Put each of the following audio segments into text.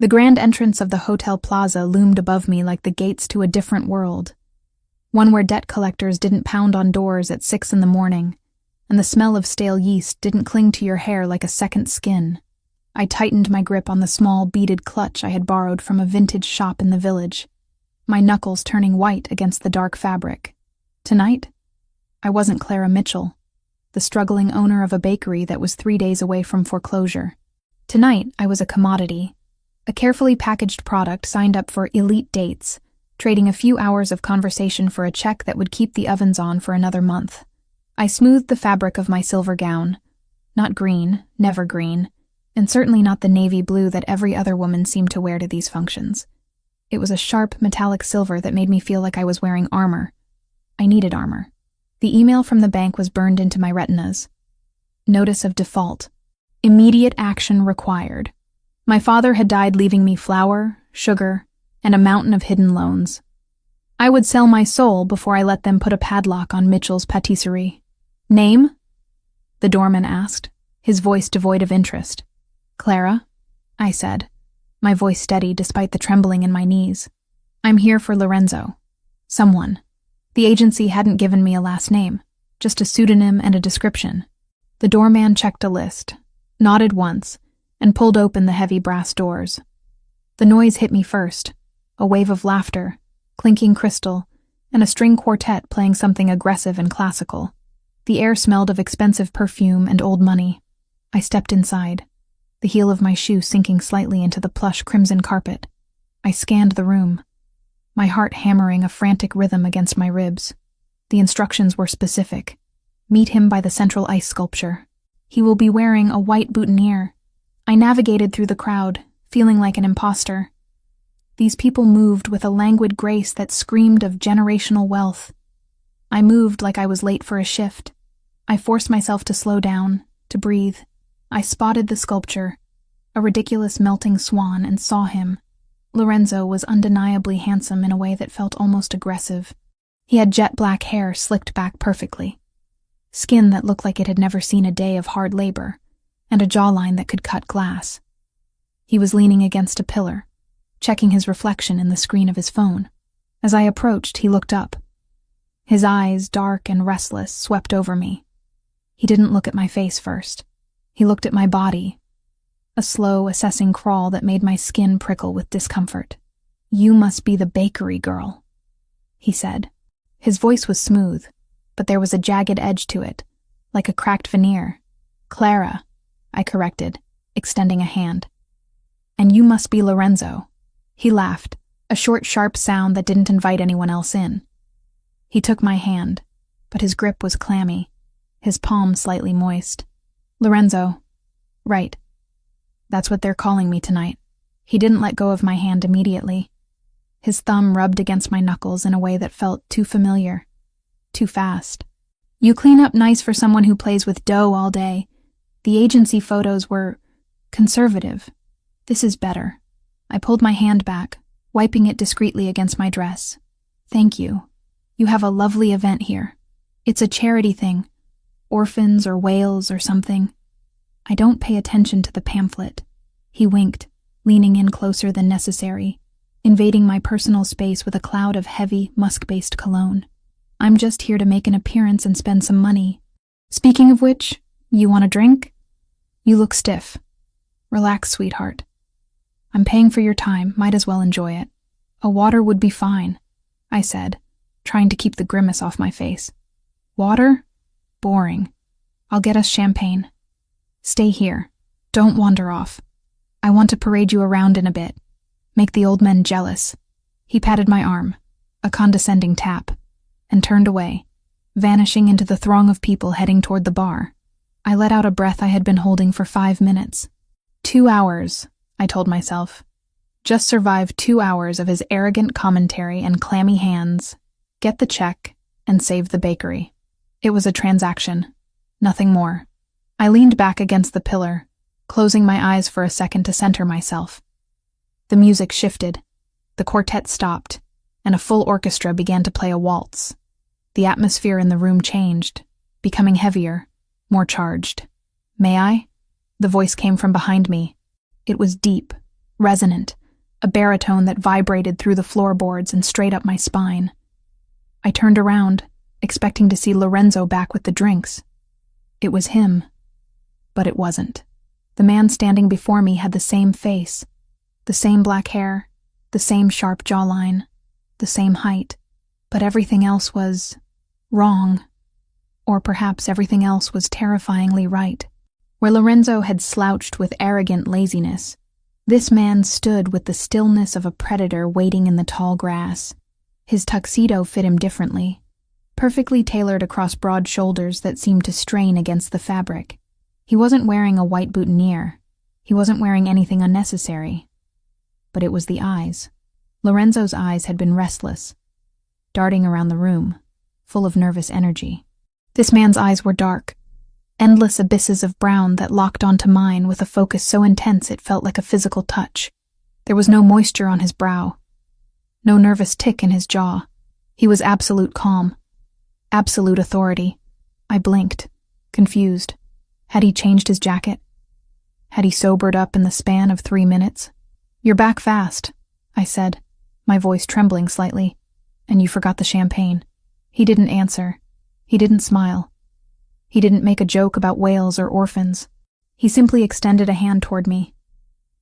The grand entrance of the hotel plaza loomed above me like the gates to a different world, one where debt collectors didn't pound on doors at 6 a.m, and the smell of stale yeast didn't cling to your hair like a second skin. I tightened my grip on the small beaded clutch I had borrowed from a vintage shop in the village, my knuckles turning white against the dark fabric. Tonight, I wasn't Clara Mitchell, the struggling owner of a bakery that was 3 days away from foreclosure. Tonight, I was a commodity, a carefully packaged product signed up for elite dates, trading a few hours of conversation for a check that would keep the ovens on for another month. I smoothed the fabric of my silver gown. Not green, never green, and certainly not the navy blue that every other woman seemed to wear to these functions. It was a sharp, metallic silver that made me feel like I was wearing armor. I needed armor. The email from the bank was burned into my retinas. Notice of default. Immediate action required. My father had died leaving me flour, sugar, and a mountain of hidden loans. I would sell my soul before I let them put a padlock on Mitchell's patisserie. Name? The doorman asked, his voice devoid of interest. Clara, I said, my voice steady despite the trembling in my knees. I'm here for Lorenzo. Someone. The agency hadn't given me a last name, just a pseudonym and a description. The doorman checked a list, nodded once, and pulled open the heavy brass doors. The noise hit me first, a wave of laughter, clinking crystal, and a string quartet playing something aggressive and classical. The air smelled of expensive perfume and old money. I stepped inside, the heel of my shoe sinking slightly into the plush crimson carpet. I scanned the room, my heart hammering a frantic rhythm against my ribs. The instructions were specific. Meet him by the central ice sculpture. He will be wearing a white boutonniere. I navigated through the crowd, feeling like an imposter. These people moved with a languid grace that screamed of generational wealth. I moved like I was late for a shift. I forced myself to slow down, to breathe. I spotted the sculpture, a ridiculous melting swan, and saw him. Lorenzo was undeniably handsome in a way that felt almost aggressive. He had jet black hair slicked back perfectly, skin that looked like it had never seen a day of hard labor, and a jawline that could cut glass. He was leaning against a pillar, checking his reflection in the screen of his phone. As I approached, he looked up. His eyes, dark and restless, swept over me. He didn't look at my face first. He looked at my body, a slow, assessing crawl that made my skin prickle with discomfort. "You must be the bakery girl," he said. His voice was smooth, but there was a jagged edge to it, like a cracked veneer. "Clara," I corrected, extending a hand. "And you must be Lorenzo." He laughed, a short, sharp sound that didn't invite anyone else in. He took my hand, but his grip was clammy, his palm slightly moist. "Lorenzo." "Right. That's what they're calling me tonight." He didn't let go of my hand immediately. His thumb rubbed against my knuckles in a way that felt too familiar, too fast. "You clean up nice for someone who plays with dough all day. The agency photos were conservative. This is better." I pulled my hand back, wiping it discreetly against my dress. "Thank you. You have a lovely event here. It's a charity thing. Orphans or whales or something. I don't pay attention to the pamphlet." He winked, leaning in closer than necessary, invading my personal space with a cloud of heavy, musk-based cologne. "I'm just here to make an appearance and spend some money. Speaking of which, you want a drink? You look stiff." "Relax, sweetheart. I'm paying for your time, might as well enjoy it." "A water would be fine," I said, trying to keep the grimace off my face. "Water? Boring. I'll get us champagne. Stay here. Don't wander off. I want to parade you around in a bit. Make the old men jealous." He patted my arm, a condescending tap, and turned away, vanishing into the throng of people heading toward the bar. I let out a breath I had been holding for 5 minutes. 2 hours, I told myself. Just survive 2 hours of his arrogant commentary and clammy hands, get the check, and save the bakery. It was a transaction, nothing more. I leaned back against the pillar, closing my eyes for a second to center myself. The music shifted, the quartet stopped, and a full orchestra began to play a waltz. The atmosphere in the room changed, becoming heavier, more charged. "May I?" The voice came from behind me. It was deep, resonant, a baritone that vibrated through the floorboards and straight up my spine. I turned around, expecting to see Lorenzo back with the drinks. It was him, but it wasn't. The man standing before me had the same face, the same black hair, the same sharp jawline, the same height, but everything else was wrong. Or perhaps everything else was terrifyingly right. Where Lorenzo had slouched with arrogant laziness, this man stood with the stillness of a predator waiting in the tall grass. His tuxedo fit him differently, perfectly tailored across broad shoulders that seemed to strain against the fabric. He wasn't wearing a white boutonniere. He wasn't wearing anything unnecessary. But it was the eyes. Lorenzo's eyes had been restless, darting around the room, full of nervous energy. This man's eyes were dark, endless abysses of brown that locked onto mine with a focus so intense it felt like a physical touch. There was no moisture on his brow, no nervous tick in his jaw. He was absolute calm, absolute authority. I blinked, confused. Had he changed his jacket? Had he sobered up in the span of 3 minutes? "You're back fast," I said, my voice trembling slightly. "And you forgot the champagne." He didn't answer. He didn't smile. He didn't make a joke about whales or orphans. He simply extended a hand toward me.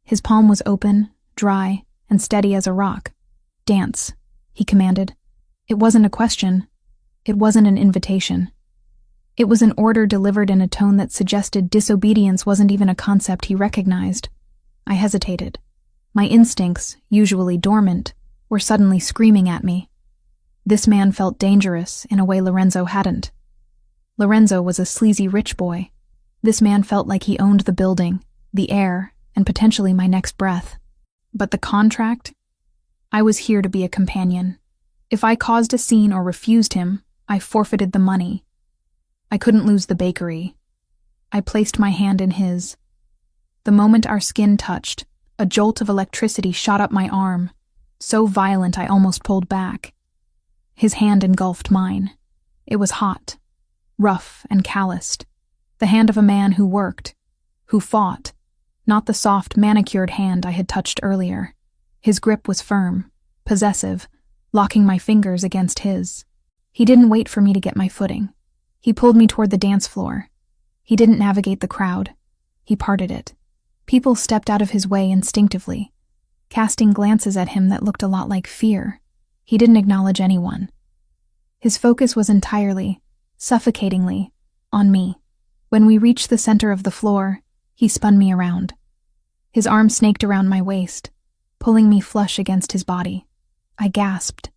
His palm was open, dry, and steady as a rock. "Dance," he commanded. It wasn't a question. It wasn't an invitation. It was an order delivered in a tone that suggested disobedience wasn't even a concept he recognized. I hesitated. My instincts, usually dormant, were suddenly screaming at me. This man felt dangerous in a way Lorenzo hadn't. Lorenzo was a sleazy rich boy. This man felt like he owned the building, the air, and potentially my next breath. But the contract? I was here to be a companion. If I caused a scene or refused him, I forfeited the money. I couldn't lose the bakery. I placed my hand in his. The moment our skin touched, a jolt of electricity shot up my arm, so violent I almost pulled back. His hand engulfed mine. It was hot, rough and calloused. The hand of a man who worked, who fought, not the soft, manicured hand I had touched earlier. His grip was firm, possessive, locking my fingers against his. He didn't wait for me to get my footing. He pulled me toward the dance floor. He didn't navigate the crowd. He parted it. People stepped out of his way instinctively, casting glances at him that looked a lot like fear. He didn't acknowledge anyone. His focus was entirely, suffocatingly, on me. When we reached the center of the floor, he spun me around. His arm snaked around my waist, pulling me flush against his body. I gasped.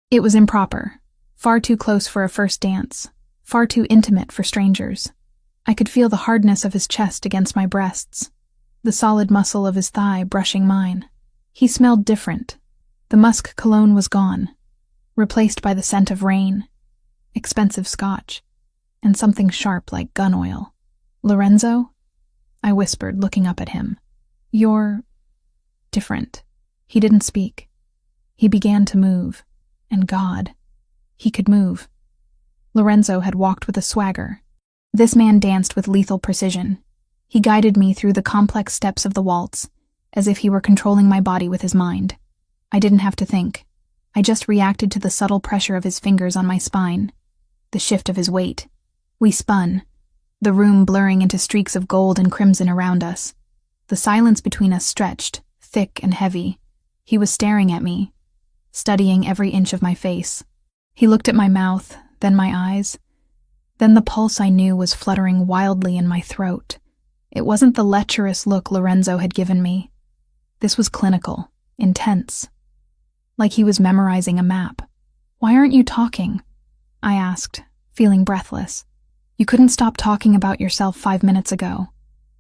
It was improper, far too close for a first dance, far too intimate for strangers. I could feel the hardness of his chest against my breasts, the solid muscle of his thigh brushing mine. He smelled different. The musk cologne was gone, replaced by the scent of rain, expensive scotch, and something sharp like gun oil. "Lorenzo?" I whispered, looking up at him. "You're different." He didn't speak. He began to move, and God, he could move. Lorenzo had walked with a swagger. This man danced with lethal precision. He guided me through the complex steps of the waltz, as if he were controlling my body with his mind. I didn't have to think. I just reacted to the subtle pressure of his fingers on my spine, the shift of his weight. We spun, the room blurring into streaks of gold and crimson around us. The silence between us stretched, thick and heavy. He was staring at me, studying every inch of my face. He looked at my mouth, then my eyes. Then the pulse I knew was fluttering wildly in my throat. It wasn't the lecherous look Lorenzo had given me. This was clinical, intense. Like he was memorizing a map. "Why aren't you talking?" I asked, feeling breathless. "You couldn't stop talking about yourself 5 minutes ago."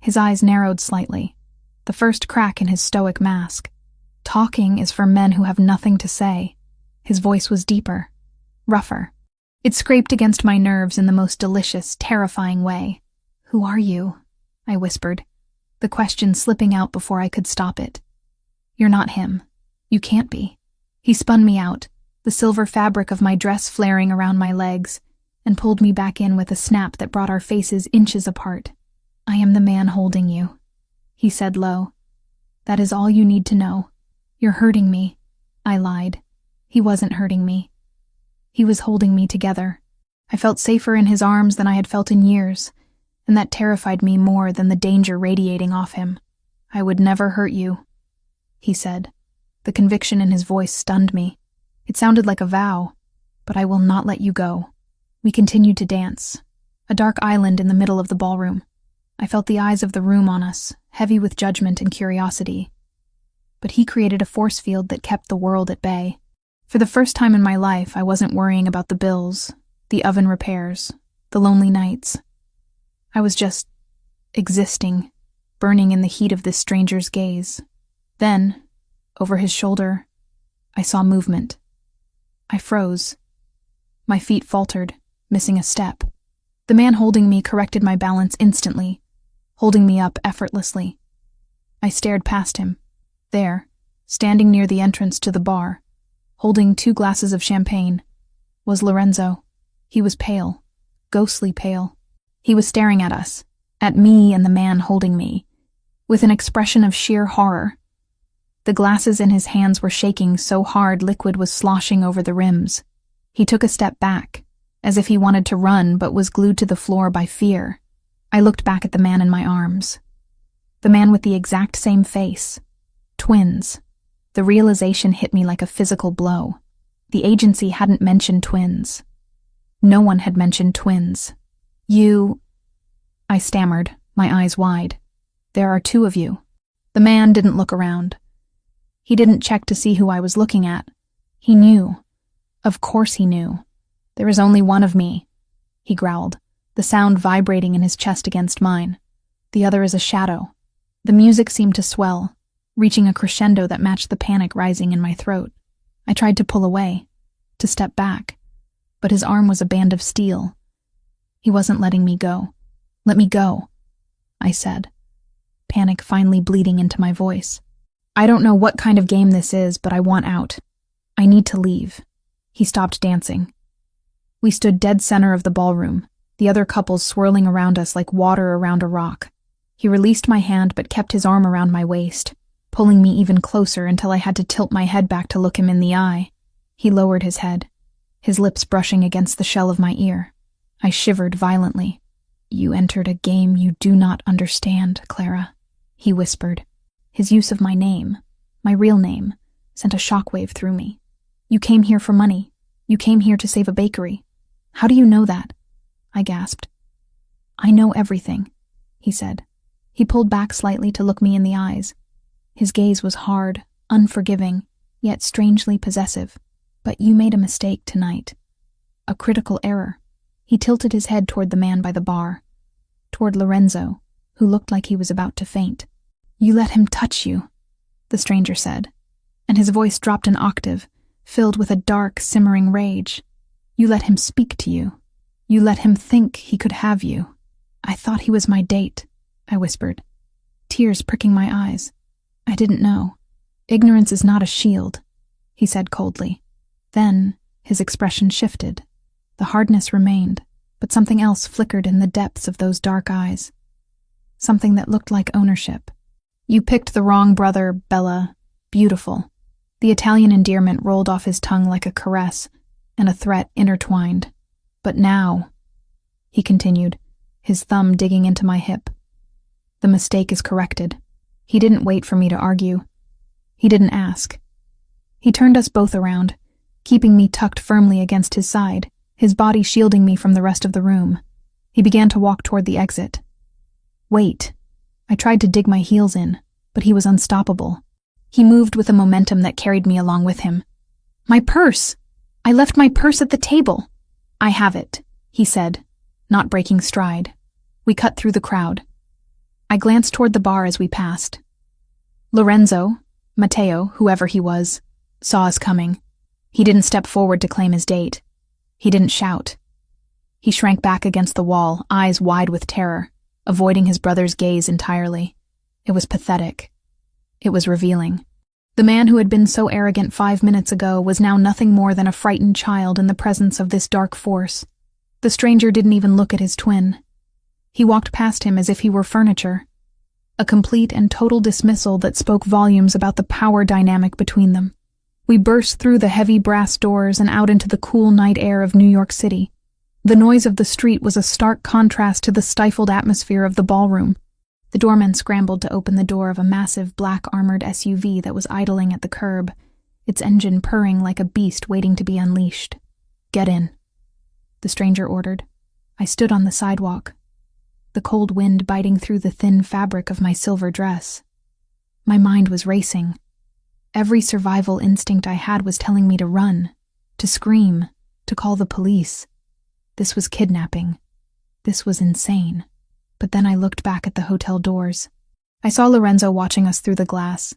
His eyes narrowed slightly, the first crack in his stoic mask. "Talking is for men who have nothing to say." His voice was deeper, rougher. It scraped against my nerves in the most delicious, terrifying way. "Who are you?" I whispered, the question slipping out before I could stop it. "You're not him. You can't be." He spun me out, the silver fabric of my dress flaring around my legs, and pulled me back in with a snap that brought our faces inches apart. "I am the man holding you," he said low. That is all you need to know. You're hurting me. I lied. He wasn't hurting me. He was holding me together. I felt safer in his arms than I had felt in years, and that terrified me more than the danger radiating off him. I would never hurt you, he said. The conviction in his voice stunned me. It sounded like a vow, but I will not let you go. We continued to dance, a dark island in the middle of the ballroom. I felt the eyes of the room on us, heavy with judgment and curiosity. But he created a force field that kept the world at bay. For the first time in my life, I wasn't worrying about the bills, the oven repairs, the lonely nights. I was just existing, burning in the heat of this stranger's gaze. Then, over his shoulder, I saw movement. I froze. My feet faltered, missing a step. The man holding me corrected my balance instantly, holding me up effortlessly. I stared past him. There, standing near the entrance to the bar, holding 2 glasses of champagne, was Lorenzo. He was pale, ghostly pale. He was staring at us, at me and the man holding me, with an expression of sheer horror. The glasses in his hands were shaking so hard liquid was sloshing over the rims. He took a step back, as if he wanted to run but was glued to the floor by fear. I looked back at the man in my arms. The man with the exact same face. Twins. The realization hit me like a physical blow. The agency hadn't mentioned twins. No one had mentioned twins. You... I stammered, my eyes wide. There are 2 of you. The man didn't look around. He didn't check to see who I was looking at. He knew. Of course he knew. There is only one of me, he growled, the sound vibrating in his chest against mine. The other is a shadow. The music seemed to swell, reaching a crescendo that matched the panic rising in my throat. I tried to pull away, to step back, but his arm was a band of steel. He wasn't letting me go. Let me go, I said, panic finally bleeding into my voice. I don't know what kind of game this is, but I want out. I need to leave. He stopped dancing. We stood dead center of the ballroom, the other couples swirling around us like water around a rock. He released my hand but kept his arm around my waist, pulling me even closer until I had to tilt my head back to look him in the eye. He lowered his head, his lips brushing against the shell of my ear. I shivered violently. You entered a game you do not understand, Clara, he whispered. His use of my name, my real name, sent a shockwave through me. You came here for money. You came here to save a bakery. How do you know that? I gasped. I know everything, he said. He pulled back slightly to look me in the eyes. His gaze was hard, unforgiving, yet strangely possessive. But you made a mistake tonight. A critical error. He tilted his head toward the man by the bar, toward Lorenzo, who looked like he was about to faint. You let him touch you, the stranger said, and his voice dropped an octave, filled with a dark, simmering rage. You let him speak to you. You let him think he could have you. I thought he was my date, I whispered, tears pricking my eyes. I didn't know. Ignorance is not a shield, he said coldly. Then his expression shifted. The hardness remained, but something else flickered in the depths of those dark eyes. Something that looked like ownership. You picked the wrong brother, Bella. Beautiful. The Italian endearment rolled off his tongue like a caress, and a threat intertwined. But now, he continued, his thumb digging into my hip. The mistake is corrected. He didn't wait for me to argue. He didn't ask. He turned us both around, keeping me tucked firmly against his side, his body shielding me from the rest of the room. He began to walk toward the exit. Wait. I tried to dig my heels in, but he was unstoppable. He moved with a momentum that carried me along with him. My purse! I left my purse at the table. I have it, he said, not breaking stride. We cut through the crowd. I glanced toward the bar as we passed. Lorenzo, Matteo, whoever he was, saw us coming. He didn't step forward to claim his date. He didn't shout. He shrank back against the wall, eyes wide with terror, avoiding his brother's gaze entirely. It was pathetic. It was revealing. The man who had been so arrogant 5 minutes ago was now nothing more than a frightened child in the presence of this dark force. The stranger didn't even look at his twin. He walked past him as if he were furniture. a complete and total dismissal that spoke volumes about the power dynamic between them. We burst through the heavy brass doors and out into the cool night air of New York City. The noise of the street was a stark contrast to the stifled atmosphere of the ballroom. The doorman scrambled to open the door of a massive black armored SUV that was idling at the curb, its engine purring like a beast waiting to be unleashed. "Get in," the stranger ordered. I stood on the sidewalk, the cold wind biting through the thin fabric of my silver dress. My mind was racing. Every survival instinct I had was telling me to run, to scream, to call the police. This was kidnapping. This was insane. But then I looked back at the hotel doors. I saw Lorenzo watching us through the glass,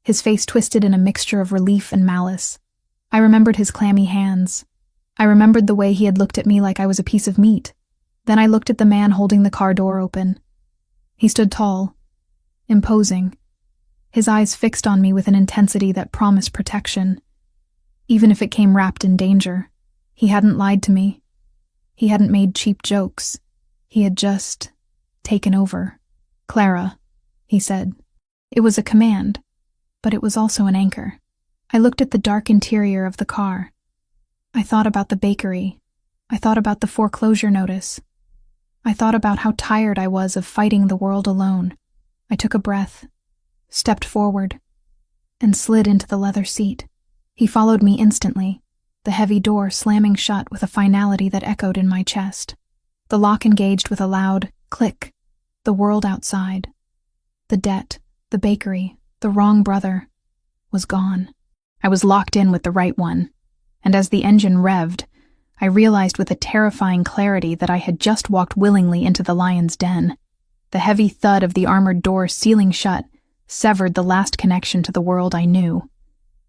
his face twisted in a mixture of relief and malice. I remembered his clammy hands. I remembered the way he had looked at me like I was a piece of meat. Then I looked at the man holding the car door open. He stood tall, imposing, his eyes fixed on me with an intensity that promised protection. Even if it came wrapped in danger, he hadn't lied to me. He hadn't made cheap jokes. He had just taken over. "Clara," he said. It was a command, but it was also an anchor. I looked at the dark interior of the car. I thought about the bakery. I thought about the foreclosure notice. I thought about how tired I was of fighting the world alone. I took a breath, stepped forward, and slid into the leather seat. He followed me instantly, the heavy door slamming shut with a finality that echoed in my chest. The lock engaged with a loud click. The world outside, the debt, the bakery, the wrong brother, was gone. I was locked in with the right one, and as the engine revved, I realized with a terrifying clarity that I had just walked willingly into the lion's den. The heavy thud of the armored door sealing shut severed the last connection to the world I knew.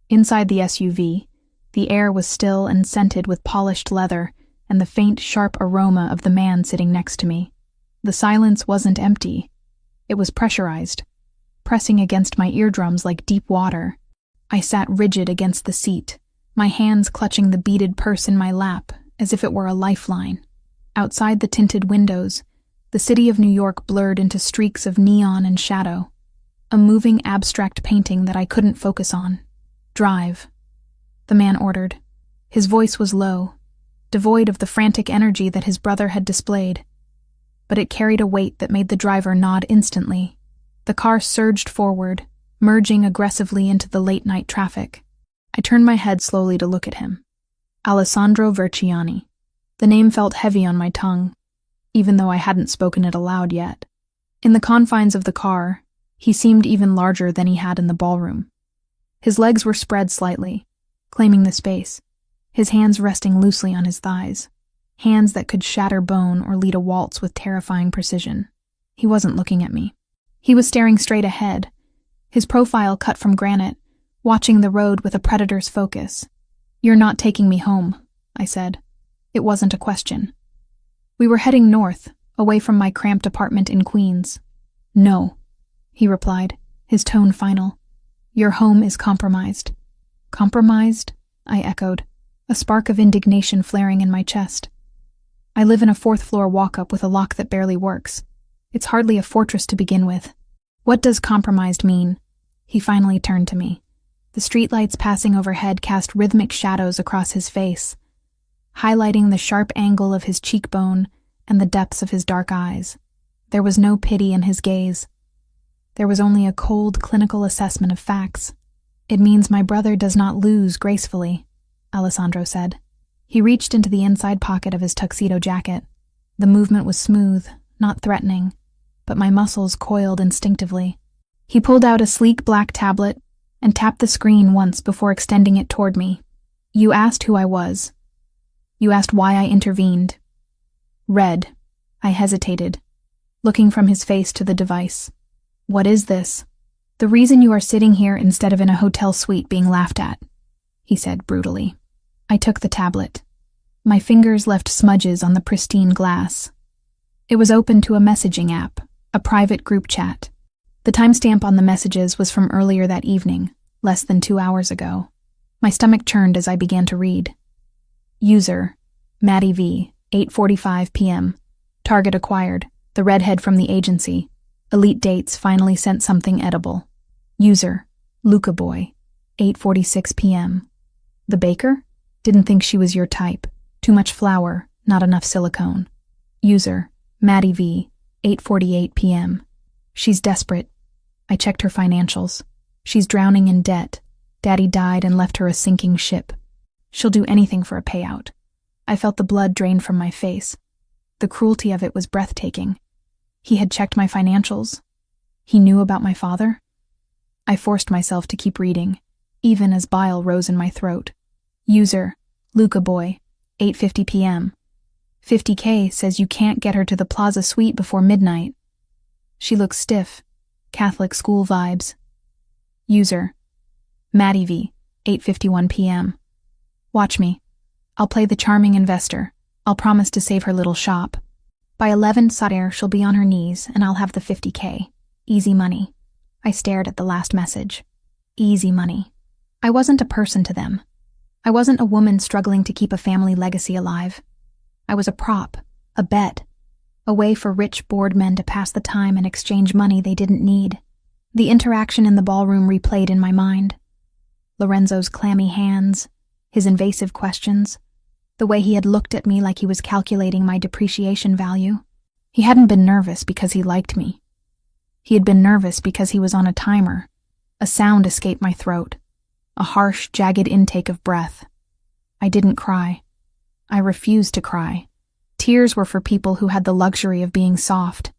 Inside the SUV, the air was still and scented with polished leather and the faint, sharp aroma of the man sitting next to me. The silence wasn't empty. It was pressurized, pressing against my eardrums like deep water. I sat rigid against the seat, my hands clutching the beaded purse in my lap as if it were a lifeline. Outside the tinted windows, the city of New York blurred into streaks of neon and shadow, a moving abstract painting that I couldn't focus on. "Drive," the man ordered. His voice was low, devoid of the frantic energy that his brother had displayed, but it carried a weight that made the driver nod instantly. The car surged forward, merging aggressively into the late-night traffic. I turned my head slowly to look at him. Alessandro Verciani. The name felt heavy on my tongue, even though I hadn't spoken it aloud yet. In the confines of the car, he seemed even larger than he had in the ballroom. His legs were spread slightly, claiming the space, his hands resting loosely on his thighs, hands that could shatter bone or lead a waltz with terrifying precision. He wasn't looking at me. He was staring straight ahead, his profile cut from granite, watching the road with a predator's focus. "You're not taking me home," I said. It wasn't a question. We were heading north, away from my cramped apartment in Queens. "No," he replied, his tone final. "Your home is compromised." "Compromised?" I echoed, a spark of indignation flaring in my chest. "I live in a fourth-floor walk-up with a lock that barely works. It's hardly a fortress to begin with. What does compromised mean?" He finally turned to me. The streetlights passing overhead cast rhythmic shadows across his face, highlighting the sharp angle of his cheekbone and the depths of his dark eyes. There was no pity in his gaze. There was only a cold, clinical assessment of facts. "It means my brother does not lose gracefully," Alessandro said. He reached into the inside pocket of his tuxedo jacket. The movement was smooth, not threatening, but my muscles coiled instinctively. He pulled out a sleek black tablet and tapped the screen once before extending it toward me. "You asked who I was. You asked why I intervened." "Read." I hesitated, looking from his face to the device. "What is this?" "The reason you are sitting here instead of in a hotel suite being laughed at," he said brutally. I took the tablet. My fingers left smudges on the pristine glass. It was open to a messaging app, a private group chat. The timestamp on the messages was from earlier that evening, less than 2 hours ago. My stomach churned as I began to read. User, Maddie V, 8:45 p.m. Target acquired, the redhead from the agency. Elite Dates finally sent something edible. User, Luca Boy, 8:46 p.m. The baker? Didn't think she was your type. Too much flour, not enough silicone. User, Maddie V, 8:48 p.m. She's desperate. I checked her financials. She's drowning in debt. Daddy died and left her a sinking ship. She'll do anything for a payout. I felt the blood drain from my face. The cruelty of it was breathtaking. He had checked my financials. He knew about my father. I forced myself to keep reading, even as bile rose in my throat. User, Luca Boy, 8:50 p.m. 50K says you can't get her to the Plaza Suite before midnight. She looks stiff. Catholic school vibes. User, Maddie V, 8:51 p.m. Watch me. I'll play the charming investor. I'll promise to save her little shop. By 11 Saturday, she'll be on her knees, and I'll have the 50K. Easy money. I stared at the last message. Easy money. I wasn't a person to them. I wasn't a woman struggling to keep a family legacy alive. I was a prop, a bet, a way for rich bored men to pass the time and exchange money they didn't need. The interaction in the ballroom replayed in my mind. Lorenzo's clammy hands, his invasive questions, the way he had looked at me like he was calculating my depreciation value. He hadn't been nervous because he liked me. He had been nervous because he was on a timer. A sound escaped my throat, a harsh, jagged intake of breath. I didn't cry. I refused to cry. Tears were for people who had the luxury of being soft.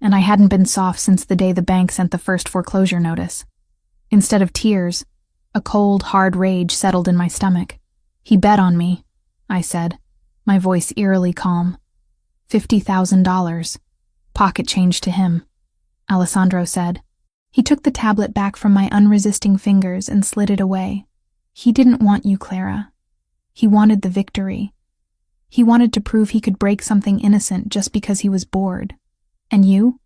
And I hadn't been soft since the day the bank sent the first foreclosure notice. Instead of tears, a cold, hard rage settled in my stomach. He bet on me, I said, my voice eerily calm. $50,000. Pocket change to him, Alessandro said. He took the tablet back from my unresisting fingers and slid it away. He didn't want you, Clara. He wanted the victory. He wanted to prove he could break something innocent just because he was bored. And you?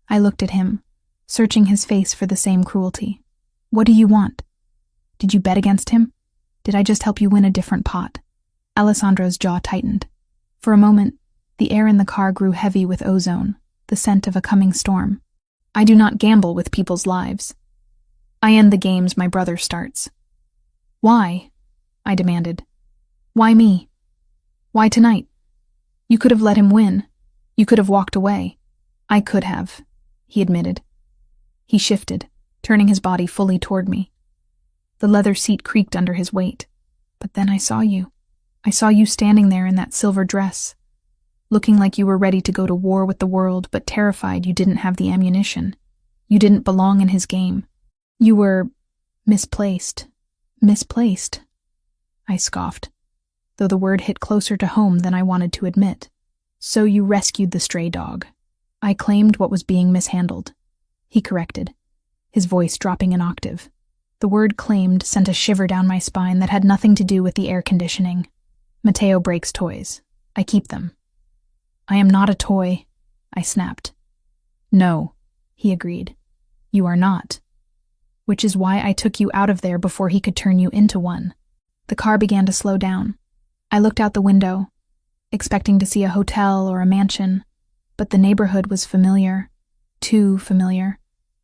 I looked at him, searching his face for the same cruelty. What do you want? Did you bet against him? Did I just help you win a different pot? Alessandro's jaw tightened. For a moment, the air in the car grew heavy with ozone, the scent of a coming storm. I do not gamble with people's lives. I end the games my brother starts. Why? I demanded. Why me? Why tonight? You could have let him win. You could have walked away. I could have, he admitted. He shifted, turning his body fully toward me. The leather seat creaked under his weight. But then I saw you. I saw you standing there in that silver dress, looking like you were ready to go to war with the world, but terrified you didn't have the ammunition. You didn't belong in his game. You were misplaced. Misplaced, I scoffed, though the word hit closer to home than I wanted to admit. So you rescued the stray dog. I claimed what was being mishandled. He corrected, his voice dropping an octave. The word claimed sent a shiver down my spine that had nothing to do with the air conditioning. Matteo breaks toys. I keep them. I am not a toy, I snapped. No, he agreed. You are not. Which is why I took you out of there before he could turn you into one. The car began to slow down. I looked out the window, expecting to see a hotel or a mansion, but the neighborhood was familiar. Too familiar.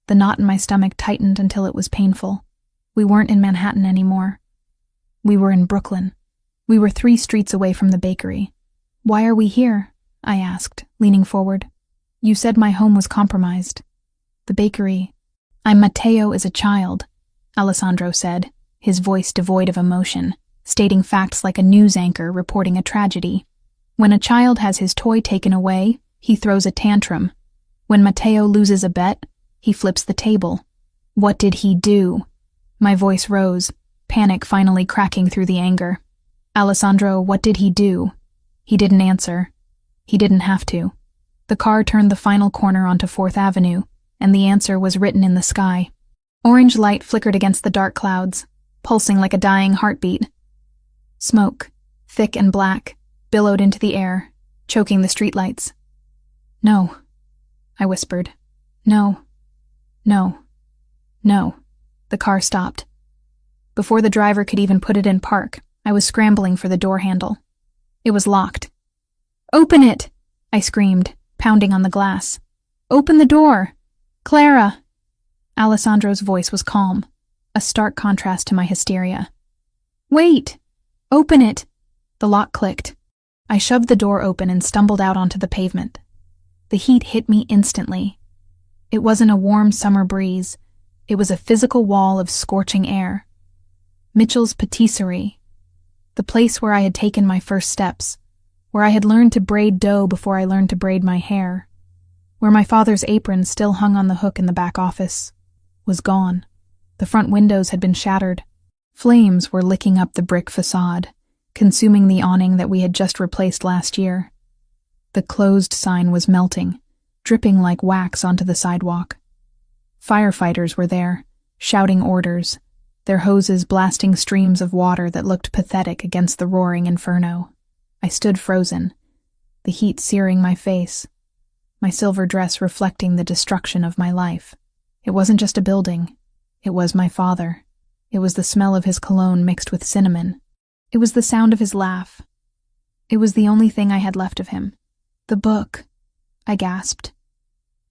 The knot in my stomach tightened until it was painful. We weren't in Manhattan anymore. We were in Brooklyn. We were 3 streets away from the bakery. Why are we here? I asked, leaning forward. You said my home was compromised. The bakery. I'm Matteo as a child, Alessandro said, his voice devoid of emotion, stating facts like a news anchor reporting a tragedy. When a child has his toy taken away, he throws a tantrum. When Matteo loses a bet, he flips the table. What did he do? My voice rose, panic finally cracking through the anger. Alessandro, what did he do? He didn't answer. He didn't have to. The car turned the final corner onto 4th Avenue, and the answer was written in the sky. Orange light flickered against the dark clouds, pulsing like a dying heartbeat. Smoke, thick and black, billowed into the air, choking the streetlights. No, I whispered. No, no, no. The car stopped. Before the driver could even put it in park, I was scrambling for the door handle. It was locked. Open it! I screamed, pounding on the glass. Open the door! Clara! Alessandro's voice was calm, a stark contrast to my hysteria. Wait! Open it! The lock clicked. I shoved the door open and stumbled out onto the pavement. The heat hit me instantly. It wasn't a warm summer breeze. It was a physical wall of scorching air. Mitchell's patisserie. The place where I had taken my first steps, where I had learned to braid dough before I learned to braid my hair, where my father's apron still hung on the hook in the back office, was gone. The front windows had been shattered. Flames were licking up the brick facade, consuming the awning that we had just replaced last year. The closed sign was melting, dripping like wax onto the sidewalk. Firefighters were there, shouting orders, their hoses blasting streams of water that looked pathetic against the roaring inferno. I stood frozen, the heat searing my face, my silver dress reflecting the destruction of my life. It wasn't just a building. It was my father. It was the smell of his cologne mixed with cinnamon. It was the sound of his laugh. It was the only thing I had left of him. The book, I gasped.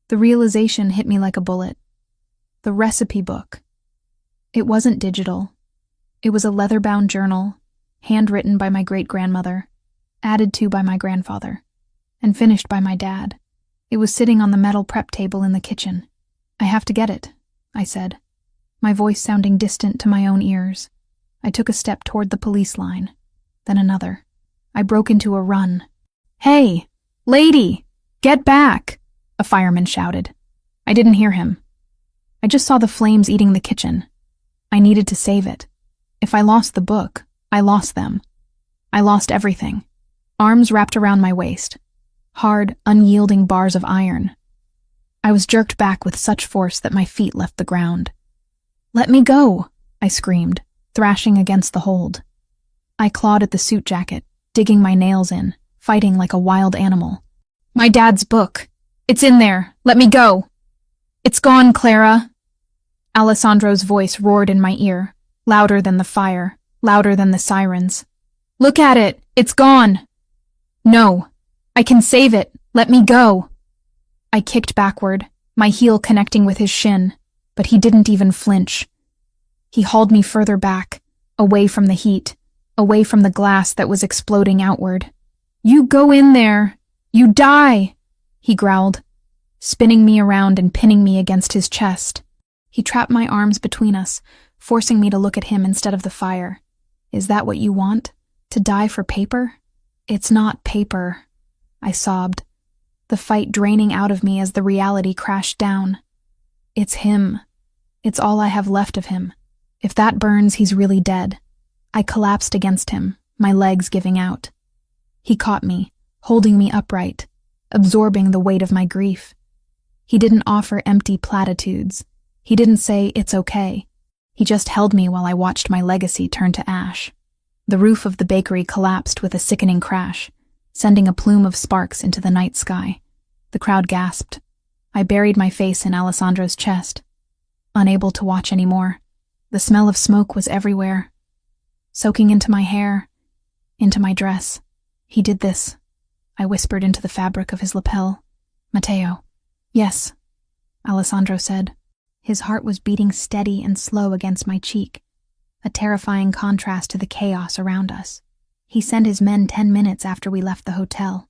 The realization hit me like a bullet. The recipe book. It wasn't digital. It was a leather-bound journal, handwritten by my great-grandmother, added to by my grandfather, and finished by my dad. It was sitting on the metal prep table in the kitchen. I have to get it, I said, my voice sounding distant to my own ears. I took a step toward the police line, then another. I broke into a run. Hey, lady, get back, a fireman shouted. I didn't hear him. I just saw the flames eating the kitchen. I needed to save it. If I lost the book, I lost them. I lost everything. Arms wrapped around my waist. Hard, unyielding bars of iron. I was jerked back with such force that my feet left the ground. Let me go, I screamed, thrashing against the hold. I clawed at the suit jacket, digging my nails in, fighting like a wild animal. My dad's book. It's in there. Let me go. It's gone, Clara. Alessandro's voice roared in my ear, louder than the fire, louder than the sirens. Look at it. It's gone. No. I can save it. Let me go. I kicked backward, my heel connecting with his shin, but he didn't even flinch. He hauled me further back, away from the heat, away from the glass that was exploding outward. You go in there. You die, he growled, spinning me around and pinning me against his chest. He trapped my arms between us, forcing me to look at him instead of the fire. Is that what you want? To die for paper? It's not paper, I sobbed, the fight draining out of me as the reality crashed down. It's him. It's all I have left of him. If that burns, he's really dead. I collapsed against him, my legs giving out. He caught me, holding me upright, absorbing the weight of my grief. He didn't offer empty platitudes. He didn't say, it's okay. He just held me while I watched my legacy turn to ash. The roof of the bakery collapsed with a sickening crash, sending a plume of sparks into the night sky. The crowd gasped. I buried my face in Alessandro's chest, unable to watch anymore. The smell of smoke was everywhere, soaking into my hair, into my dress. He did this, I whispered into the fabric of his lapel. Matteo. Yes, Alessandro said. His heart was beating steady and slow against my cheek, a terrifying contrast to the chaos around us. He sent his men 10 minutes after we left the hotel.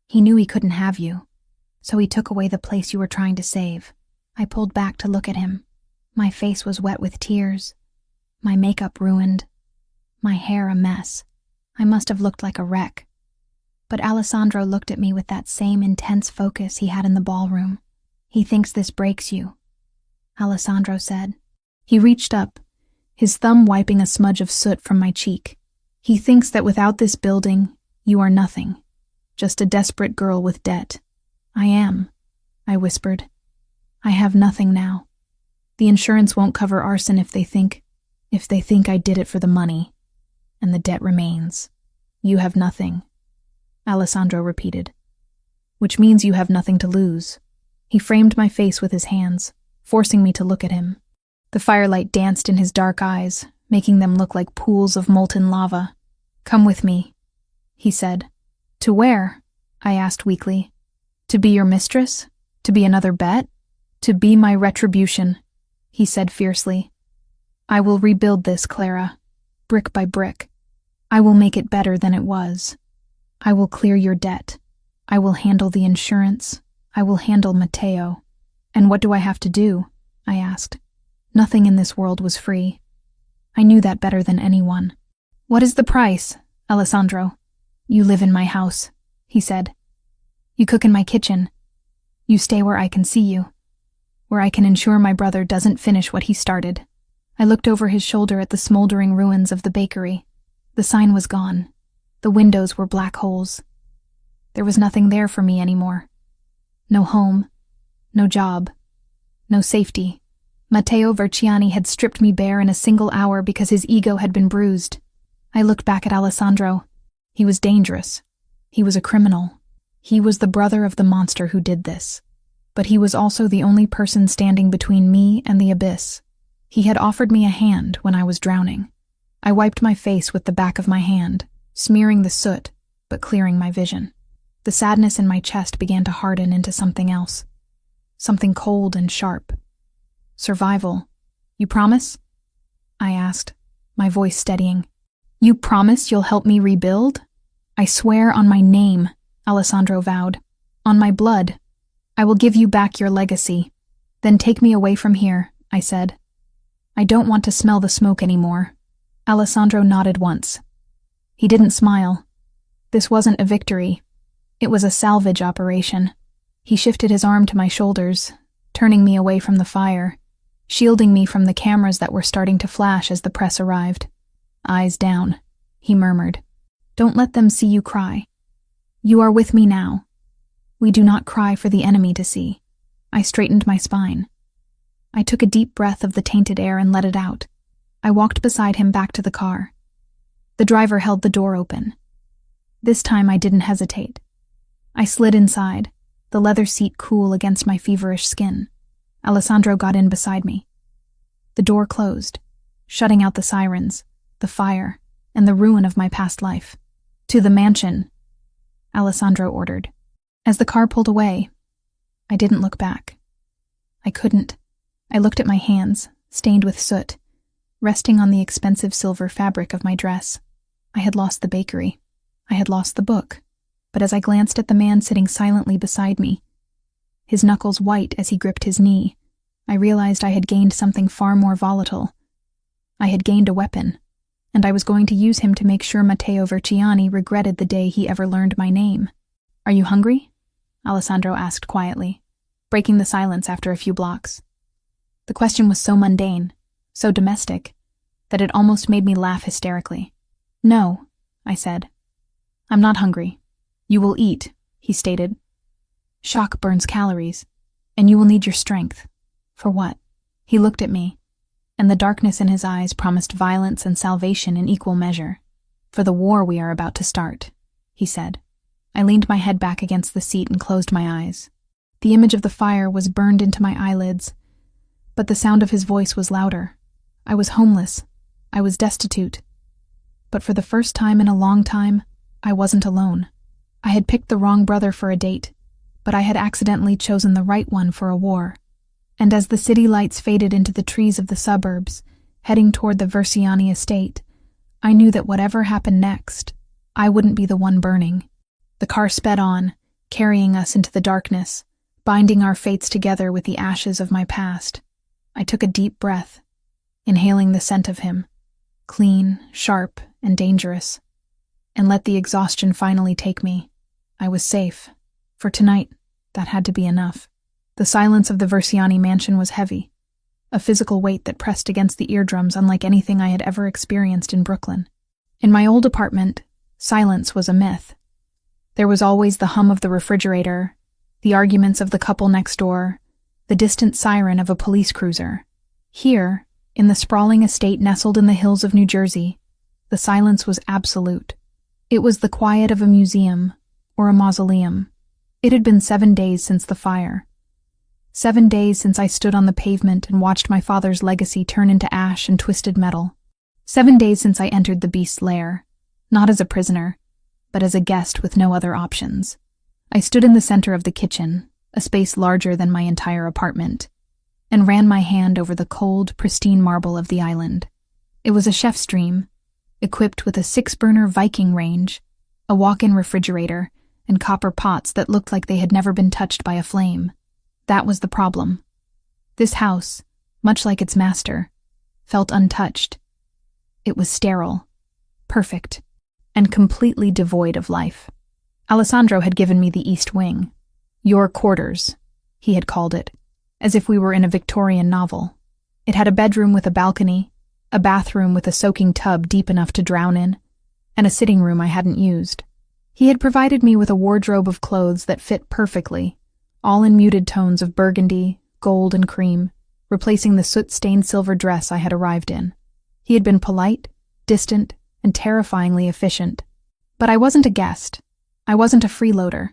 He knew he couldn't have you, so he took away the place you were trying to save. I pulled back to look at him. My face was wet with tears, my makeup ruined, my hair a mess. I must have looked like a wreck. But Alessandro looked at me with that same intense focus he had in the ballroom. He thinks this breaks you, Alessandro said. He reached up, his thumb wiping a smudge of soot from my cheek. He thinks that without this building, you are nothing, just a desperate girl with debt. I am, I whispered. I have nothing now. The insurance won't cover arson if they think I did it for the money, and the debt remains. You have nothing, Alessandro repeated. Which means you have nothing to lose. He framed my face with his hands, forcing me to look at him. The firelight danced in his dark eyes, making them look like pools of molten lava. Come with me, he said. To where? I asked weakly. To be your mistress? To be another bet? To be my retribution, he said fiercely. I will rebuild this, Clara, brick by brick. I will make it better than it was. I will clear your debt. I will handle the insurance. I will handle Matteo. And what do I have to do? I asked. Nothing in this world was free. I knew that better than anyone. What is the price, Alessandro? You live in my house, he said. You cook in my kitchen. You stay where I can see you, where I can ensure my brother doesn't finish what he started. I looked over his shoulder at the smoldering ruins of the bakery. The sign was gone. The windows were black holes. There was nothing there for me anymore. No home, no job, no safety. Matteo Verciani had stripped me bare in a single hour because his ego had been bruised. I looked back at Alessandro. He was dangerous. He was a criminal. He was the brother of the monster who did this. But he was also the only person standing between me and the abyss. He had offered me a hand when I was drowning. I wiped my face with the back of my hand, smearing the soot, but clearing my vision. The sadness in my chest began to harden into something else. Something cold and sharp. Survival. You promise? I asked, my voice steadying. You promise you'll help me rebuild? I swear on my name, Alessandro vowed. On my blood. I will give you back your legacy. Then take me away from here, I said. I don't want to smell the smoke anymore. Alessandro nodded once. He didn't smile. This wasn't a victory. It was a salvage operation. He shifted his arm to my shoulders, turning me away from the fire, shielding me from the cameras that were starting to flash as the press arrived. Eyes down, he murmured. Don't let them see you cry. You are with me now. We do not cry for the enemy to see. I straightened my spine. I took a deep breath of the tainted air and let it out. I walked beside him back to the car. The driver held the door open. This time I didn't hesitate. I slid inside, the leather seat cool against my feverish skin. Alessandro got in beside me. The door closed, shutting out the sirens, the fire, and the ruin of my past life. To the mansion, Alessandro ordered. As the car pulled away, I didn't look back. I couldn't. I looked at my hands, stained with soot, resting on the expensive silver fabric of my dress. I had lost the bakery. I had lost the book. But as I glanced at the man sitting silently beside me, his knuckles white as he gripped his knee, I realized I had gained something far more volatile. I had gained a weapon, and I was going to use him to make sure Matteo Verciani regretted the day he ever learned my name. Are you hungry? Alessandro asked quietly, breaking the silence after a few blocks. The question was so mundane, so domestic, that it almost made me laugh hysterically. No, I said. I'm not hungry. You will eat, he stated. Shock burns calories, and you will need your strength. For what? He looked at me, and the darkness in his eyes promised violence and salvation in equal measure. For the war we are about to start, he said. I leaned my head back against the seat and closed my eyes. The image of the fire was burned into my eyelids, but the sound of his voice was louder. I was homeless. I was destitute. But for the first time in a long time, I wasn't alone. I had picked the wrong brother for a date, but I had accidentally chosen the right one for a war. And as the city lights faded into the trees of the suburbs, heading toward the Verciani estate, I knew that whatever happened next, I wouldn't be the one burning. The car sped on, carrying us into the darkness, binding our fates together with the ashes of my past. I took a deep breath, inhaling the scent of him, clean, sharp, and dangerous, and let the exhaustion finally take me. I was safe. For tonight, that had to be enough. The silence of the Verciani mansion was heavy, a physical weight that pressed against the eardrums unlike anything I had ever experienced in Brooklyn. In my old apartment, silence was a myth. There was always the hum of the refrigerator, the arguments of the couple next door, the distant siren of a police cruiser. Here, in the sprawling estate nestled in the hills of New Jersey, the silence was absolute. It was the quiet of a museum or a mausoleum. It had been 7 days since the fire. 7 days since I stood on the pavement and watched my father's legacy turn into ash and twisted metal. 7 days since I entered the beast's lair, not as a prisoner, but as a guest with no other options. I stood in the center of the kitchen, a space larger than my entire apartment, and ran my hand over the cold, pristine marble of the island. It was a chef's dream, equipped with a 6-burner Viking range, a walk-in refrigerator, and copper pots that looked like they had never been touched by a flame. That was the problem. This house, much like its master, felt untouched. It was sterile, perfect, and completely devoid of life. Alessandro had given me the East Wing. Your quarters, he had called it, as if we were in a Victorian novel. It had a bedroom with a balcony, a bathroom with a soaking tub deep enough to drown in, and a sitting room I hadn't used. He had provided me with a wardrobe of clothes that fit perfectly, all in muted tones of burgundy, gold, and cream, replacing the soot-stained silver dress I had arrived in. He had been polite, distant, and terrifyingly efficient. But I wasn't a guest. I wasn't a freeloader.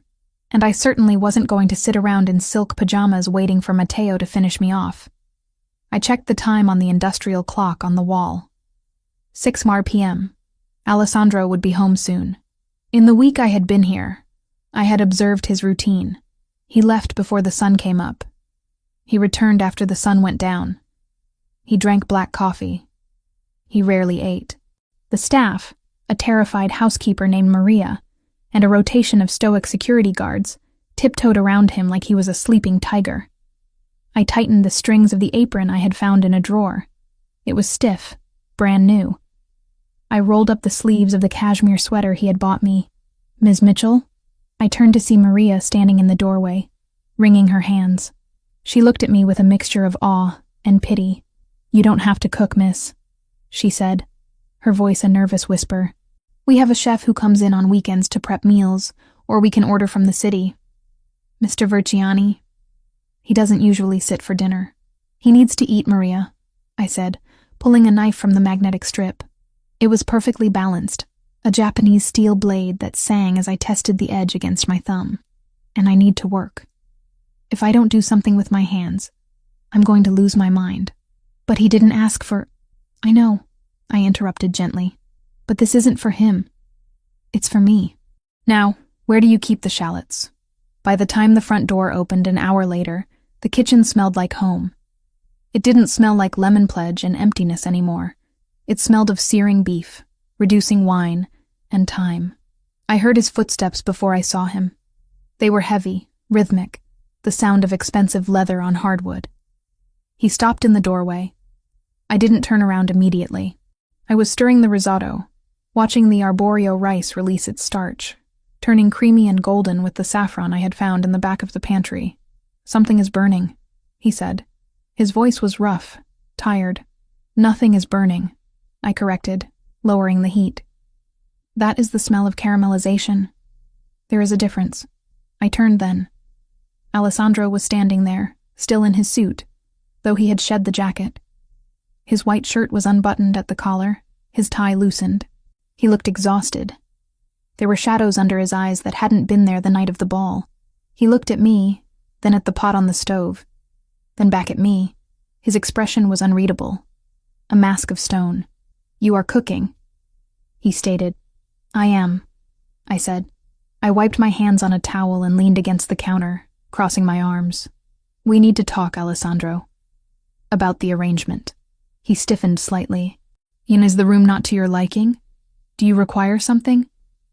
And I certainly wasn't going to sit around in silk pajamas waiting for Matteo to finish me off. I checked the time on the industrial clock on the wall. 6 p.m. Alessandro would be home soon. In the week I had been here, I had observed his routine. He left before the sun came up. He returned after the sun went down. He drank black coffee. He rarely ate. The staff, a terrified housekeeper named Maria, and a rotation of stoic security guards, tiptoed around him like he was a sleeping tiger. I tightened the strings of the apron I had found in a drawer. It was stiff, brand new. I rolled up the sleeves of the cashmere sweater he had bought me. Ms. Mitchell? I turned to see Maria standing in the doorway, wringing her hands. She looked at me with a mixture of awe and pity. You don't have to cook, miss, she said, her voice a nervous whisper. We have a chef who comes in on weekends to prep meals, or we can order from the city. Mr. Verciani? He doesn't usually sit for dinner. He needs to eat, Maria, I said, pulling a knife from the magnetic strip. It was perfectly balanced, a Japanese steel blade that sang as I tested the edge against my thumb. And I need to work. If I don't do something with my hands, I'm going to lose my mind. But he didn't ask for... I know, I interrupted gently. But this isn't for him. It's for me. Now, where do you keep the shallots? By the time the front door opened an hour later, the kitchen smelled like home. It didn't smell like lemon pledge and emptiness anymore. It smelled of searing beef, reducing wine, and time. I heard his footsteps before I saw him. They were heavy, rhythmic, the sound of expensive leather on hardwood. He stopped in the doorway. I didn't turn around immediately. I was stirring the risotto, watching the arborio rice release its starch, turning creamy and golden with the saffron I had found in the back of the pantry. Something is burning, he said. His voice was rough, tired. Nothing is burning, I corrected, lowering the heat. That is the smell of caramelization. There is a difference. I turned then. Alessandro was standing there, still in his suit, though he had shed the jacket. His white shirt was unbuttoned at the collar, his tie loosened. He looked exhausted. There were shadows under his eyes that hadn't been there the night of the ball. He looked at me, then at the pot on the stove, then back at me. His expression was unreadable. A mask of stone. You are cooking, he stated. I am, I said. I wiped my hands on a towel and leaned against the counter, crossing my arms. We need to talk, Alessandro. About the arrangement. He stiffened slightly. Is the room not to your liking? Do you require something?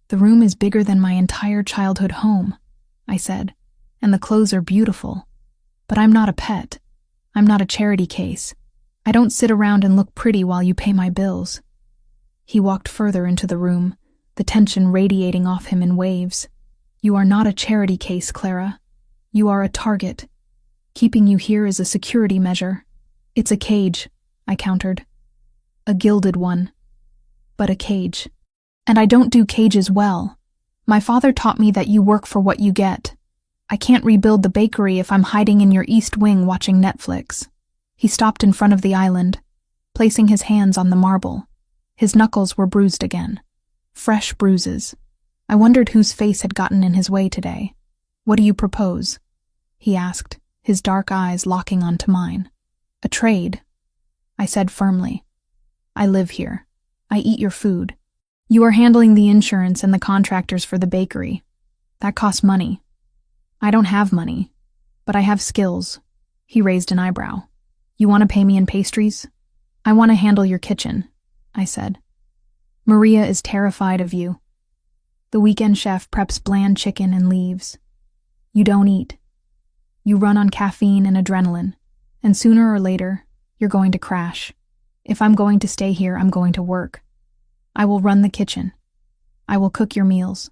The room is bigger than my entire childhood home, I said, and the clothes are beautiful. But I'm not a pet. I'm not a charity case. I don't sit around and look pretty while you pay my bills. He walked further into the room, the tension radiating off him in waves. You are not a charity case, Clara. You are a target. Keeping you here is a security measure. It's a cage, I countered. A gilded one. But a cage. And I don't do cages well. My father taught me that you work for what you get. I can't rebuild the bakery if I'm hiding in your East Wing watching Netflix. He stopped in front of the island, placing his hands on the marble. His knuckles were bruised again. Fresh bruises. I wondered whose face had gotten in his way today. What do you propose? He asked, his dark eyes locking onto mine. A trade, I said firmly. I live here. I eat your food. You are handling the insurance and the contractors for the bakery. That costs money. I don't have money, But I have skills. He raised an eyebrow. You want to pay me in pastries? I want to handle your kitchen, I said. Maria is terrified of you. The weekend chef preps bland chicken and leaves. You don't eat. You run on caffeine and adrenaline, and sooner or later, you're going to crash. If I'm going to stay here, I'm going to work. I will run the kitchen. I will cook your meals.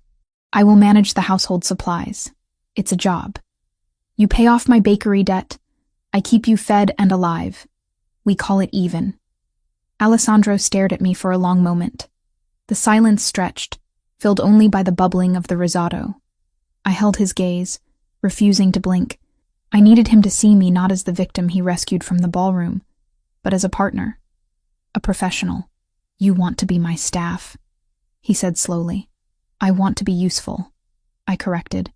I will manage the household supplies. It's a job. You pay off my bakery debt. I keep you fed and alive. We call it even. Alessandro stared at me for a long moment. The silence stretched, filled only by the bubbling of the risotto. I held his gaze, refusing to blink. I needed him to see me not as the victim he rescued from the ballroom, but as a partner, a professional. You want to be my staff, he said slowly. I want to be useful, I corrected,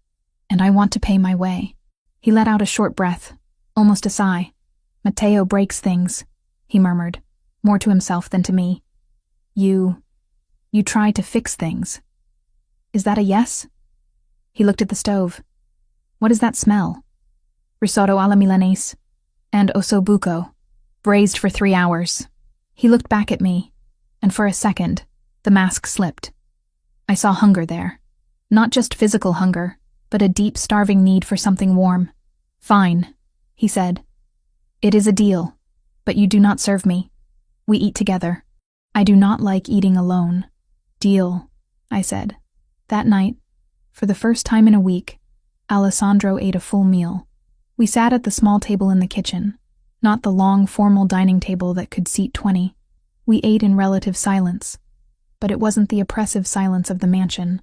and I want to pay my way. He let out a short breath, almost a sigh. Matteo breaks things, he murmured, more to himself than to me. You try to fix things. Is that a yes? He looked at the stove. What is that smell? Risotto alla Milanese and ossobuco, braised for 3 hours. He looked back at me, and for a second, the mask slipped. I saw hunger there. Not just physical hunger, but a deep, starving need for something warm. Fine, he said. It is a deal, but you do not serve me. We eat together. I do not like eating alone. Deal, I said. That night, for the first time in a week, Alessandro ate a full meal. We sat at the small table in the kitchen, not the long, formal dining table that could seat 20. We ate in relative silence, but it wasn't the oppressive silence of the mansion.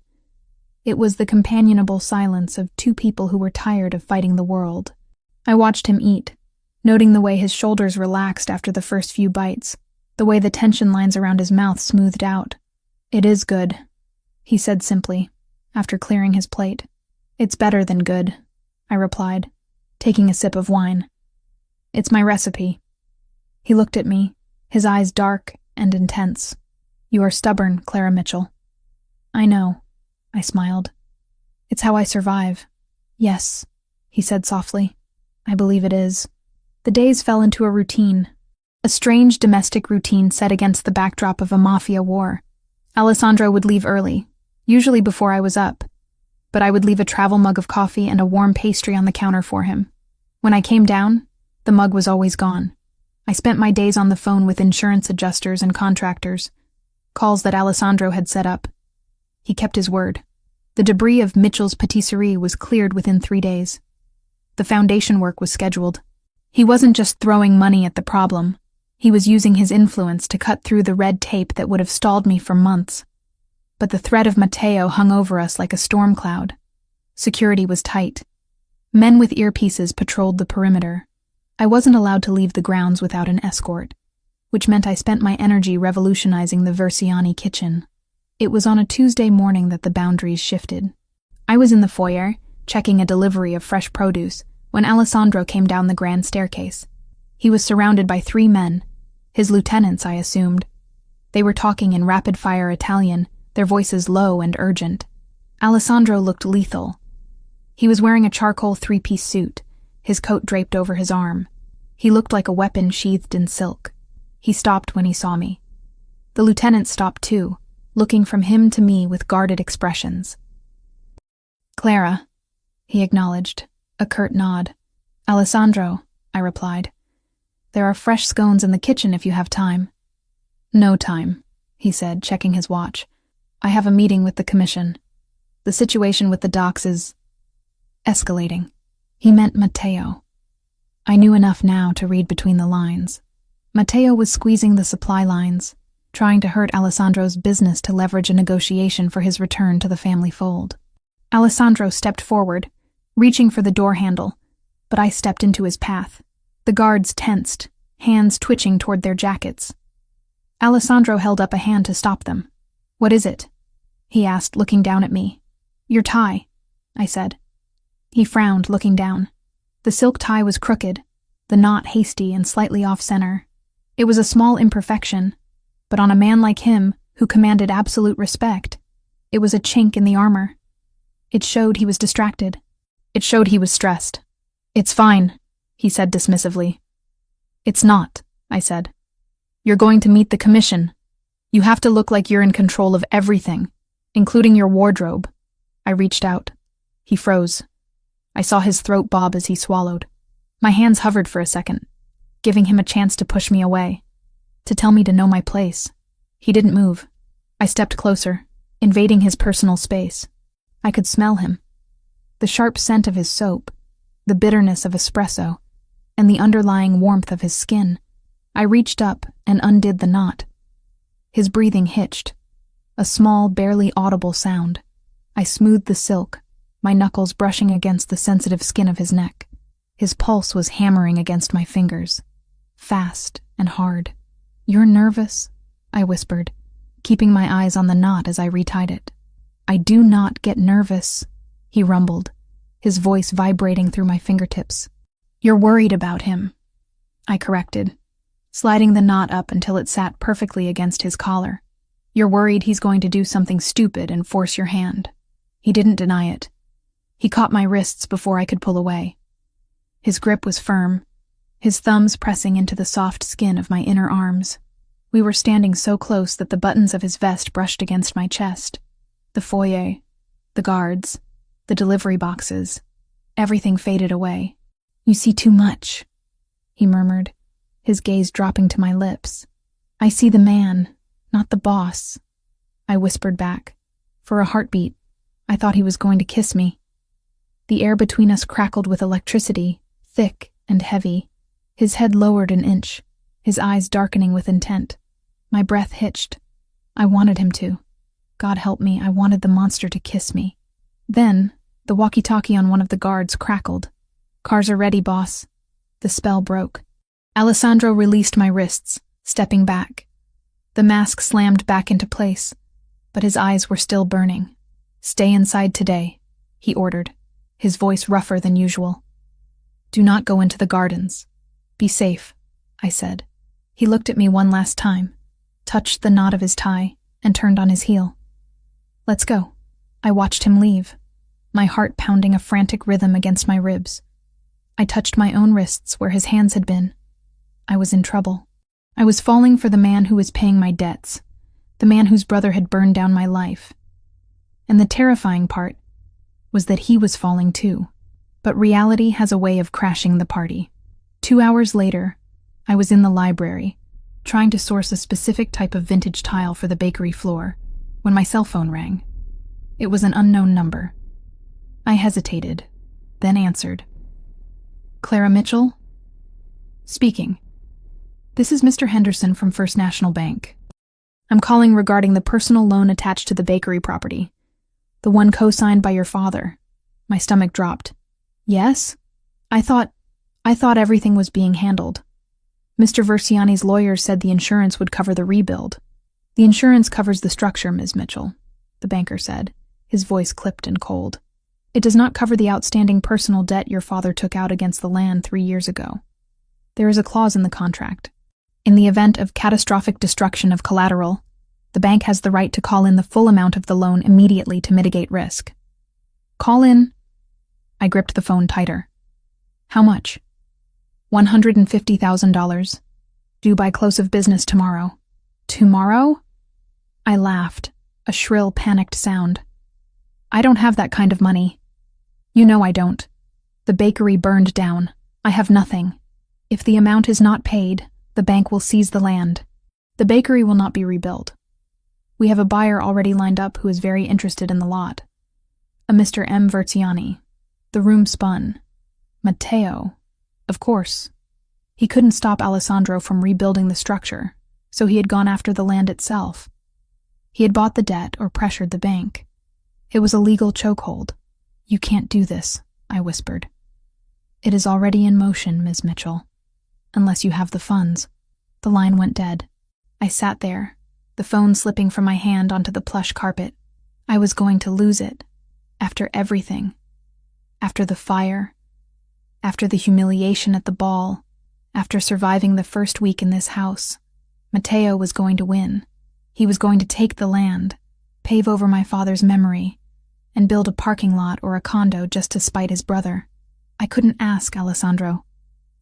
It was the companionable silence of two people who were tired of fighting the world. I watched him eat, noting the way his shoulders relaxed after the first few bites, the way the tension lines around his mouth smoothed out. It is good, he said simply, after clearing his plate. It's better than good, I replied, taking a sip of wine. It's my recipe. He looked at me, his eyes dark and intense. You are stubborn, Clara Mitchell. I know, I smiled. It's how I survive. Yes, he said softly. I believe it is. The days fell into a routine, a strange domestic routine set against the backdrop of a mafia war. Alessandro would leave early, usually before I was up, but I would leave a travel mug of coffee and a warm pastry on the counter for him. When I came down, the mug was always gone. I spent my days on the phone with insurance adjusters and contractors, calls that Alessandro had set up. He kept his word. The debris of Mitchell's patisserie was cleared within 3 days. The foundation work was scheduled. He wasn't just throwing money at the problem. He was using his influence to cut through the red tape that would have stalled me for months. But the threat of Matteo hung over us like a storm cloud. Security was tight. Men with earpieces patrolled the perimeter. I wasn't allowed to leave the grounds without an escort, which meant I spent my energy revolutionizing the Versiani kitchen. It was on a Tuesday morning that the boundaries shifted. I was in the foyer, checking a delivery of fresh produce, when Alessandro came down the grand staircase. He was surrounded by 3 men, his lieutenants, I assumed. They were talking in rapid-fire Italian, their voices low and urgent. Alessandro looked lethal. He was wearing a charcoal 3-piece suit, his coat draped over his arm. He looked like a weapon sheathed in silk. He stopped when he saw me. The lieutenant stopped too, looking from him to me with guarded expressions. Clara, he acknowledged, a curt nod. Alessandro, I replied. There are fresh scones in the kitchen if you have time. No time, he said, checking his watch. I have a meeting with the commission. The situation with the docks is escalating. He meant Matteo. I knew enough now to read between the lines. Matteo was squeezing the supply lines, trying to hurt Alessandro's business to leverage a negotiation for his return to the family fold. Alessandro stepped forward, reaching for the door handle, but I stepped into his path. The guards tensed, hands twitching toward their jackets. Alessandro held up a hand to stop them. What is it? He asked, looking down at me. Your tie, I said. He frowned, looking down. The silk tie was crooked, the knot hasty and slightly off-center. It was a small imperfection, but on a man like him, who commanded absolute respect, it was a chink in the armor. It showed he was distracted. It showed he was stressed. It's fine, he said dismissively. It's not, I said. You're going to meet the commission. You have to look like you're in control of everything, including your wardrobe. I reached out. He froze. I saw his throat bob as he swallowed. My hands hovered for a second, giving him a chance to push me away, to tell me to know my place. He didn't move. I stepped closer, invading his personal space. I could smell him. The sharp scent of his soap, the bitterness of espresso, and the underlying warmth of his skin. I reached up and undid the knot. His breathing hitched, a small, barely audible sound. I smoothed the silk, my knuckles brushing against the sensitive skin of his neck. His pulse was hammering against my fingers, fast and hard. You're nervous? I whispered, keeping my eyes on the knot as I retied it. I do not get nervous, he rumbled, his voice vibrating through my fingertips. You're worried about him, I corrected, sliding the knot up until it sat perfectly against his collar. You're worried he's going to do something stupid and force your hand. He didn't deny it. He caught my wrists before I could pull away. His grip was firm, his thumbs pressing into the soft skin of my inner arms. We were standing so close that the buttons of his vest brushed against my chest. The foyer, the guards, the delivery boxes, everything faded away. You see too much, he murmured, his gaze dropping to my lips. I see the man, not the boss, I whispered back. For a heartbeat, I thought he was going to kiss me. The air between us crackled with electricity, thick and heavy. His head lowered an inch, his eyes darkening with intent. My breath hitched. I wanted him to. God help me, I wanted the monster to kiss me. Then, the walkie-talkie on one of the guards crackled. Cars are ready, boss. The spell broke. Alessandro released my wrists, stepping back. The mask slammed back into place, but his eyes were still burning. Stay inside today, he ordered, his voice rougher than usual. Do not go into the gardens. Be safe, I said. He looked at me one last time, touched the knot of his tie, and turned on his heel. Let's go. I watched him leave, my heart pounding a frantic rhythm against my ribs. I touched my own wrists where his hands had been. I was in trouble. I was falling for the man who was paying my debts, the man whose brother had burned down my life. And the terrifying part was that he was falling too. But reality has a way of crashing the party. 2 hours later, I was in the library, trying to source a specific type of vintage tile for the bakery floor, when my cell phone rang. It was an unknown number. I hesitated, then answered. Clara Mitchell? Speaking. This is Mr. Henderson from First National Bank. I'm calling regarding the personal loan attached to the bakery property, the one co-signed by your father. My stomach dropped. Yes? I thought everything was being handled. Mr. Versiani's lawyer said the insurance would cover the rebuild. The insurance covers the structure, Ms. Mitchell, the banker said, his voice clipped and cold. It does not cover the outstanding personal debt your father took out against the land 3 years ago. There is a clause in the contract. In the event of catastrophic destruction of collateral, the bank has the right to call in the full amount of the loan immediately to mitigate risk. Call in. I gripped the phone tighter. How much? $150,000. Due by close of business tomorrow. Tomorrow? I laughed, a shrill, panicked sound. I don't have that kind of money. You know I don't. The bakery burned down. I have nothing. If the amount is not paid, the bank will seize the land. The bakery will not be rebuilt. We have a buyer already lined up who is very interested in the lot. A Mr. M. Versiani. The room spun. Matteo. Of course. He couldn't stop Alessandro from rebuilding the structure, so he had gone after the land itself. He had bought the debt or pressured the bank. It was a legal chokehold. You can't do this, I whispered. It is already in motion, Ms. Mitchell. Unless you have the funds. The line went dead. I sat there, the phone slipping from my hand onto the plush carpet. I was going to lose it. After everything. After the fire. After the humiliation at the ball. After surviving the first week in this house. Matteo was going to win. He was going to take the land, pave over my father's memory, and build a parking lot or a condo just to spite his brother. I couldn't ask Alessandro.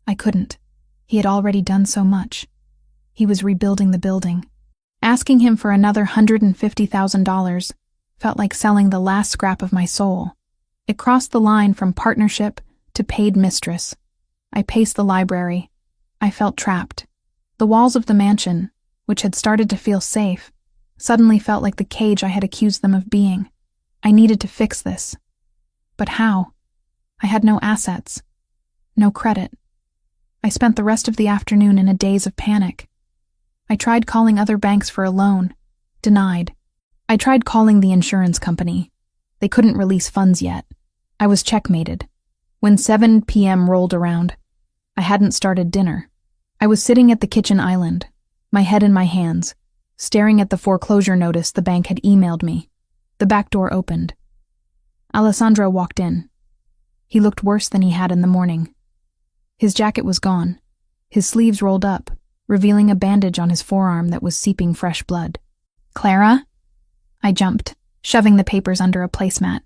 I couldn't. He had already done so much. He was rebuilding the building. Asking him for another $150,000 felt like selling the last scrap of my soul. It crossed the line from partnership to paid mistress. I paced the library. I felt trapped. The walls of the mansion, which had started to feel safe, suddenly felt like the cage I had accused them of being. I needed to fix this. But how? I had no assets. No credit. I spent the rest of the afternoon in a daze of panic. I tried calling other banks for a loan. Denied. I tried calling the insurance company. They couldn't release funds yet. I was checkmated. When 7 p.m. rolled around, I hadn't started dinner. I was sitting at the kitchen island, my head in my hands, staring at the foreclosure notice the bank had emailed me. The back door opened. Alessandro walked in. He looked worse than he had in the morning. His jacket was gone, his sleeves rolled up, revealing a bandage on his forearm that was seeping fresh blood. "Clara?" I jumped, shoving the papers under a placemat.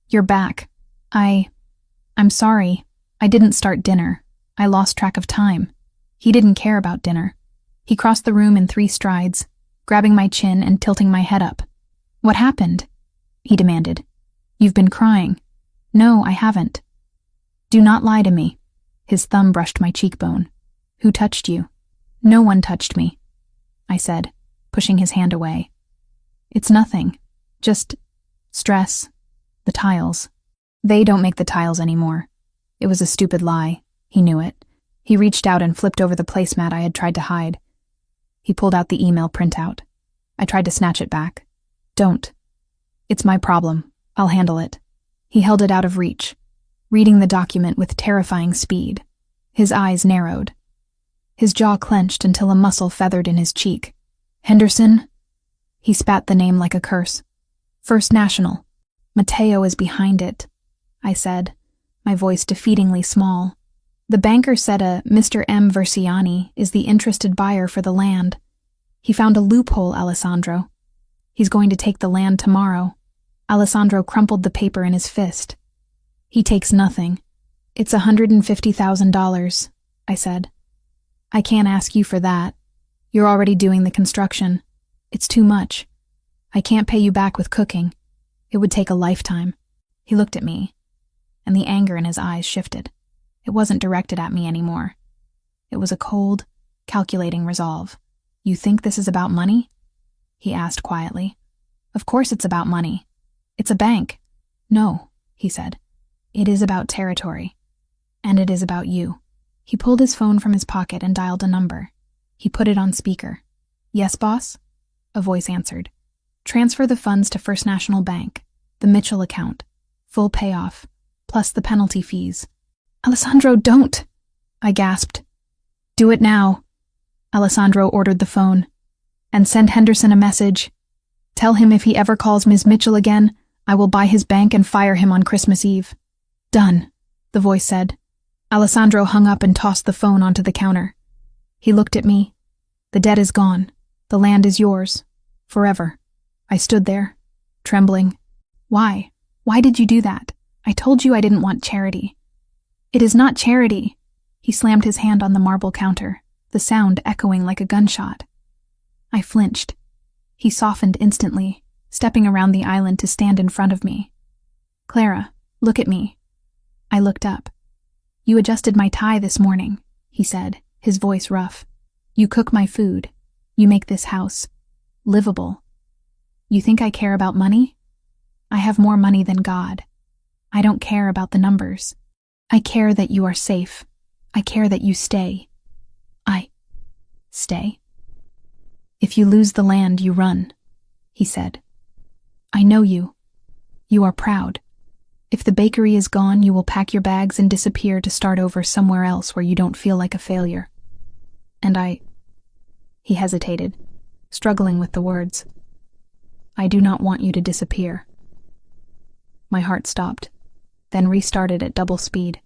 "You're back. I'm sorry. I didn't start dinner. I lost track of time." He didn't care about dinner. He crossed the room in 3 strides, grabbing my chin and tilting my head up. "What happened?" he demanded. "You've been crying." "No, I haven't." "Do not lie to me." His thumb brushed my cheekbone. "Who touched you?" "No one touched me," I said, pushing his hand away. "It's nothing. Just stress. The tiles. They don't make the tiles anymore." It was a stupid lie. He knew it. He reached out and flipped over the placemat I had tried to hide. He pulled out the email printout. I tried to snatch it back. "Don't. It's my problem. I'll handle it." He held it out of reach, reading the document with terrifying speed. His eyes narrowed. His jaw clenched until a muscle feathered in his cheek. "Henderson?" He spat the name like a curse. "First National. Matteo is behind it," I said, my voice defeatingly small. "The banker said a Mr. M. Versiani is the interested buyer for the land. He found a loophole, Alessandro. He's going to take the land tomorrow." Alessandro crumpled the paper in his fist. "He takes nothing. It's $150,000, I said. "I can't ask you for that. You're already doing the construction. It's too much. I can't pay you back with cooking. It would take a lifetime." He looked at me, and the anger in his eyes shifted. It wasn't directed at me anymore. It was a cold, calculating resolve. "You think this is about money?" he asked quietly. "Of course it's about money. It's a bank." "No," he said. "It is about territory. And it is about you." He pulled his phone from his pocket and dialed a number. He put it on speaker. "Yes, boss?" A voice answered. "Transfer the funds to First National Bank, the Mitchell account. Full payoff, plus the penalty fees." "Alessandro, don't!" I gasped. "Do it now," Alessandro ordered the phone. "And send Henderson a message. Tell him if he ever calls Ms. Mitchell again, I will buy his bank and fire him on Christmas Eve." "Done," the voice said. Alessandro hung up and tossed the phone onto the counter. He looked at me. "The debt is gone. The land is yours. Forever." I stood there, trembling. "Why? Why did you do that? I told you I didn't want charity." "It is not charity." He slammed his hand on the marble counter, the sound echoing like a gunshot. I flinched. He softened instantly, stepping around the island to stand in front of me. "Clara, look at me." I looked up. "You adjusted my tie this morning," he said, his voice rough. "You cook my food. You make this house livable. You think I care about money? I have more money than God. I don't care about the numbers. I care that you are safe. I care that you stay. Stay. If you lose the land, you run," he said. "I know you. You are proud. If the bakery is gone, you will pack your bags and disappear to start over somewhere else where you don't feel like a failure. And He hesitated, struggling with the words. "I do not want you to disappear." My heart stopped, then restarted at double speed.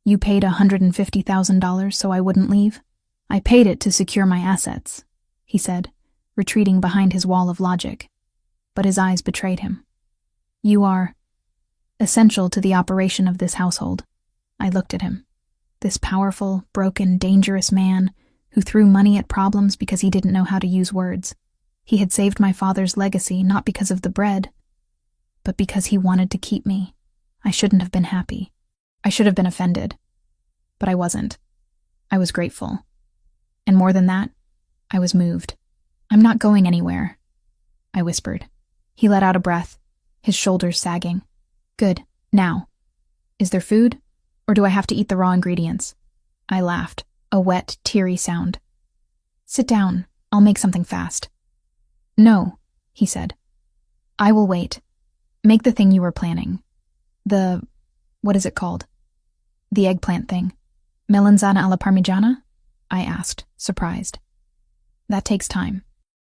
"You paid $150,000 so I wouldn't leave?" "I paid it to secure my assets," he said, retreating behind his wall of logic. But his eyes betrayed him. "You are essential to the operation of this household. I looked at him. This powerful, broken, dangerous man who threw money at problems because he didn't know how to use words. He had saved my father's legacy not because of the bread, but because he wanted to keep me. I shouldn't have been happy. I should have been offended. But I wasn't. I was grateful. And more than that, I was moved. "I'm not going anywhere," I whispered. He let out a breath, his shoulders sagging. "Good. Now. Is there food? Or do I have to eat the raw ingredients?" I laughed, a wet, teary sound. "Sit down. I'll make something fast." "No," he said. "I will wait. Make the thing you were planning. What is it called? The eggplant thing. Melanzana alla parmigiana?" I asked, surprised. "That takes time.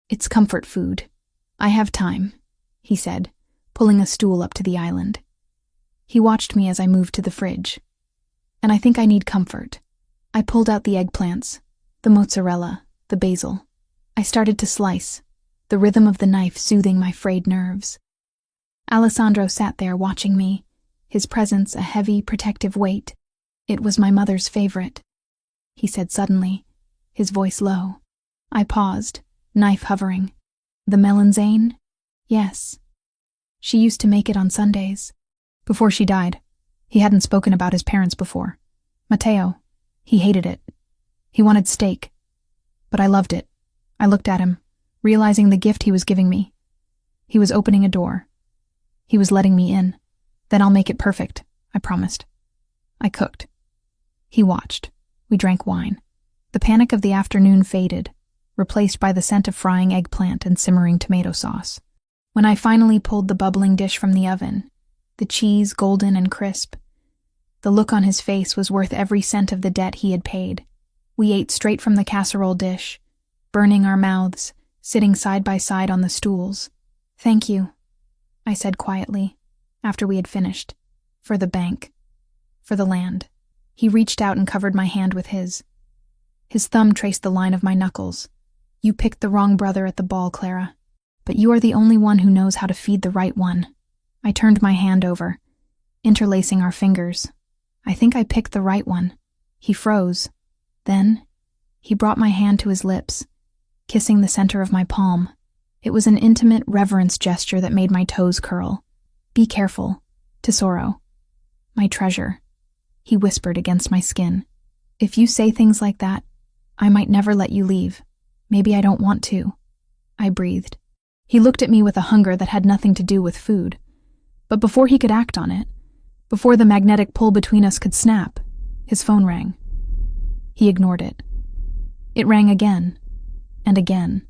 It's comfort food. I have time," he said, pulling a stool up to the island. He watched me as I moved to the fridge. "And I think I need comfort." I pulled out the eggplants, the mozzarella, the basil. I started to slice, the rhythm of the knife soothing my frayed nerves. Alessandro sat there watching me, his presence a heavy, protective weight. "It was my mother's favorite," he said suddenly, his voice low. I paused, knife hovering. "The melanzane?" "Yes. She used to make it on Sundays." Before she died, he hadn't spoken about his parents before. Matteo, he hated it. He wanted steak. But I loved it. I looked at him, realizing the gift he was giving me. He was opening a door. He was letting me in. "Then I'll make it perfect," I promised. I cooked. He watched. We drank wine. The panic of the afternoon faded, replaced by the scent of frying eggplant and simmering tomato sauce. When I finally pulled the bubbling dish from the oven, the cheese golden and crisp, the look on his face was worth every cent of the debt he had paid. We ate straight from the casserole dish, burning our mouths, sitting side by side on the stools. "Thank you," I said quietly, after we had finished. "For the bank. For the land." He reached out and covered my hand with his. His thumb traced the line of my knuckles. "You picked the wrong brother at the ball, Clara. But you are the only one who knows how to feed the right one." I turned my hand over, interlacing our fingers. "I think I picked the right one." He froze. Then, he brought my hand to his lips, kissing the center of my palm. It was an intimate reverence gesture that made my toes curl. "Be careful, tesoro. My treasure," he whispered against my skin. "If you say things like that, I might never let you leave. Maybe I don't want to." I breathed. He looked at me with a hunger that had nothing to do with food. But before he could act on it, before the magnetic pull between us could snap, his phone rang. He ignored it. It rang again, and again.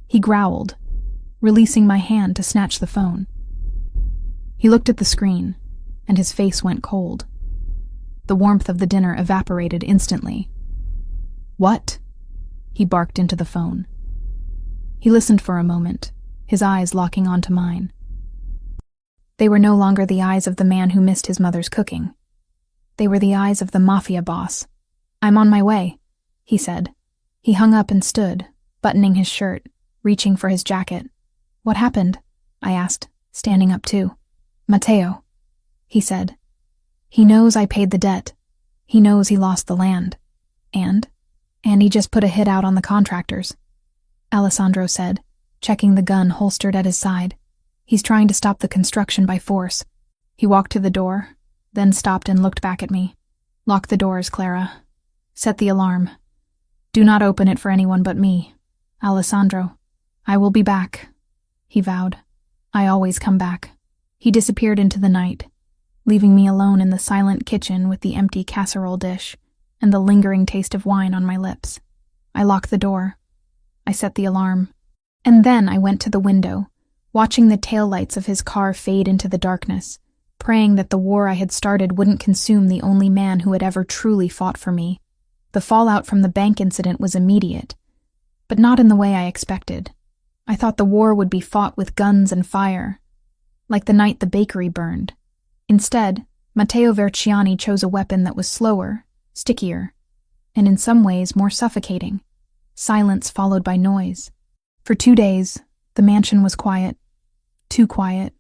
He growled, releasing my hand to snatch the phone. He looked at the screen, and his face went cold. The warmth of the dinner evaporated instantly. "What?" He barked into the phone. He listened for a moment, his eyes locking onto mine. They were no longer the eyes of the man who missed his mother's cooking. They were the eyes of the MAFIA boss. "I'm on my way," he said. He hung up and stood, buttoning his shirt, reaching for his jacket. "What happened?" I asked, standing up too. "Matteo," he said. "He knows I paid the debt. He knows he lost the land. And he just put a hit out on the contractors," Alessandro said, checking the gun holstered at his side. "He's trying to stop the construction by force." He walked to the door, then stopped and looked back at me. "Lock the doors, Clara. Set the alarm. Do not open it for anyone but me. Alessandro, I will be back," he vowed. "I always come back." He disappeared into the night, leaving me alone in the silent kitchen with the empty casserole dish and the lingering taste of wine on my lips. I locked the door. I set the alarm. And then I went to the window, watching the taillights of his car fade into the darkness, praying that the war I had started wouldn't consume the only man who had ever truly fought for me. The fallout from the bank incident was immediate, but not in the way I expected. I thought the war would be fought with guns and fire, like the night the bakery burned. Instead, Matteo Verciani chose a weapon that was slower, stickier, and in some ways more suffocating. Silence followed by noise. For 2 days, the mansion was quiet. Too quiet.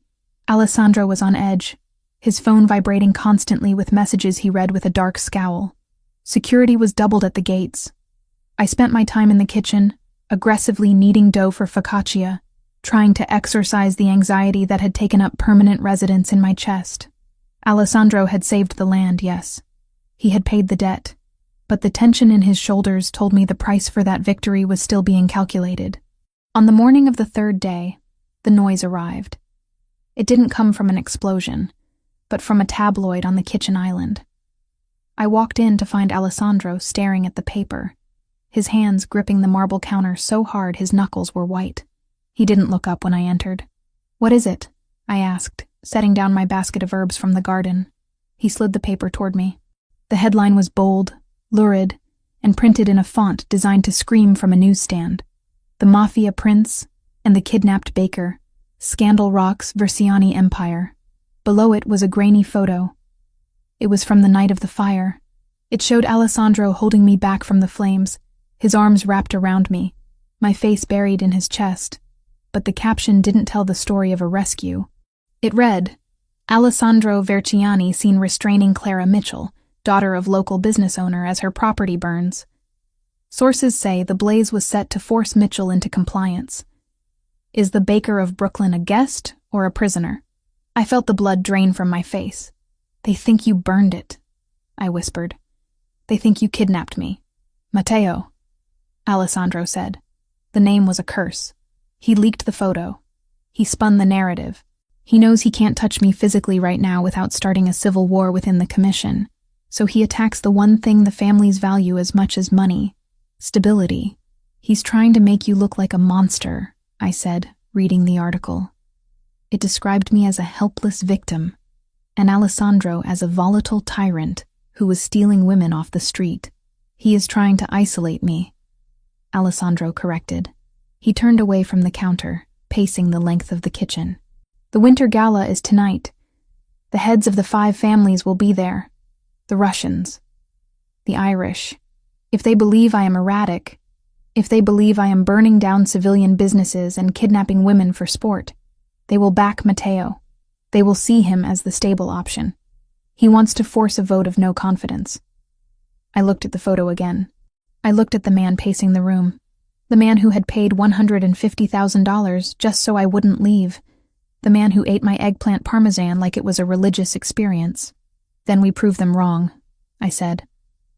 Alessandro was on edge, his phone vibrating constantly with messages he read with a dark scowl. Security was doubled at the gates. I spent my time in the kitchen, aggressively kneading dough for focaccia, trying to exorcise the anxiety that had taken up permanent residence in my chest. Alessandro had saved the land, yes. He had paid the debt, but the tension in his shoulders told me the price for that victory was still being calculated. On the morning of the third day, the noise arrived. It didn't come from an explosion, but from a tabloid on the kitchen island. I walked in to find Alessandro staring at the paper, his hands gripping the marble counter so hard his knuckles were white. He didn't look up when I entered. "What is it?" I asked, setting down my basket of herbs from the garden. He slid the paper toward me. The headline was bold, lurid, and printed in a font designed to scream from a newsstand. "The Mafia Prince and the Kidnapped Baker. Scandal Rocks Versiani Empire." Below it was a grainy photo. It was from the night of the fire. It showed Alessandro holding me back from the flames, his arms wrapped around me, my face buried in his chest. But the caption didn't tell the story of a rescue. It read, "Alessandro Verciani seen restraining Clara Mitchell, daughter of local business owner, as her property burns. Sources say the blaze was set to force Mitchell into compliance. Is the baker of Brooklyn a guest or a prisoner?" I felt the blood drain from my face. "They think you burned it," I whispered. "They think you kidnapped me." "Matteo," Alessandro said. The name was a curse. He leaked the photo. He spun the narrative. He knows he can't touch me physically right now without starting a civil war within the commission, so he attacks the one thing the families value as much as money: stability. "He's trying to make you look like a monster," I said, reading the article. It described me as a helpless victim, and Alessandro as a volatile tyrant who was stealing women off the street. "He is trying to isolate me," Alessandro corrected. He turned away from the counter, pacing the length of the kitchen. "The winter gala is tonight. The heads of the 5 families will be there. The Russians. The Irish. If they believe I am erratic, if they believe I am burning down civilian businesses and kidnapping women for sport, they will back Matteo. They will see him as the stable option. He wants to force a vote of no confidence." I looked at the photo again. I looked at the man pacing the room. The man who had paid $150,000 just so I wouldn't leave. The man who ate my eggplant parmesan like it was a religious experience. "Then we prove them wrong," I said.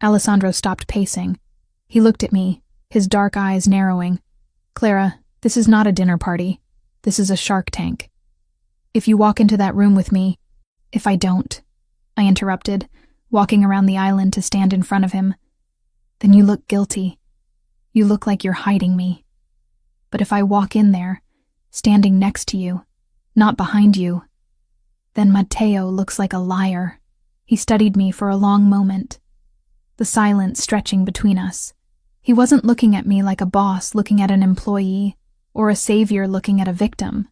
Alessandro stopped pacing. He looked at me, his dark eyes narrowing. "Clara, this is not a dinner party. This is a Shark Tank. If you walk into that room with me—" "If I don't," I interrupted, walking around the island to stand in front of him, "then you look guilty. You look like you're hiding me. But if I walk in there, standing next to you, not behind you, then Matteo looks like a liar." He studied me for a long moment, the silence stretching between us. He wasn't looking at me like a boss looking at an employee, or a savior looking at a victim.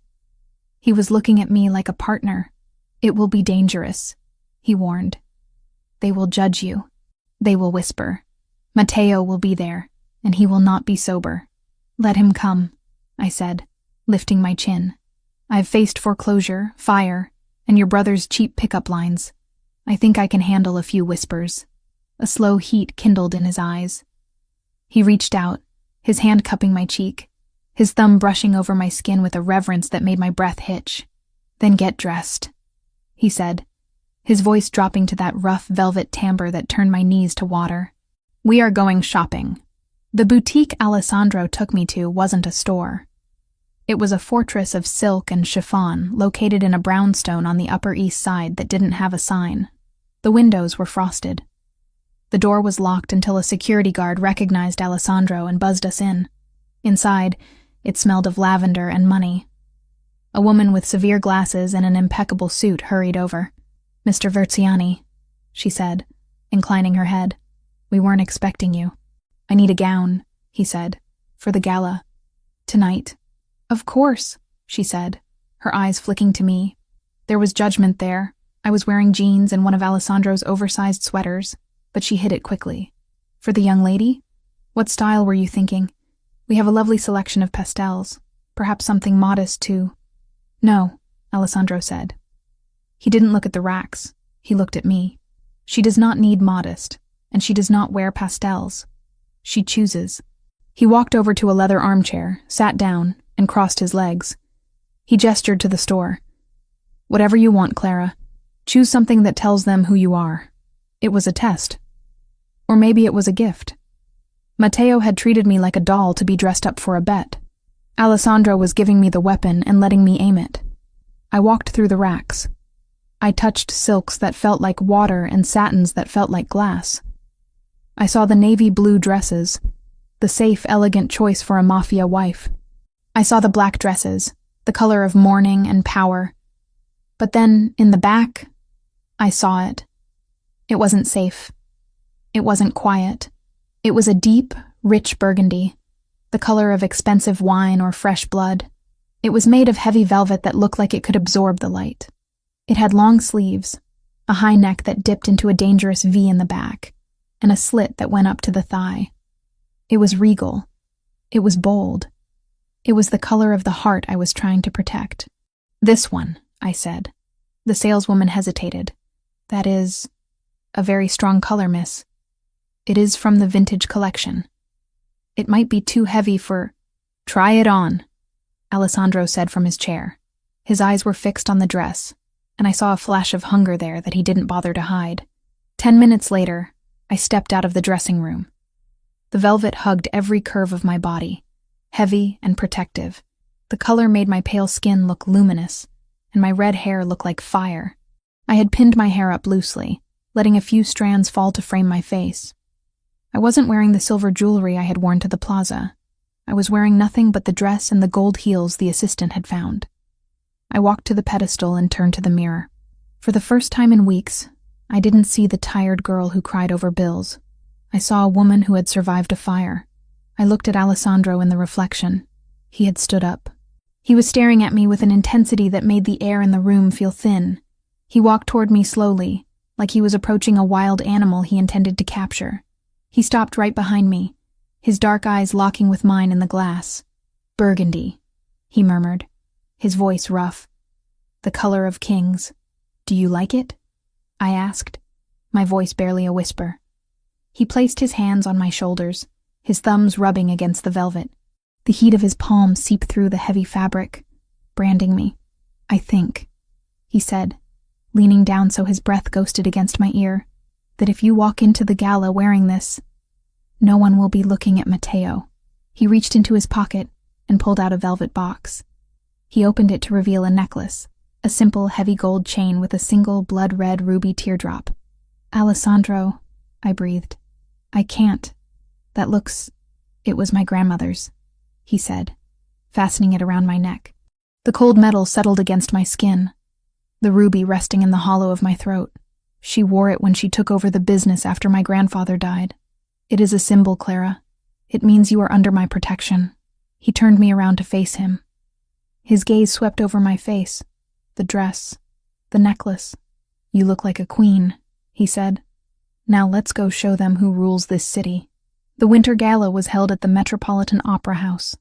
He was looking at me like a partner. "It will be dangerous," he warned. "They will judge you. They will whisper. Matteo will be there, and he will not be sober." "Let him come," I said, lifting my chin. "I've faced foreclosure, fire, and your brother's cheap pickup lines. I think I can handle a few whispers." A slow heat kindled in his eyes. He reached out, his hand cupping my cheek, his thumb brushing over my skin with a reverence that made my breath hitch. "Then get dressed," he said, his voice dropping to that rough velvet timbre that turned my knees to water. "We are going shopping." The boutique Alessandro took me to wasn't a store. It was a fortress of silk and chiffon located in a brownstone on the Upper East Side that didn't have a sign. The windows were frosted. The door was locked until a security guard recognized Alessandro and buzzed us in. Inside, it smelled of lavender and money. A woman with severe glasses and an impeccable suit hurried over. "Mr. Verciani," she said, inclining her head. "We weren't expecting you." "I need a gown," he said, "for the gala. Tonight." "Of course," she said, her eyes flicking to me. There was judgment there. I was wearing jeans and one of Alessandro's oversized sweaters, but she hid it quickly. "For the young lady? What style were you thinking? We have a lovely selection of pastels. Perhaps something modest, too." "No," Alessandro said. He didn't look at the racks. He looked at me. She does not need modest, and she does not wear pastels. She chooses. He walked over to a leather armchair, sat down, and crossed his legs. He gestured to the store. Whatever you want, Clara. Choose something that tells them who you are. It was a test. Or maybe it was a gift. Matteo had treated me like a doll to be dressed up for a bet. Alessandro was giving me the weapon and letting me aim it. I walked through the racks. I touched silks that felt like water and satins that felt like glass. I saw the navy blue dresses, the safe, elegant choice for a MAFIA wife. I saw the black dresses, the color of mourning and power. But then, in the back, I saw it. It wasn't safe. It wasn't quiet. It was a deep, rich burgundy, the color of expensive wine or fresh blood. It was made of heavy velvet that looked like it could absorb the light. It had long sleeves, a high neck that dipped into a dangerous V in the back, and a slit that went up to the thigh. It was regal. It was bold. It was the color of the heart I was trying to protect. This one, I said. The saleswoman hesitated. That is a very strong color, miss. It is from the vintage collection. It might be too heavy for— Try it on, Alessandro said from his chair. His eyes were fixed on the dress, and I saw a flash of hunger there that he didn't bother to hide. 10 minutes later, I stepped out of the dressing room. The velvet hugged every curve of my body, heavy and protective. The color made my pale skin look luminous, and my red hair look like fire. I had pinned my hair up loosely, letting a few strands fall to frame my face. I wasn't wearing the silver jewelry I had worn to the plaza. I was wearing nothing but the dress and the gold heels the assistant had found. I walked to the pedestal and turned to the mirror. For the first time in weeks, I didn't see the tired girl who cried over bills. I saw a woman who had survived a fire. I looked at Alessandro in the reflection. He had stood up. He was staring at me with an intensity that made the air in the room feel thin. He walked toward me slowly, like he was approaching a wild animal he intended to capture. He stopped right behind me, his dark eyes locking with mine in the glass. Burgundy, he murmured, his voice rough. The color of kings. Do you like it? I asked, my voice barely a whisper. He placed his hands on my shoulders, his thumbs rubbing against the velvet. The heat of his palm seeped through the heavy fabric, branding me. I think, he said, leaning down so his breath ghosted against my ear, that if you walk into the gala wearing this, no one will be looking at Matteo. He reached into his pocket and pulled out a velvet box. He opened it to reveal a necklace, a simple, heavy gold chain with a single blood-red ruby teardrop. Alessandro, I breathed. I can't. That looks— It was my grandmother's, he said, fastening it around my neck. The cold metal settled against my skin, the ruby resting in the hollow of my throat. She wore it when she took over the business after my grandfather died. It is a symbol, Clara. It means you are under my protection. He turned me around to face him. His gaze swept over my face, the dress, the necklace. You look like a queen, he said. Now let's go show them who rules this city. The winter gala was held at the Metropolitan Opera House.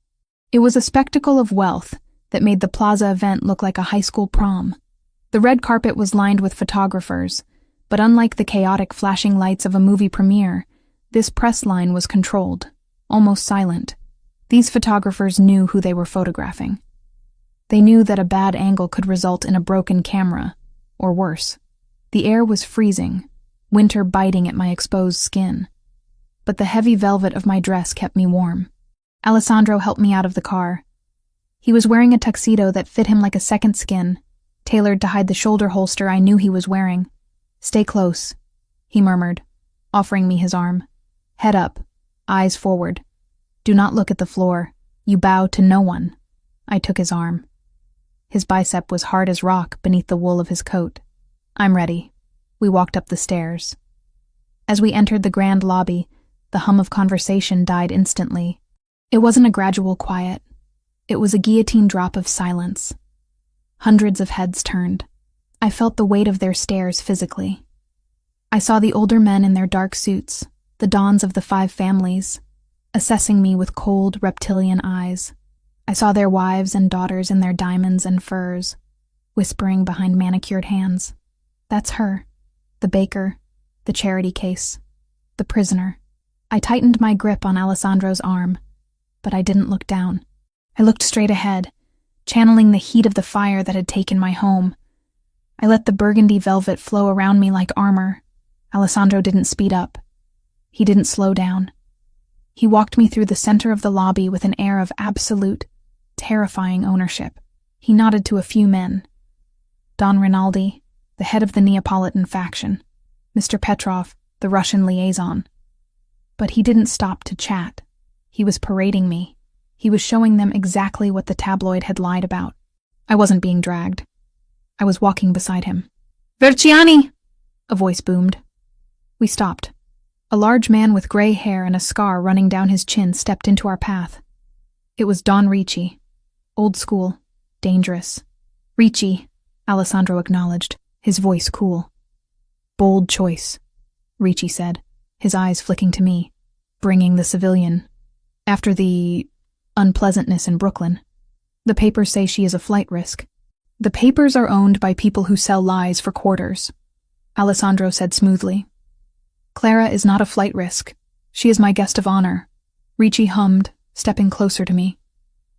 It was a spectacle of wealth that made the plaza event look like a high school prom. The red carpet was lined with photographers, but unlike the chaotic flashing lights of a movie premiere, this press line was controlled, almost silent. These photographers knew who they were photographing. They knew that a bad angle could result in a broken camera, or worse. The air was freezing, winter biting at my exposed skin. But the heavy velvet of my dress kept me warm. Alessandro helped me out of the car. He was wearing a tuxedo that fit him like a second skin, tailored to hide the shoulder holster I knew he was wearing. Stay close, he murmured, offering me his arm. Head up, eyes forward. Do not look at the floor. You bow to no one. I took his arm. His bicep was hard as rock beneath the wool of his coat. I'm ready. We walked up the stairs. As we entered the grand lobby, the hum of conversation died instantly. It wasn't a gradual quiet. It was a guillotine drop of silence. Hundreds of heads turned. I felt the weight of their stares physically. I saw the older men in their dark suits, the dons of the 5 families, assessing me with cold, reptilian eyes. I saw their wives and daughters in their diamonds and furs. whispering behind manicured hands. That's her. The baker, the charity case, the prisoner. I tightened my grip on Alessandro's arm, but I didn't look down. I looked straight ahead, channeling the heat of the fire that had taken my home. I let the burgundy velvet flow around me like armor. Alessandro didn't speed up. He didn't slow down. He walked me through the center of the lobby with an air of absolute, terrifying ownership. He nodded to a few men. Don Rinaldi, the head of the Neapolitan faction. Mr. Petrov, the Russian liaison. But he didn't stop to chat. He was parading me. He was showing them exactly what the tabloid had lied about. I wasn't being dragged. I was walking beside him. "Verciani!" a voice boomed. We stopped. A large man with gray hair and a scar running down his chin stepped into our path. It was Don Ricci. Old school. Dangerous. "Ricci," Alessandro acknowledged, his voice cool. "Bold choice," Ricci said, his eyes flicking to me. "Bringing the civilian. After the unpleasantness in Brooklyn. The papers say she is a flight risk." "The papers are owned by people who sell lies for quarters," Alessandro said smoothly. "Clara is not a flight risk. She is my guest of honor," Ricci hummed, stepping closer to me.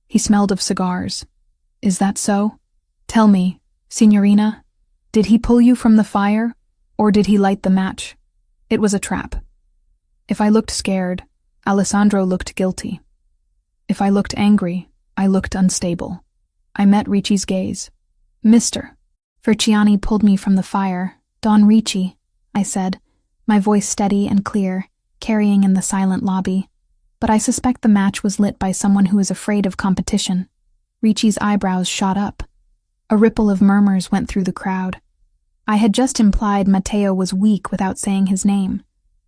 He smelled of cigars. "Is that so? Tell me, Signorina, did he pull you from the fire, or did he light the match?" It was a trap. If I looked scared, Alessandro looked guilty. If I looked angry, I looked unstable. I met Ricci's gaze. "Mr. Verciani pulled me from the fire. Don Ricci," I said, my voice steady and clear, carrying in the silent lobby. But I suspect the match was lit by someone who is afraid of competition. Ricci's eyebrows shot up. A ripple of murmurs went through the crowd. I had just implied Matteo was weak without saying his name.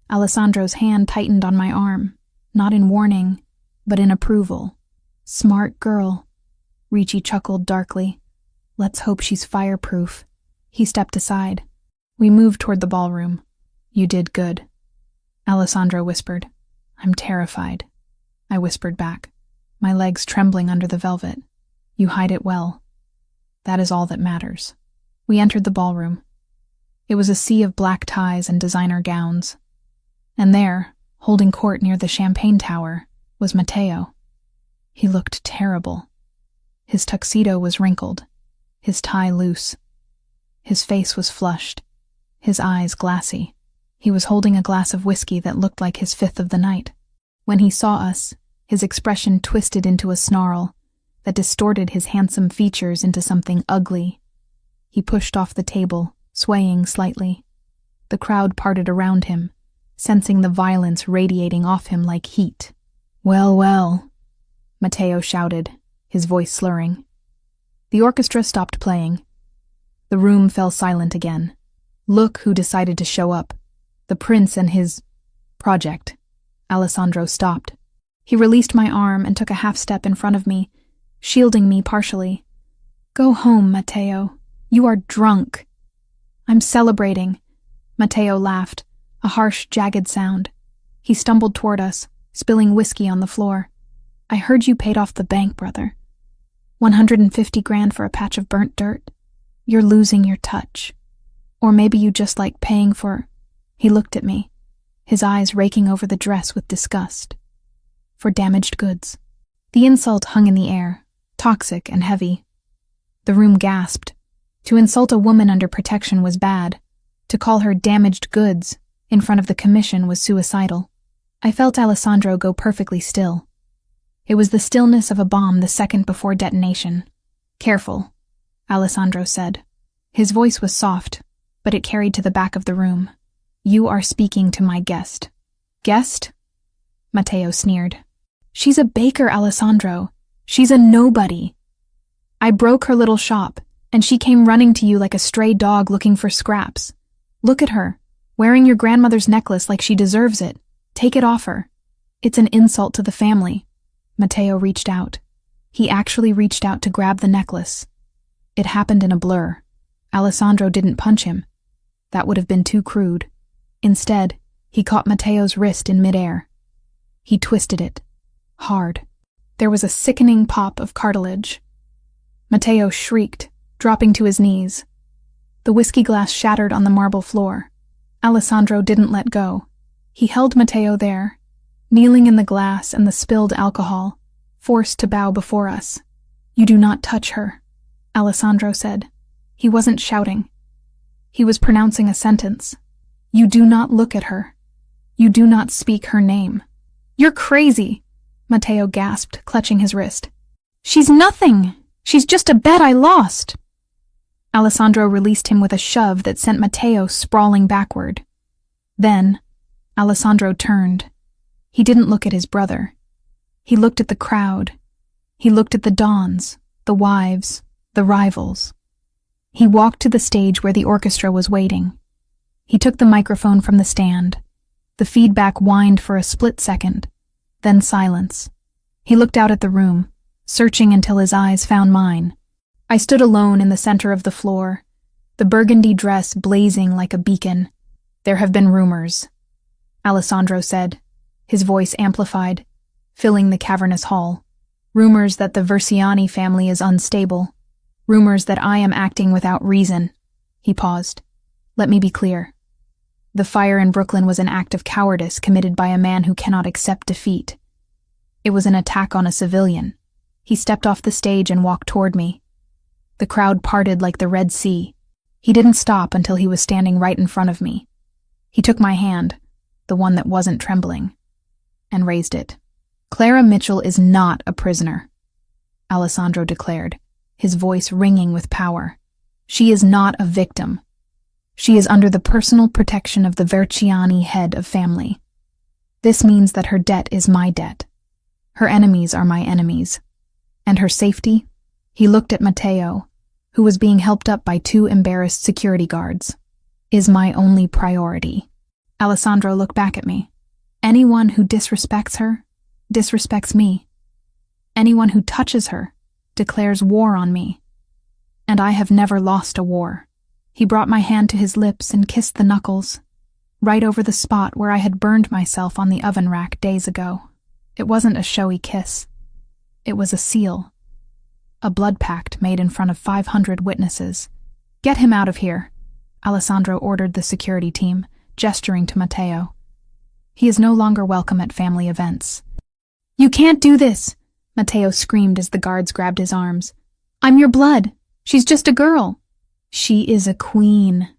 Alessandro's hand tightened on my arm, not in warning, but in approval. "Smart girl," Ricci chuckled darkly. "Let's hope she's fireproof." He stepped aside. We moved toward the ballroom. "You did good," Alessandro whispered. "I'm terrified," I whispered back, my legs trembling under the velvet. "You hide it well. That is all that matters." We entered the ballroom. It was a sea of black ties and designer gowns. And there, holding court near the champagne tower, was Matteo. He looked terrible. His tuxedo was wrinkled, his tie loose. His face was flushed, his eyes glassy. He was holding a glass of whiskey that looked like his fifth of the night. When he saw us, his expression twisted into a snarl that distorted his handsome features into something ugly. He pushed off the table, swaying slightly. The crowd parted around him, sensing the violence radiating off him like heat. "Well, well," Matteo shouted, his voice slurring. The orchestra stopped playing. The room fell silent again. Look who decided to show up. The prince and his project. Alessandro stopped. He released my arm and took a half step in front of me, shielding me partially. "Go home, Matteo. You are drunk." "I'm celebrating." Matteo laughed, a harsh, jagged sound. He stumbled toward us, spilling whiskey on the floor. "I heard you paid off the bank, brother. 150 grand for a patch of burnt dirt. You're losing your touch. Or maybe you just like paying for—" He looked at me, his eyes raking over the dress with disgust. "For damaged goods." The insult hung in the air, toxic and heavy. The room gasped. To insult a woman under protection was bad. To call her damaged goods in front of the commission was suicidal. I felt Alessandro go perfectly still. It was the stillness of a bomb the second before detonation. "Careful," Alessandro said. His voice was soft, but it carried to the back of the room. "You are speaking to my guest." "Guest?" Matteo sneered. "She's a baker, Alessandro. She's a nobody. I broke her little shop, and she came running to you like a stray dog looking for scraps. Look at her, wearing your grandmother's necklace like she deserves it. Take it off her. It's an insult to the family." Matteo reached out. He actually reached out to grab the necklace. It happened in a blur. Alessandro didn't punch him. That would have been too crude. Instead, he caught Matteo's wrist in midair. He twisted it. Hard. There was a sickening pop of cartilage. Matteo shrieked, dropping to his knees. The whiskey glass shattered on the marble floor. Alessandro didn't let go. He held Matteo there, kneeling in the glass and the spilled alcohol, forced to bow before us. "You do not touch her," Alessandro said. He wasn't shouting. He was pronouncing a sentence. "You do not look at her. You do not speak her name." "You're crazy," Matteo gasped, clutching his wrist. "She's nothing. She's just a bet I lost." Alessandro released him with a shove that sent Matteo sprawling backward. Then, Alessandro turned. He didn't look at his brother. He looked at the crowd. He looked at the dons, the wives, the rivals. He walked to the stage where the orchestra was waiting. He took the microphone from the stand. The feedback whined for a split second, then silence. He looked out at the room, searching until his eyes found mine. I stood alone in the center of the floor, the burgundy dress blazing like a beacon. "There have been rumors," Alessandro said, his voice amplified, filling the cavernous hall. "Rumors that the Versiani family is unstable. Rumors that I am acting without reason." He paused. "Let me be clear. The fire in Brooklyn was an act of cowardice committed by a man who cannot accept defeat. It was an attack on a civilian." He stepped off the stage and walked toward me. The crowd parted like the Red Sea. He didn't stop until he was standing right in front of me. He took my hand, the one that wasn't trembling, and raised it. "Clara Mitchell is not a prisoner," Alessandro declared, his voice ringing with power. "She is not a victim. She is under the personal protection of the Versiani head of family. This means that her debt is my debt. Her enemies are my enemies. And her safety?" He looked at Matteo, who was being helped up by 2 embarrassed security guards. "Is my only priority." Alessandro looked back at me. "Anyone who disrespects her, disrespects me. Anyone who touches her, declares war on me. And I have never lost a war." He brought my hand to his lips and kissed the knuckles, right over the spot where I had burned myself on the oven rack days ago. It wasn't a showy kiss. It was a seal. A blood pact made in front of 500 witnesses. "Get him out of here," Alessandro ordered the security team, gesturing to Matteo. "He is no longer welcome at family events." "You can't do this," Matteo screamed as the guards grabbed his arms. "I'm your blood. She's just a girl." "She is a queen,"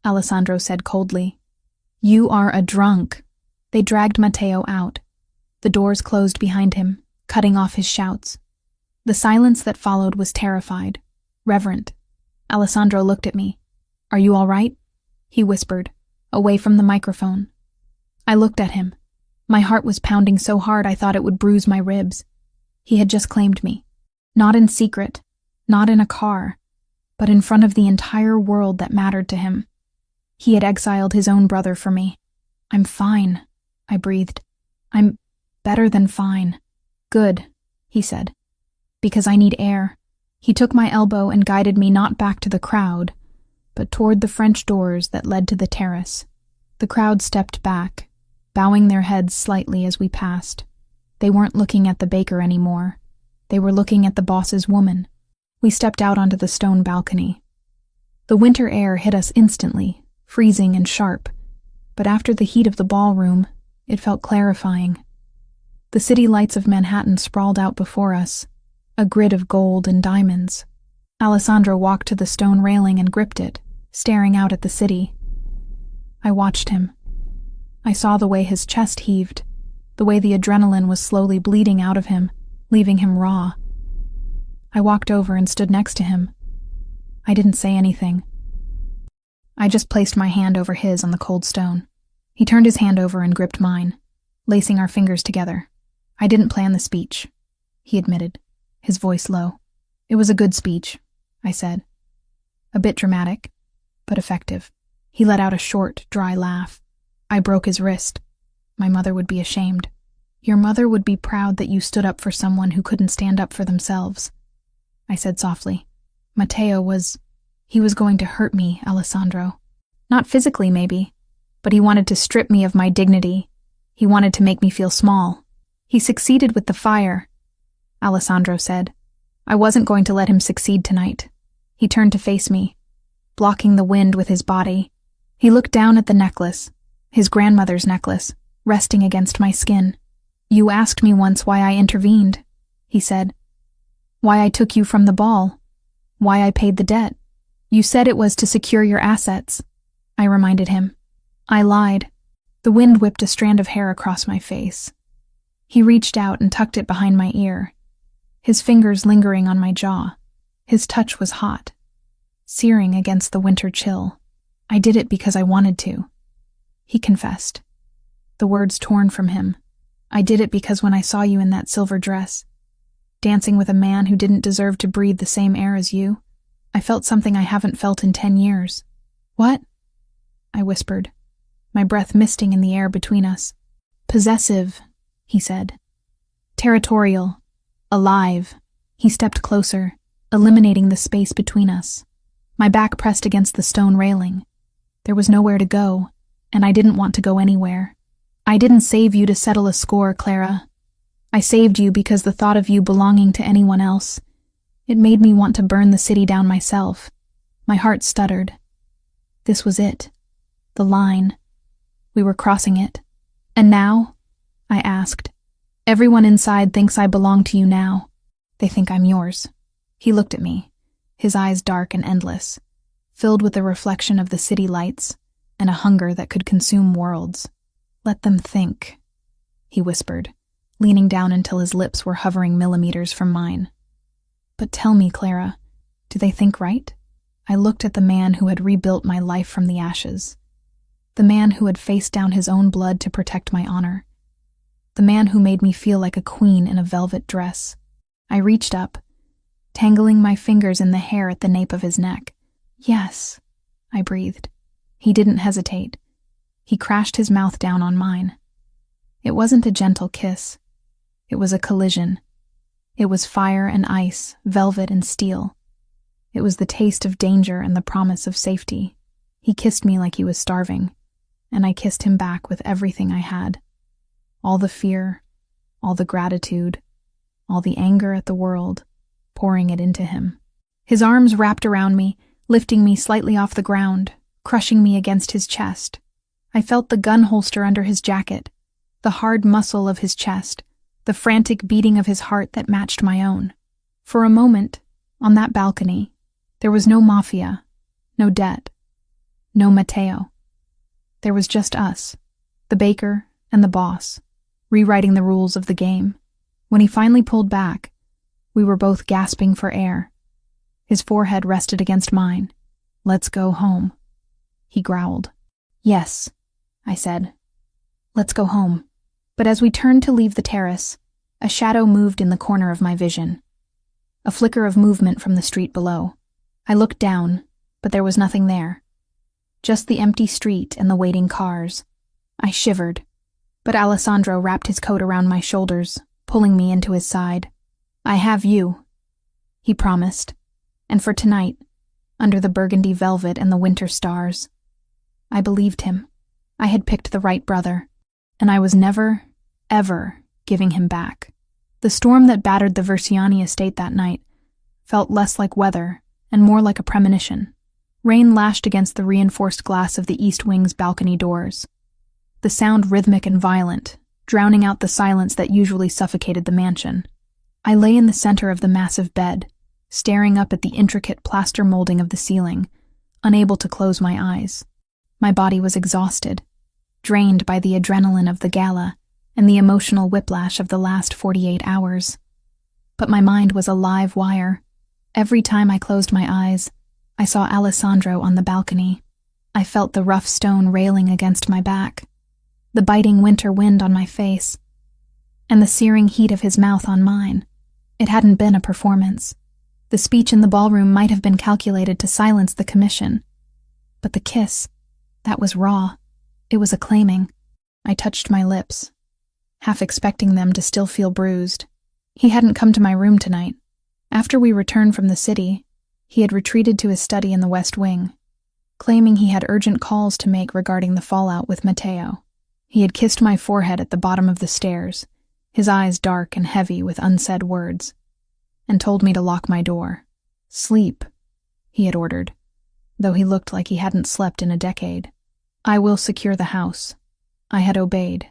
Alessandro said coldly. "You are a drunk." They dragged Matteo out. The doors closed behind him, cutting off his shouts. The silence that followed was terrified, reverent. Alessandro looked at me. "Are you all right?" he whispered, away from the microphone. I looked at him. My heart was pounding so hard I thought it would bruise my ribs. He had just claimed me. Not in secret, not in a car, but in front of the entire world that mattered to him. He had exiled his own brother for me. "I'm fine," I breathed. "I'm better than fine." "Good," he said. "Because I need air." He took my elbow and guided me not back to the crowd, but toward the French doors that led to the terrace. The crowd stepped back, bowing their heads slightly as we passed. They weren't looking at the baker anymore. They were looking at the boss's woman. We stepped out onto the stone balcony. The winter air hit us instantly, freezing and sharp, but after the heat of the ballroom, it felt clarifying. The city lights of Manhattan sprawled out before us, a grid of gold and diamonds. Alessandro walked to the stone railing and gripped it, staring out at the city. I watched him. I saw the way his chest heaved, the way the adrenaline was slowly bleeding out of him, leaving him raw. I walked over and stood next to him. I didn't say anything. I just placed my hand over his on the cold stone. He turned his hand over and gripped mine, lacing our fingers together. "I didn't plan the speech," he admitted, his voice low. "It was a good speech," I said. "A bit dramatic, but effective." He let out a short, dry laugh. "I broke his wrist. My mother would be ashamed." "Your mother would be proud that you stood up for someone who couldn't stand up for themselves," I said softly. "Matteo he was going to hurt me, Alessandro. Not physically, maybe, but he wanted to strip me of my dignity. He wanted to make me feel small. He succeeded with the fire," Alessandro said. "I wasn't going to let him succeed tonight. He turned to face me, blocking the wind with his body. He looked down at the necklace, his grandmother's necklace, resting against my skin. "You asked me once why I intervened," he said. "Why I took you from the ball. Why I paid the debt. You said it was to secure your assets," I reminded him. I lied. The wind whipped a strand of hair across my face. He reached out and tucked it behind my ear, his fingers lingering on my jaw. His touch was hot, searing against the winter chill. "I did it because I wanted to," he confessed, the words torn from him. "I did it because when I saw you in that silver dress, dancing with a man who didn't deserve to breathe the same air as you, I felt something I haven't felt in 10 years. "What?" I whispered, my breath misting in the air between us. "Possessive," he said. "Territorial. Alive." He stepped closer, eliminating the space between us. My back pressed against the stone railing. There was nowhere to go, and I didn't want to go anywhere. "I didn't save you to settle a score, Clara. I saved you because the thought of you belonging to anyone else, it made me want to burn the city down myself." My heart stuttered. This was it. The line. We were crossing it. "And now?" I asked. "Everyone inside thinks I belong to you now. They think I'm yours." He looked at me, his eyes dark and endless, filled with the reflection of the city lights and a hunger that could consume worlds. "Let them think," he whispered, leaning down until his lips were hovering millimeters from mine. "But tell me, Clara, do they think right?" I looked at the man who had rebuilt my life from the ashes. The man who had faced down his own blood to protect my honor. The man who made me feel like a queen in a velvet dress. I reached up, tangling my fingers in the hair at the nape of his neck. "Yes," I breathed. He didn't hesitate. He crashed his mouth down on mine. It wasn't a gentle kiss. It was a collision. It was fire and ice, velvet and steel. It was the taste of danger and the promise of safety. He kissed me like he was starving, and I kissed him back with everything I had. All the fear, all the gratitude, all the anger at the world, pouring it into him. His arms wrapped around me, lifting me slightly off the ground, crushing me against his chest. I felt the gun holster under his jacket, the hard muscle of his chest, the frantic beating of his heart that matched my own. For a moment, on that balcony, there was no mafia, no debt, no Matteo. There was just us, the baker and the boss, rewriting the rules of the game. When he finally pulled back, we were both gasping for air. His forehead rested against mine. "Let's go home," he growled. "Yes," I said. "Let's go home." But as we turned to leave the terrace, a shadow moved in the corner of my vision. A flicker of movement from the street below. I looked down, but there was nothing there. Just the empty street and the waiting cars. I shivered, but Alessandro wrapped his coat around my shoulders, pulling me into his side. "I have you," he promised, and for tonight, under the burgundy velvet and the winter stars. I believed him. I had picked the right brother, and I was never, ever giving him back. The storm that battered the Versiani estate that night felt less like weather and more like a premonition. Rain lashed against the reinforced glass of the East Wing's balcony doors, the sound rhythmic and violent, drowning out the silence that usually suffocated the mansion. I lay in the center of the massive bed, staring up at the intricate plaster molding of the ceiling, unable to close my eyes. My body was exhausted, drained by the adrenaline of the gala and the emotional whiplash of the last 48 hours. But my mind was a live wire. Every time I closed my eyes, I saw Alessandro on the balcony. I felt the rough stone railing against my back, the biting winter wind on my face, and the searing heat of his mouth on mine. It hadn't been a performance. The speech in the ballroom might have been calculated to silence the commission. But the kiss, that was raw. It was acclaiming. I touched my lips, half expecting them to still feel bruised. He hadn't come to my room tonight. After we returned from the city, he had retreated to his study in the West Wing, claiming he had urgent calls to make regarding the fallout with Matteo. He had kissed my forehead at the bottom of the stairs, his eyes dark and heavy with unsaid words, and told me to lock my door. "Sleep," he had ordered, though he looked like he hadn't slept in a decade. "I will secure the house." I had obeyed.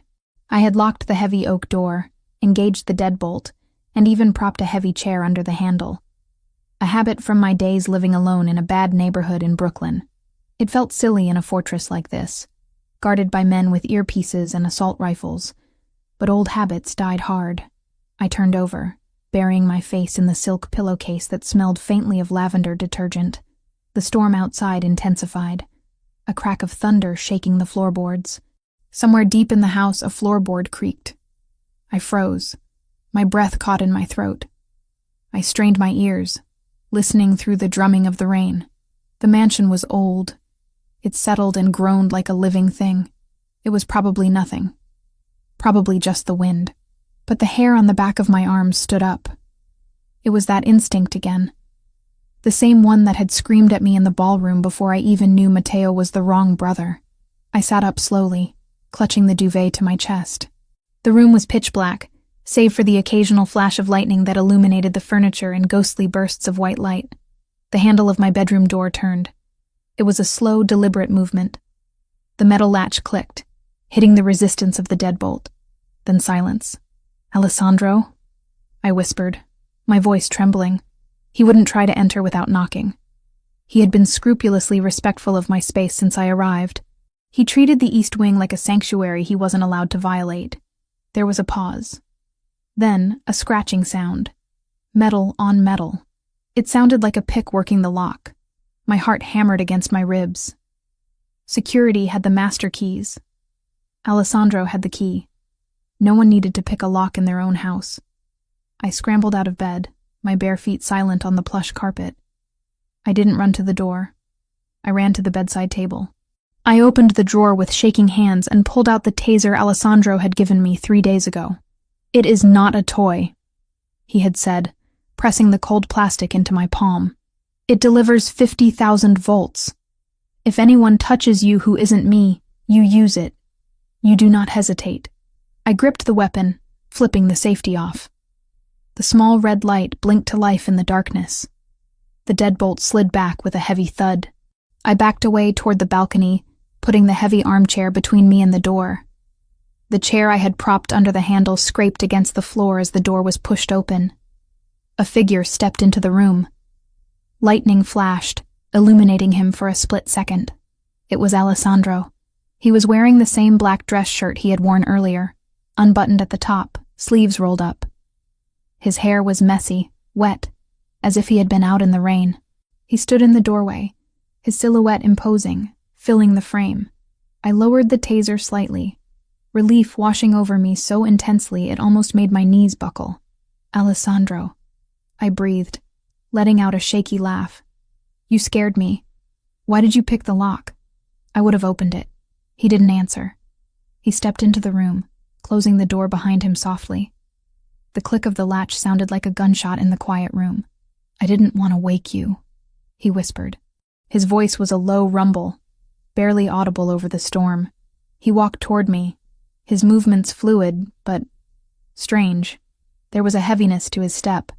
I had locked the heavy oak door, engaged the deadbolt, and even propped a heavy chair under the handle. A habit from my days living alone in a bad neighborhood in Brooklyn. It felt silly in a fortress like this, guarded by men with earpieces and assault rifles. But old habits died hard. I turned over, burying my face in the silk pillowcase that smelled faintly of lavender detergent. The storm outside intensified, a crack of thunder shaking the floorboards. Somewhere deep in the house, a floorboard creaked. I froze. My breath caught in my throat. I strained my ears, listening through the drumming of the rain. The mansion was old. It settled and groaned like a living thing. It was probably nothing. Probably just the wind. But the hair on the back of my arms stood up. It was that instinct again. The same one that had screamed at me in the ballroom before I even knew Mateo was the wrong brother. I sat up slowly, clutching the duvet to my chest. The room was pitch black, save for the occasional flash of lightning that illuminated the furniture in ghostly bursts of white light. The handle of my bedroom door turned. It was a slow, deliberate movement. The metal latch clicked, hitting the resistance of the deadbolt. Then silence. "Alessandro?" I whispered, my voice trembling. He wouldn't try to enter without knocking. He had been scrupulously respectful of my space since I arrived. He treated the East Wing like a sanctuary he wasn't allowed to violate. There was a pause. Then, a scratching sound. Metal on metal. It sounded like a pick working the lock. My heart hammered against my ribs. Security had the master keys. Alessandro had the key. No one needed to pick a lock in their own house. I scrambled out of bed, my bare feet silent on the plush carpet. I didn't run to the door. I ran to the bedside table. I opened the drawer with shaking hands and pulled out the taser Alessandro had given me 3 days ago. "It is not a toy," he had said, pressing the cold plastic into my palm. "It delivers 50,000 volts. If anyone touches you who isn't me, you use it. You do not hesitate." I gripped the weapon, flipping the safety off. The small red light blinked to life in the darkness. The deadbolt slid back with a heavy thud. I backed away toward the balcony, putting the heavy armchair between me and the door. The chair I had propped under the handle scraped against the floor as the door was pushed open. A figure stepped into the room. Lightning flashed, illuminating him for a split second. It was Alessandro. He was wearing the same black dress shirt he had worn earlier, unbuttoned at the top, sleeves rolled up. His hair was messy, wet, as if he had been out in the rain. He stood in the doorway, his silhouette imposing, filling the frame. I lowered the taser slightly, relief washing over me so intensely it almost made my knees buckle. "Alessandro," I breathed, letting out a shaky laugh. "You scared me. Why did you pick the lock?" I would have opened it. He didn't answer. He stepped into the room, closing the door behind him softly. The click of the latch sounded like a gunshot in the quiet room. "I didn't want to wake you," he whispered. His voice was a low rumble, barely audible over the storm. He walked toward me, his movements fluid, but strange. There was a heaviness to his step,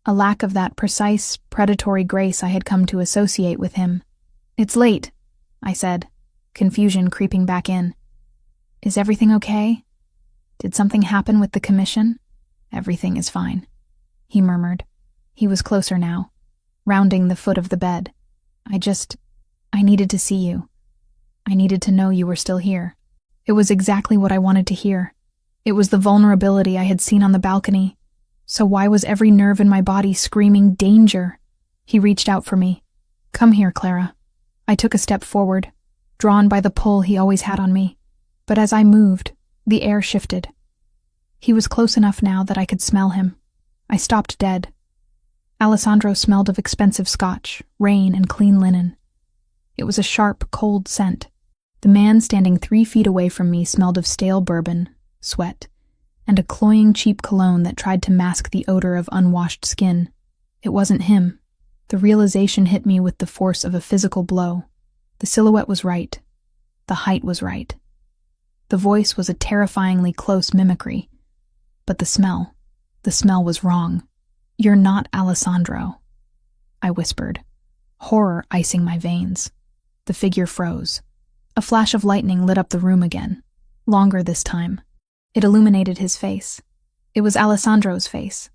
a lack of that precise, predatory grace I had come to associate with him. "It's late," I said, confusion creeping back in. "Is everything okay? Did something happen with the commission?" "Everything is fine," he murmured. He was closer now, rounding the foot of the bed. I needed to see you. I needed to know you were still here." It was exactly what I wanted to hear. It was the vulnerability I had seen on the balcony. So why was every nerve in my body screaming danger? He reached out for me. "Come here, Clara." I took a step forward, drawn by the pull he always had on me. But as I moved, the air shifted. He was close enough now that I could smell him. I stopped dead. Alessandro smelled of expensive scotch, rain, and clean linen. It was a sharp, cold scent. The man standing 3 feet away from me smelled of stale bourbon, sweat, and a cloying cheap cologne that tried to mask the odor of unwashed skin. It wasn't him. The realization hit me with the force of a physical blow. The silhouette was right. The height was right. The voice was a terrifyingly close mimicry. But the smell was wrong. "You're not Alessandro," I whispered, horror icing my veins. The figure froze. A flash of lightning lit up the room again, longer this time. It illuminated his face. It was Alessandro's face.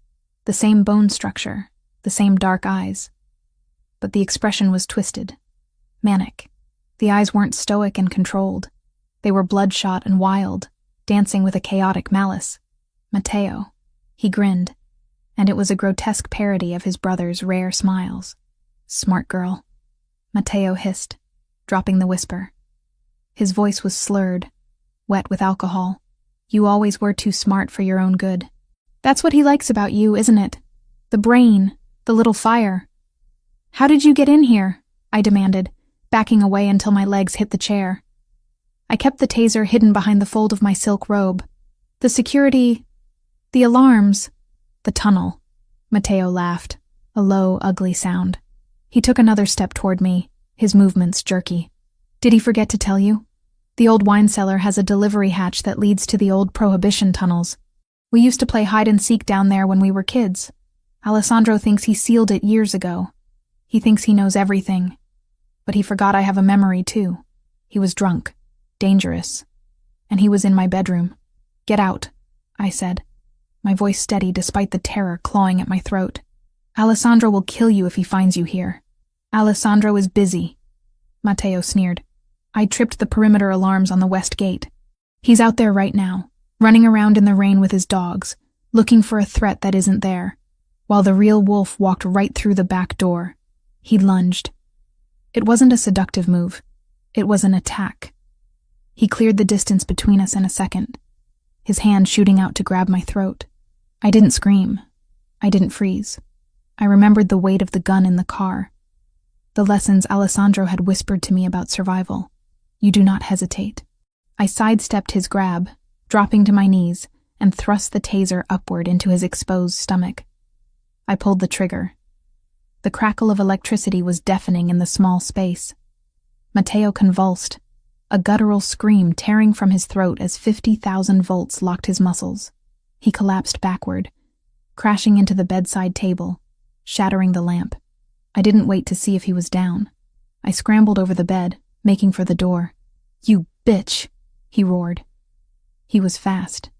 The same bone structure, the same dark eyes. But the expression was twisted, manic. The eyes weren't stoic and controlled. They were bloodshot and wild, dancing with a chaotic malice. Matteo. He grinned, and it was a grotesque parody of his brother's rare smiles. Smart girl. Matteo hissed, dropping the whisper. His voice was slurred, wet with alcohol. You always were too smart for your own good. That's what he likes about you, isn't it? The brain, the little fire. How did you get in here? I demanded, backing away until my legs hit the chair. I kept the taser hidden behind the fold of my silk robe. The security, the alarms, the tunnel. Matteo laughed, a low, ugly sound. He took another step toward me, his movements jerky. Did he forget to tell you? The old wine cellar has a delivery hatch that leads to the old prohibition tunnels. We used to play hide-and-seek down there when we were kids. Alessandro thinks he sealed it years ago. He thinks he knows everything. But he forgot I have a memory, too. He was drunk, dangerous, and he was in my bedroom. Get out, I said, my voice steady despite the terror clawing at my throat. Alessandro will kill you if he finds you here. Alessandro is busy, Matteo sneered. I tripped the perimeter alarms on the west gate. He's out there right now, running around in the rain with his dogs, looking for a threat that isn't there, while the real wolf walked right through the back door. He lunged. It wasn't a seductive move. It was an attack. He cleared the distance between us in a second, his hand shooting out to grab my throat. I didn't scream. I didn't freeze. I remembered the weight of the gun in the car. The lessons Alessandro had whispered to me about survival. You do not hesitate. I sidestepped his grab, dropping to my knees, and thrust the taser upward into his exposed stomach. I pulled the trigger. The crackle of electricity was deafening in the small space. Matteo convulsed, a guttural scream tearing from his throat as 50,000 volts locked his muscles. He collapsed backward, crashing into the bedside table, shattering the lamp. I didn't wait to see if he was down. I scrambled over the bed, making for the door. You bitch, he roared. He was fast.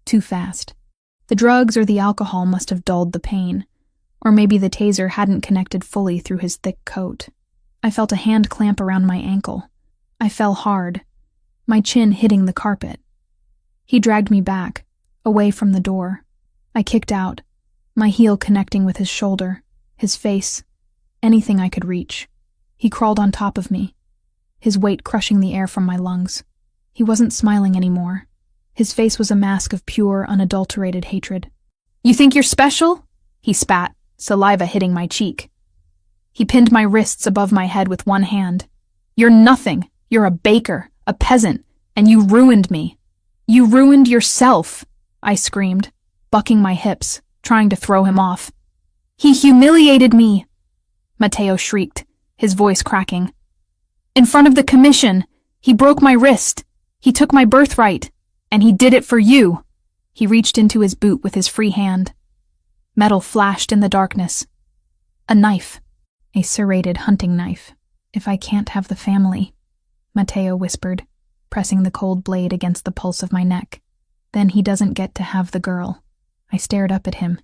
Too fast. The drugs or the alcohol must have dulled the pain, or maybe the taser hadn't connected fully through his thick coat. I felt a hand clamp around my ankle. I fell hard, my chin hitting the carpet. He dragged me back, away from the door. I kicked out, my heel connecting with his shoulder, his face, anything I could reach. He crawled on top of me, his weight crushing the air from my lungs. He wasn't smiling anymore. His face was a mask of pure, unadulterated hatred. You think you're special? He spat, saliva hitting my cheek. He pinned my wrists above my head with one hand. You're nothing. You're a baker, a peasant, and you ruined me. You ruined yourself, I screamed, bucking my hips, trying to throw him off. He humiliated me, Matteo shrieked, his voice cracking. In front of the commission, he broke my wrist. He took my birthright, and he did it for you. He reached into his boot with his free hand. Metal flashed in the darkness. A knife. A serrated hunting knife. If I can't have the family, Matteo whispered, pressing the cold blade against the pulse of my neck. Then he doesn't get to have the girl. I stared up at him,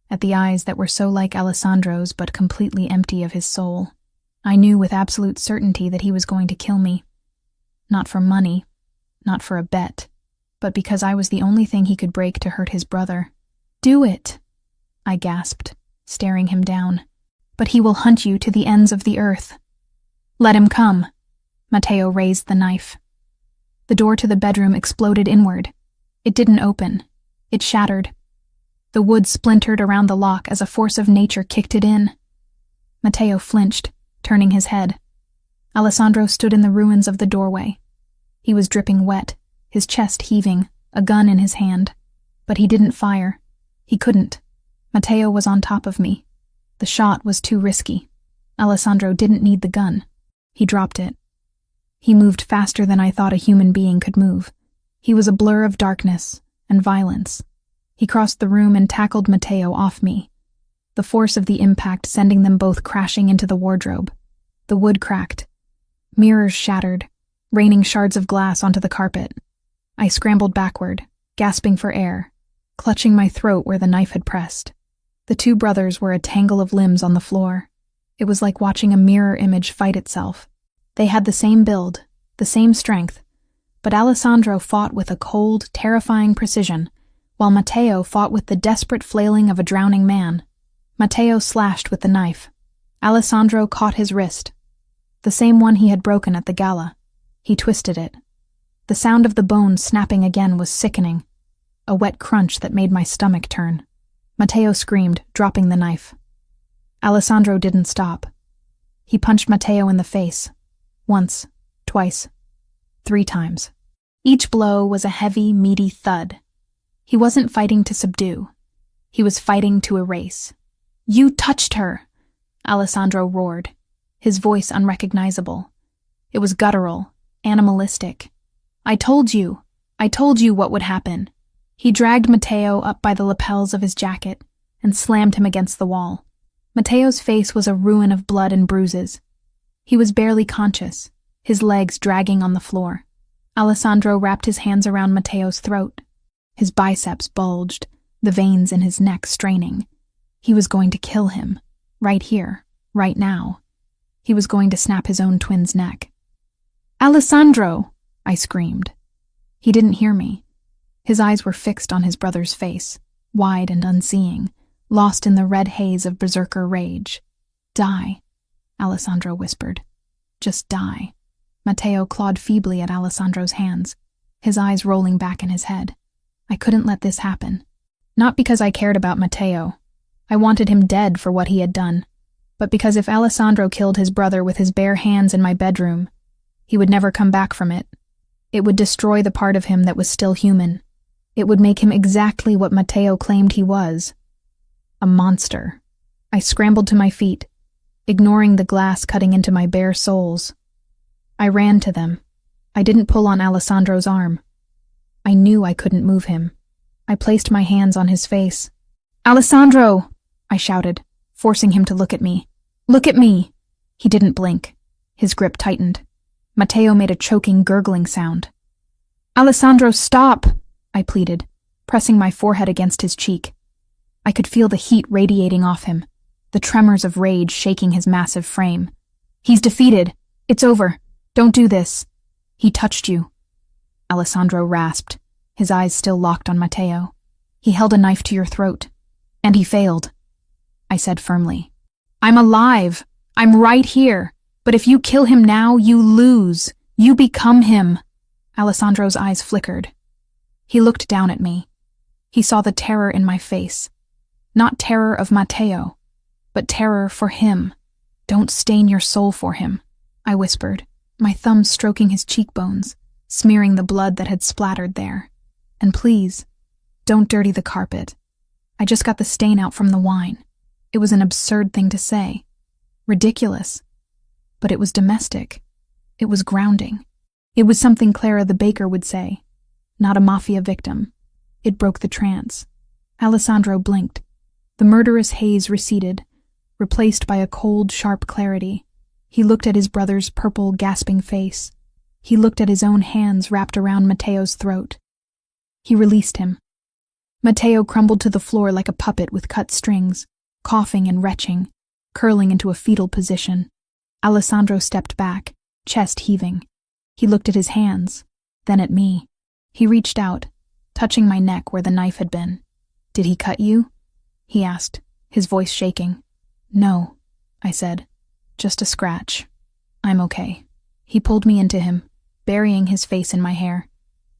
at the eyes that were so like Alessandro's but completely empty of his soul. I knew with absolute certainty that he was going to kill me. Not for money, not for a bet, but because I was the only thing he could break to hurt his brother. Do it, I gasped, staring him down. But he will hunt you to the ends of the earth. Let him come. Matteo raised the knife. The door to the bedroom exploded inward. It didn't open. It shattered. The wood splintered around the lock as a force of nature kicked it in. Matteo flinched, turning his head. Alessandro stood in the ruins of the doorway. He was dripping wet, his chest heaving, a gun in his hand. But he didn't fire. He couldn't. Matteo was on top of me. The shot was too risky. Alessandro didn't need the gun. He dropped it. He moved faster than I thought a human being could move. He was a blur of darkness and violence. He crossed the room and tackled Matteo off me. the force of the impact sending them both crashing into the wardrobe. The wood cracked. Mirrors shattered, raining shards of glass onto the carpet. I scrambled backward, gasping for air, clutching my throat where the knife had pressed. The two brothers were a tangle of limbs on the floor. It was like watching a mirror image fight itself. They had the same build, the same strength, but Alessandro fought with a cold, terrifying precision, while Matteo fought with the desperate flailing of a drowning man. Matteo slashed with the knife. Alessandro caught his wrist, the same one he had broken at the gala. He twisted it. The sound of the bone snapping again was sickening, a wet crunch that made my stomach turn. Matteo screamed, dropping the knife. Alessandro didn't stop. He punched Matteo in the face. Once, twice, 3 times. Each blow was a heavy, meaty thud. He wasn't fighting to subdue. He was fighting to erase. "You touched her!" Alessandro roared, his voice unrecognizable. It was guttural, animalistic. I told you what would happen." He dragged Matteo up by the lapels of his jacket and slammed him against the wall. Matteo's face was a ruin of blood and bruises. He was barely conscious, his legs dragging on the floor. Alessandro wrapped his hands around Matteo's throat. His biceps bulged, the veins in his neck straining. He was going to kill him, right here, right now. He was going to snap his own twin's neck. "Alessandro!" I screamed. He didn't hear me. His eyes were fixed on his brother's face, wide and unseeing, lost in the red haze of berserker rage. "Die," Alessandro whispered. "Just die." Matteo clawed feebly at Alessandro's hands, his eyes rolling back in his head. I couldn't let this happen. Not because I cared about Matteo. I wanted him dead for what he had done, but because if Alessandro killed his brother with his bare hands in my bedroom, he would never come back from it. It would destroy the part of him that was still human. It would make him exactly what Matteo claimed he was. A monster. I scrambled to my feet, ignoring the glass cutting into my bare soles. I ran to them. I didn't pull on Alessandro's arm. I knew I couldn't move him. I placed my hands on his face. "Alessandro!" I shouted, forcing him to look at me. "Look at me!" He didn't blink. His grip tightened. Matteo made a choking, gurgling sound. "Alessandro, stop!" I pleaded, pressing my forehead against his cheek. I could feel the heat radiating off him, the tremors of rage shaking his massive frame. "He's defeated. It's over. Don't do this. He touched you." Alessandro rasped, his eyes still locked on Matteo. "He held a knife to your throat. And he failed," I said firmly. "I'm alive. I'm right here. But if you kill him now, you lose. You become him." Alessandro's eyes flickered. He looked down at me. He saw the terror in my face. Not terror of Matteo, but terror for him. "Don't stain your soul for him," I whispered, my thumb stroking his cheekbones, smearing the blood that had splattered there. "And please, don't dirty the carpet. I just got the stain out from the wine." It was an absurd thing to say. Ridiculous. But it was domestic. It was grounding. It was something Clara the baker would say, not a mafia victim. It broke the trance. Alessandro blinked. The murderous haze receded, replaced by a cold, sharp clarity. He looked at his brother's purple, gasping face. He looked at his own hands wrapped around Matteo's throat. He released him. Matteo crumbled to the floor like a puppet with cut strings, coughing and retching, curling into a fetal position. Alessandro stepped back, chest heaving. He looked at his hands, then at me. He reached out, touching my neck where the knife had been. "Did he cut you?" he asked, his voice shaking. "No," I said. "Just a scratch. I'm okay." He pulled me into him, burying his face in my hair.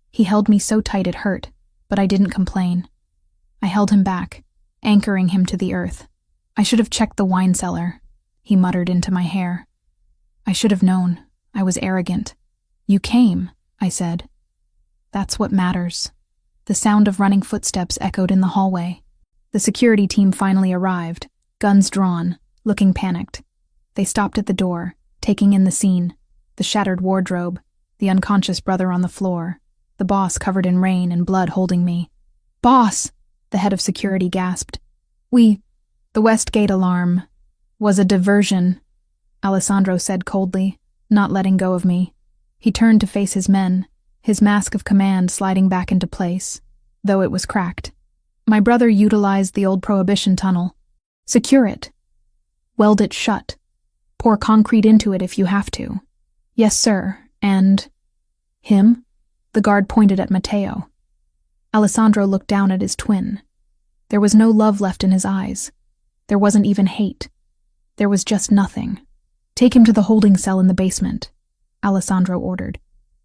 He held me so tight it hurt, but I didn't complain. I held him back, anchoring him to the earth. "I should have checked the wine cellar," he muttered into my hair. "I should have known. I was arrogant." "You came," I said. "That's what matters." The sound of running footsteps echoed in the hallway. The security team finally arrived, guns drawn, looking panicked. They stopped at the door, taking in the scene, the shattered wardrobe, the unconscious brother on the floor, the boss covered in rain and blood holding me. "Boss!" the head of security gasped. We The West Gate alarm was a diversion, Alessandro said coldly, not letting go of me. He turned to face his men, his mask of command sliding back into place, though it was cracked. My brother utilized the old Prohibition tunnel. Secure it. Weld it shut. Pour concrete into it if you have to. Yes, sir, and… Him? The guard pointed at Matteo. Alessandro looked down at his twin. There was no love left in his eyes. There wasn't even hate. There was just nothing. Take him to the holding cell in the basement, Alessandro ordered.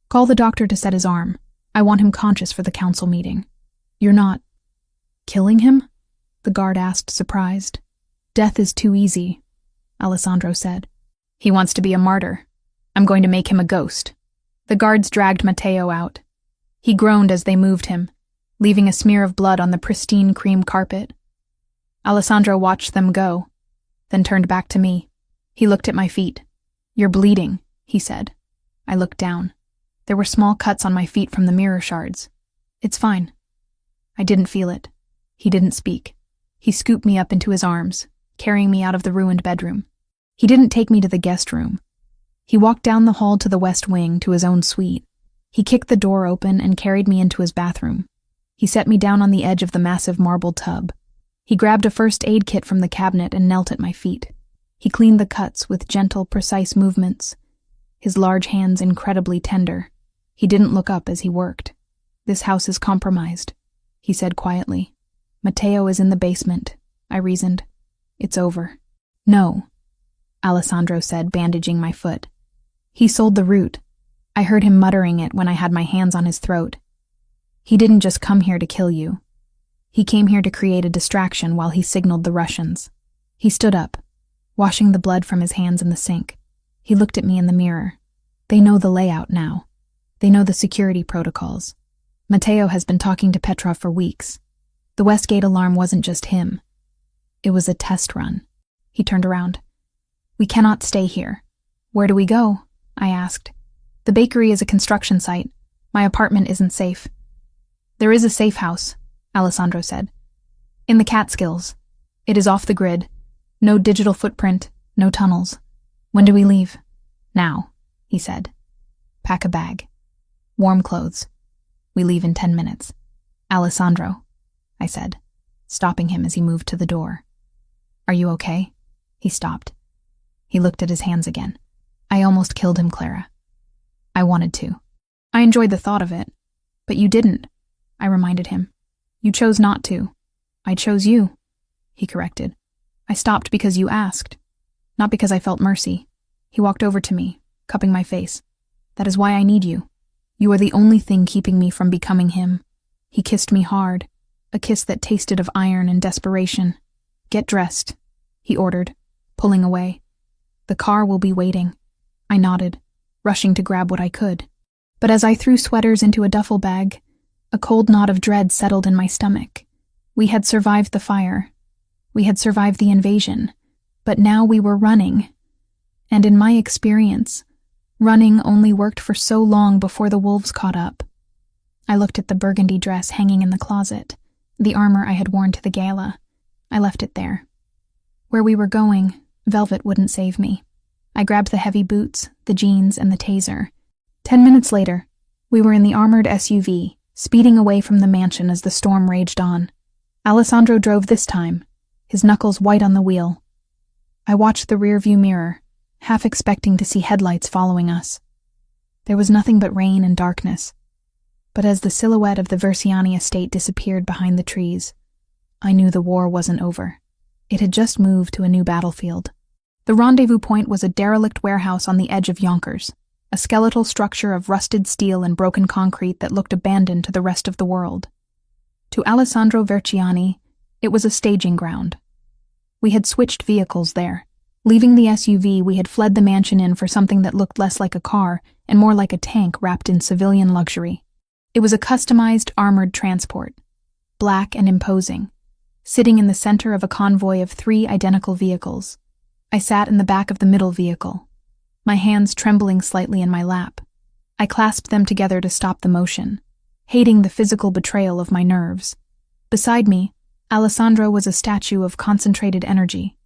Call the doctor to set his arm. I want him conscious for the council meeting. You're not… killing him? The guard asked, surprised. Death is too easy, Alessandro said. He wants to be a martyr. I'm going to make him a ghost. The guards dragged Matteo out. He groaned as they moved him, leaving a smear of blood on the pristine cream carpet. Alessandro watched them go, then turned back to me. He looked at my feet. You're bleeding, he said. I looked down. There were small cuts on my feet from the mirror shards. It's fine. I didn't feel it. He didn't speak. He scooped me up into his arms, carrying me out of the ruined bedroom. He didn't take me to the guest room. He walked down the hall to the west wing to his own suite. He kicked the door open and carried me into his bathroom. He set me down on the edge of the massive marble tub. He grabbed a first aid kit from the cabinet and knelt at my feet. He cleaned the cuts with gentle, precise movements, his large hands incredibly tender. He didn't look up as he worked. This house is compromised, he said quietly. Matteo is in the basement, I reasoned. It's over. No, Alessandro said, bandaging my foot. He sold the root. I heard him muttering it when I had my hands on his throat. He didn't just come here to kill you. He came here to create a distraction while he signaled the Russians. He stood up, washing the blood from his hands in the sink. He looked at me in the mirror. They know the layout now. They know the security protocols. Matteo has been talking to Petrov for weeks. The West Gate alarm wasn't just him. It was a test run. He turned around. We cannot stay here. Where do we go? I asked. The bakery is a construction site. My apartment isn't safe. There is a safe house, Alessandro said. In the Catskills. It is off the grid. No digital footprint, no tunnels. When do we leave? Now, he said. Pack a bag. Warm clothes. We leave in 10 minutes. Alessandro, I said, stopping him as he moved to the door. Are you okay? He stopped. He looked at his hands again. I almost killed him, Clara. I wanted to. I enjoyed the thought of it. But you didn't, I reminded him. You chose not to. I chose you, he corrected. I stopped because you asked, not because I felt mercy. He walked over to me, cupping my face. That is why I need you. You are the only thing keeping me from becoming him. He kissed me hard, a kiss that tasted of iron and desperation. Get dressed, he ordered, pulling away. The car will be waiting. I nodded, rushing to grab what I could. But as I threw sweaters into a duffel bag, a cold knot of dread settled in my stomach. We had survived the fire. We had survived the invasion. But now we were running. And in my experience, running only worked for so long before the wolves caught up. I looked at the burgundy dress hanging in the closet, the armor I had worn to the gala. I left it there. Where we were going, velvet wouldn't save me. I grabbed the heavy boots, the jeans, and the taser. 10 minutes later, we were in the armored SUV, speeding away from the mansion as the storm raged on. Alessandro drove this time, his knuckles white on the wheel. I watched the rearview mirror, half expecting to see headlights following us. There was nothing but rain and darkness. But as the silhouette of the Versiani estate disappeared behind the trees, I knew the war wasn't over. It had just moved to a new battlefield. The rendezvous point was a derelict warehouse on the edge of Yonkers, a skeletal structure of rusted steel and broken concrete that looked abandoned to the rest of the world. To Alessandro Versiani, it was a staging ground. We had switched vehicles there. Leaving the SUV, we had fled the mansion in for something that looked less like a car and more like a tank wrapped in civilian luxury. It was a customized, armored transport, black and imposing, sitting in the center of a convoy of 3 identical vehicles. I sat in the back of the middle vehicle, my hands trembling slightly in my lap. I clasped them together to stop the motion, hating the physical betrayal of my nerves. Beside me, Alessandro was a statue of concentrated energy.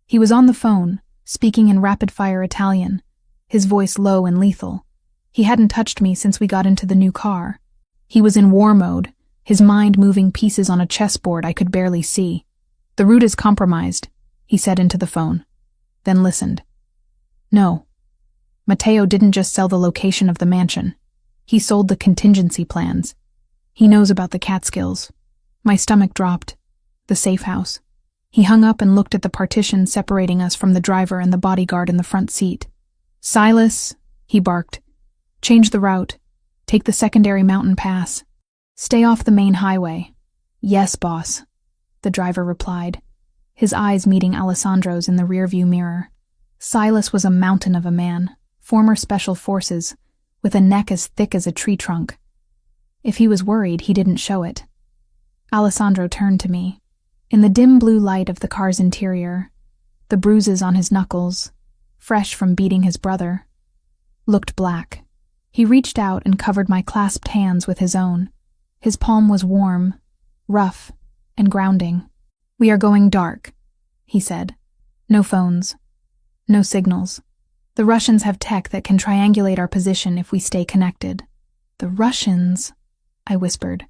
He was on the phone, speaking in rapid-fire Italian, his voice low and lethal. He hadn't touched me since we got into the new car. He was in war mode, his mind moving pieces on a chessboard I could barely see. "The route is compromised," he said into the phone, then listened. "No. Matteo didn't just sell the location of the mansion. He sold the contingency plans. He knows about the Catskills." My stomach dropped. The safe house. He hung up and looked at the partition separating us from the driver and the bodyguard in the front seat. "Silas," he barked. "Change the route. Take the secondary mountain pass. Stay off the main highway." "Yes, boss," the driver replied, his eyes meeting Alessandro's in the rearview mirror. Silas was a mountain of a man, former special forces, with a neck as thick as a tree trunk. If he was worried, he didn't show it. Alessandro turned to me. In the dim blue light of the car's interior, the bruises on his knuckles, fresh from beating his brother, looked black. He reached out and covered my clasped hands with his own. His palm was warm, rough, and grounding. "We are going dark," he said. "No phones. No signals. The Russians have tech that can triangulate our position if we stay connected." "The Russians?" I whispered.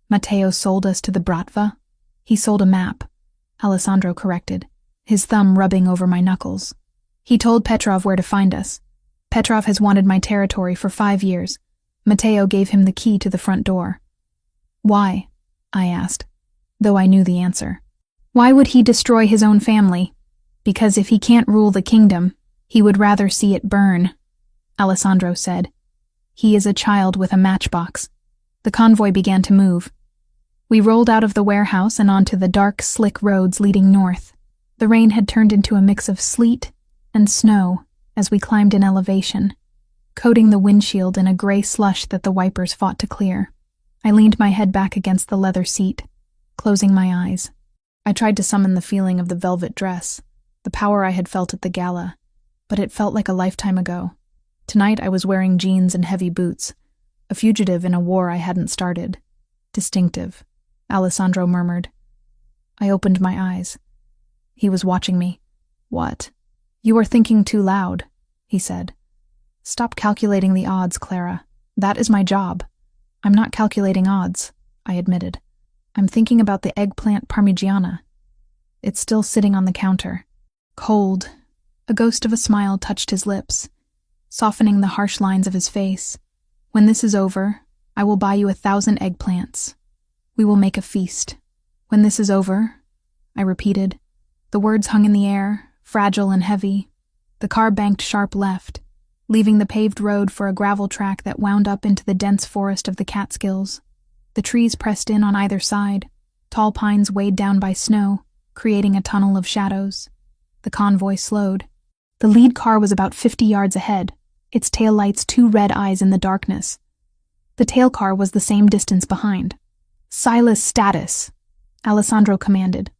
"Matteo sold us to the Bratva?" "He sold a map," Alessandro corrected, his thumb rubbing over my knuckles. "He told Petrov where to find us. Petrov has wanted my territory for 5 years. Matteo gave him the key to the front door." "Why?" I asked, though I knew the answer. "Why would he destroy his own family? Because if he can't rule the kingdom, he would rather see it burn," Alessandro said. "He is a child with a matchbox." The convoy began to move. We rolled out of the warehouse and onto the dark, slick roads leading north. The rain had turned into a mix of sleet and snow as we climbed in elevation, coating the windshield in a gray slush that the wipers fought to clear. I leaned my head back against the leather seat, closing my eyes. I tried to summon the feeling of the velvet dress, the power I had felt at the gala, but it felt like a lifetime ago. Tonight I was wearing jeans and heavy boots, a fugitive in a war I hadn't started. "Distinctive," Alessandro murmured. I opened my eyes. He was watching me. "What?" "You are thinking too loud," he said. "Stop calculating the odds, Clara. That is my job." "I'm not calculating odds," I admitted. "I'm thinking about the eggplant parmigiana. It's still sitting on the counter. Cold." A ghost of a smile touched his lips, softening the harsh lines of his face. "When this is over, I will buy you 1,000 eggplants. We will make a feast." "When this is over," I repeated. The words hung in the air, fragile and heavy. The car banked sharp left, leaving the paved road for a gravel track that wound up into the dense forest of the Catskills. The trees pressed in on either side, tall pines weighed down by snow, creating a tunnel of shadows. The convoy slowed. The lead car was about 50 yards ahead, its taillights 2 red eyes in the darkness. The tail car was the same distance behind. "Silas, status," Alessandro commanded.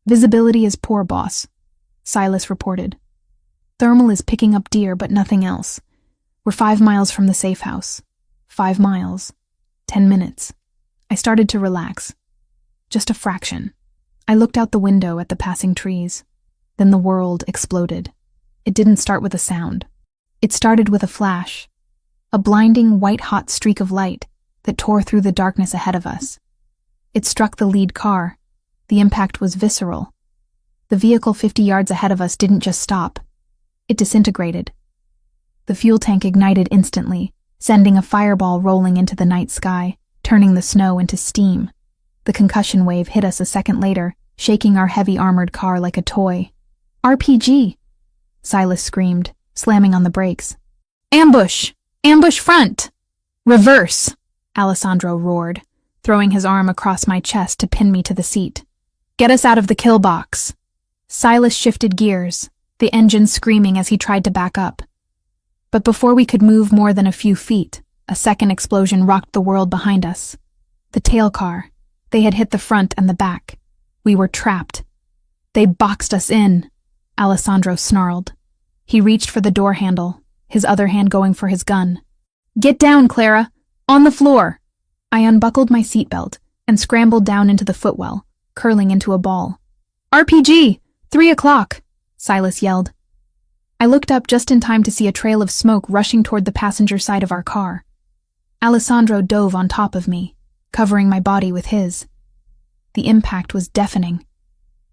"Visibility is poor, boss," Silas reported. "Thermal is picking up deer, but nothing else. We're 5 miles from the safe house. 5 miles. 10 minutes. I started to relax. Just a fraction. I looked out the window at the passing trees. Then the world exploded. It didn't start with a sound. It started with a flash, a blinding white-hot streak of light that tore through the darkness ahead of us. It struck the lead car. The impact was visceral. The vehicle 50 yards ahead of us didn't just stop. It disintegrated. The fuel tank ignited instantly, sending a fireball rolling into the night sky, turning the snow into steam. The concussion wave hit us a second later, shaking our heavy armored car like a toy. "RPG!" Silas screamed, slamming on the brakes. "Ambush! Ambush front! Reverse!" Alessandro roared, throwing his arm across my chest to pin me to the seat. "Get us out of the kill box!" Silas shifted gears, the engine screaming as he tried to back up. But before we could move more than a few feet, a second explosion rocked the world behind us. The tail car. They had hit the front and the back. We were trapped. "They boxed us in," Alessandro snarled. He reached for the door handle, his other hand going for his gun. "Get down, Clara! On the floor!" I unbuckled my seatbelt and scrambled down into the footwell, curling into a ball. RPG! 3 o'clock! Silas yelled. I looked up just in time to see a trail of smoke rushing toward the passenger side of our car. Alessandro dove on top of me, covering my body with his. The impact was deafening.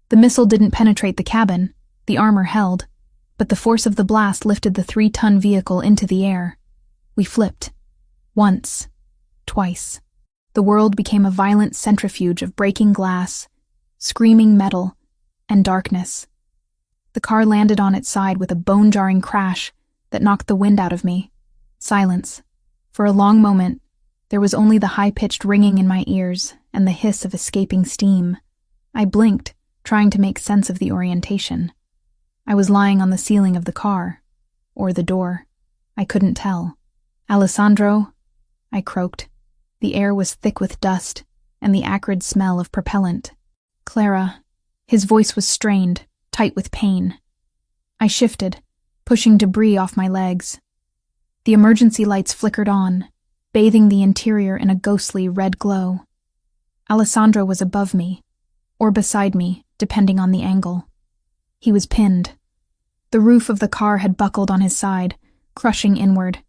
The missile didn't penetrate the cabin, the armor held, but the force of the blast lifted the 3-ton vehicle into the air. We flipped. Once. Twice. The world became a violent centrifuge of breaking glass, screaming metal, and darkness. The car landed on its side with a bone-jarring crash that knocked the wind out of me. Silence. For a long moment, there was only the high-pitched ringing in my ears and the hiss of escaping steam. I blinked, trying to make sense of the orientation. I was lying on the ceiling of the car, or the door. I couldn't tell. Alessandro, I croaked. The air was thick with dust and the acrid smell of propellant. Clara, his voice was strained, tight with pain. I shifted, pushing debris off my legs. The emergency lights flickered on, bathing the interior in a ghostly red glow. Alessandro was above me, or beside me, depending on the angle. He was pinned. The roof of the car had buckled on his side, crushing inward.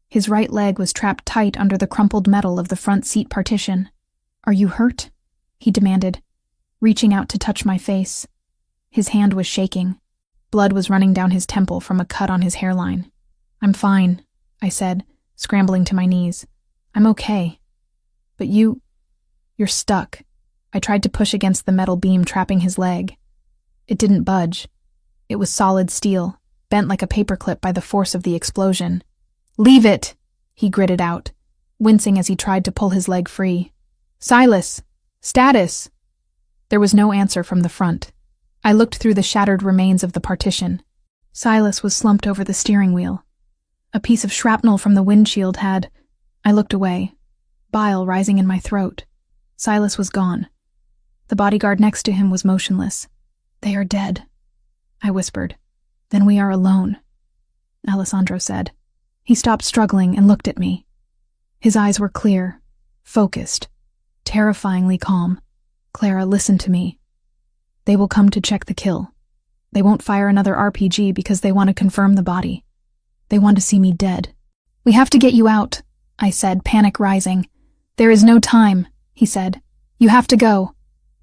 His right leg was trapped tight under the crumpled metal of the front seat partition. "Are you hurt?" he demanded, reaching out to touch my face. His hand was shaking. Blood was running down his temple from a cut on his hairline. "I'm fine," I said, scrambling to my knees. "I'm okay. But you're stuck." I tried to push against the metal beam trapping his leg. It didn't budge. It was solid steel, bent like a paperclip by the force of the explosion. "Leave it," he gritted out, wincing as he tried to pull his leg free. "Silas! Status!" There was no answer from the front. I looked through the shattered remains of the partition. Silas was slumped over the steering wheel. A piece of shrapnel from the windshield had... I looked away, bile rising in my throat. Silas was gone. The bodyguard next to him was motionless. "They are dead," I whispered. "Then we are alone," Alessandro said. He stopped struggling and looked at me. His eyes were clear, focused, terrifyingly calm. "Clara, listen to me. They will come to check the kill. They won't fire another RPG because they want to confirm the body. They want to see me dead." "We have to get you out," I said, panic rising. "There is no time," he said. "You have to go."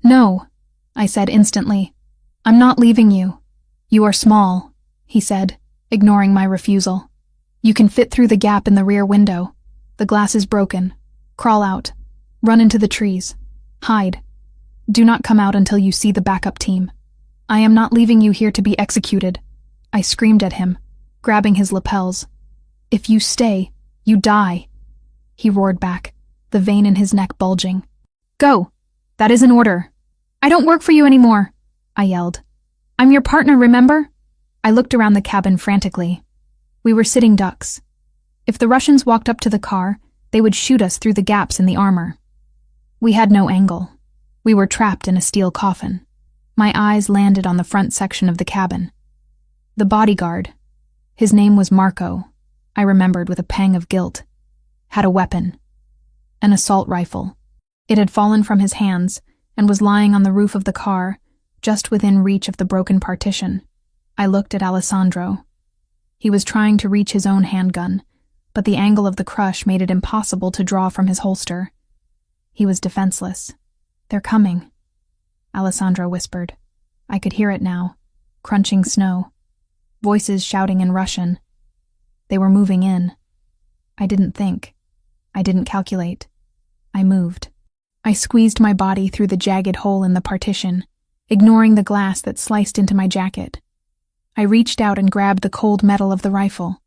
"No," I said instantly. "I'm not leaving you." "You are small," he said, ignoring my refusal. "You can fit through the gap in the rear window. The glass is broken. Crawl out. Run into the trees. Hide. Do not come out until you see the backup team. I am not leaving you here to be executed." I screamed at him, grabbing his lapels. "If you stay, you die," he roared back, the vein in his neck bulging. "Go! That is an order." "I don't work for you anymore," I yelled. "I'm your partner, remember?" I looked around the cabin frantically. We were sitting ducks. If the Russians walked up to the car, they would shoot us through the gaps in the armor. We had no angle. We were trapped in a steel coffin. My eyes landed on the front section of the cabin. The bodyguard, his name was Marco, I remembered with a pang of guilt, had a weapon. An assault rifle. It had fallen from his hands and was lying on the roof of the car, just within reach of the broken partition. I looked at Alessandro. He was trying to reach his own handgun, but the angle of the crush made it impossible to draw from his holster. He was defenseless. "They're coming," Alessandro whispered. I could hear it now, crunching snow. Voices shouting in Russian. They were moving in. I didn't think. I didn't calculate. I moved. I squeezed my body through the jagged hole in the partition, ignoring the glass that sliced into my jacket. I reached out and grabbed the cold metal of the rifle.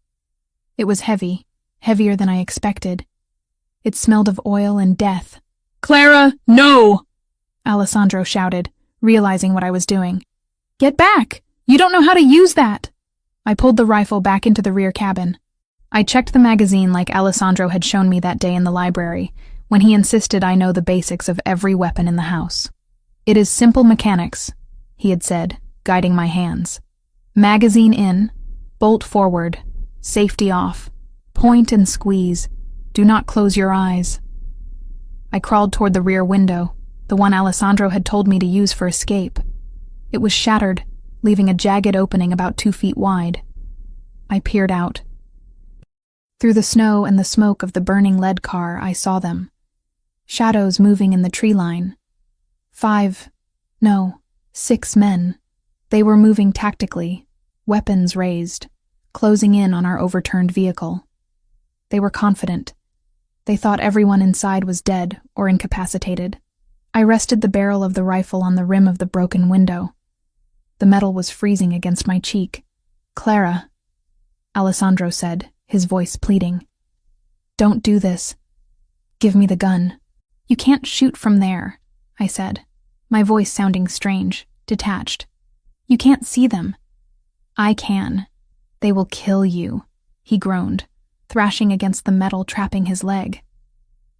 It was heavy, heavier than I expected. It smelled of oil and death. "Clara, no!" Alessandro shouted, realizing what I was doing. "Get back! You don't know how to use that!" I pulled the rifle back into the rear cabin. I checked the magazine like Alessandro had shown me that day in the library, when he insisted I know the basics of every weapon in the house. "It is simple mechanics," he had said, guiding my hands. "Magazine in, bolt forward, safety off, point and squeeze. Do not close your eyes." I crawled toward the rear window, the one Alessandro had told me to use for escape. It was shattered, leaving a jagged opening about 2 feet wide. I peered out. Through the snow and the smoke of the burning lead car, I saw them. Shadows moving in the tree line. 6 men. They were moving tactically, weapons raised, closing in on our overturned vehicle. They were confident. They thought everyone inside was dead or incapacitated. I rested the barrel of the rifle on the rim of the broken window. The metal was freezing against my cheek. "Clara," Alessandro said, his voice pleading. "Don't do this. Give me the gun." "You can't shoot from there," I said, my voice sounding strange, detached. "You can't see them." "I can. They will kill you," he groaned, thrashing against the metal trapping his leg.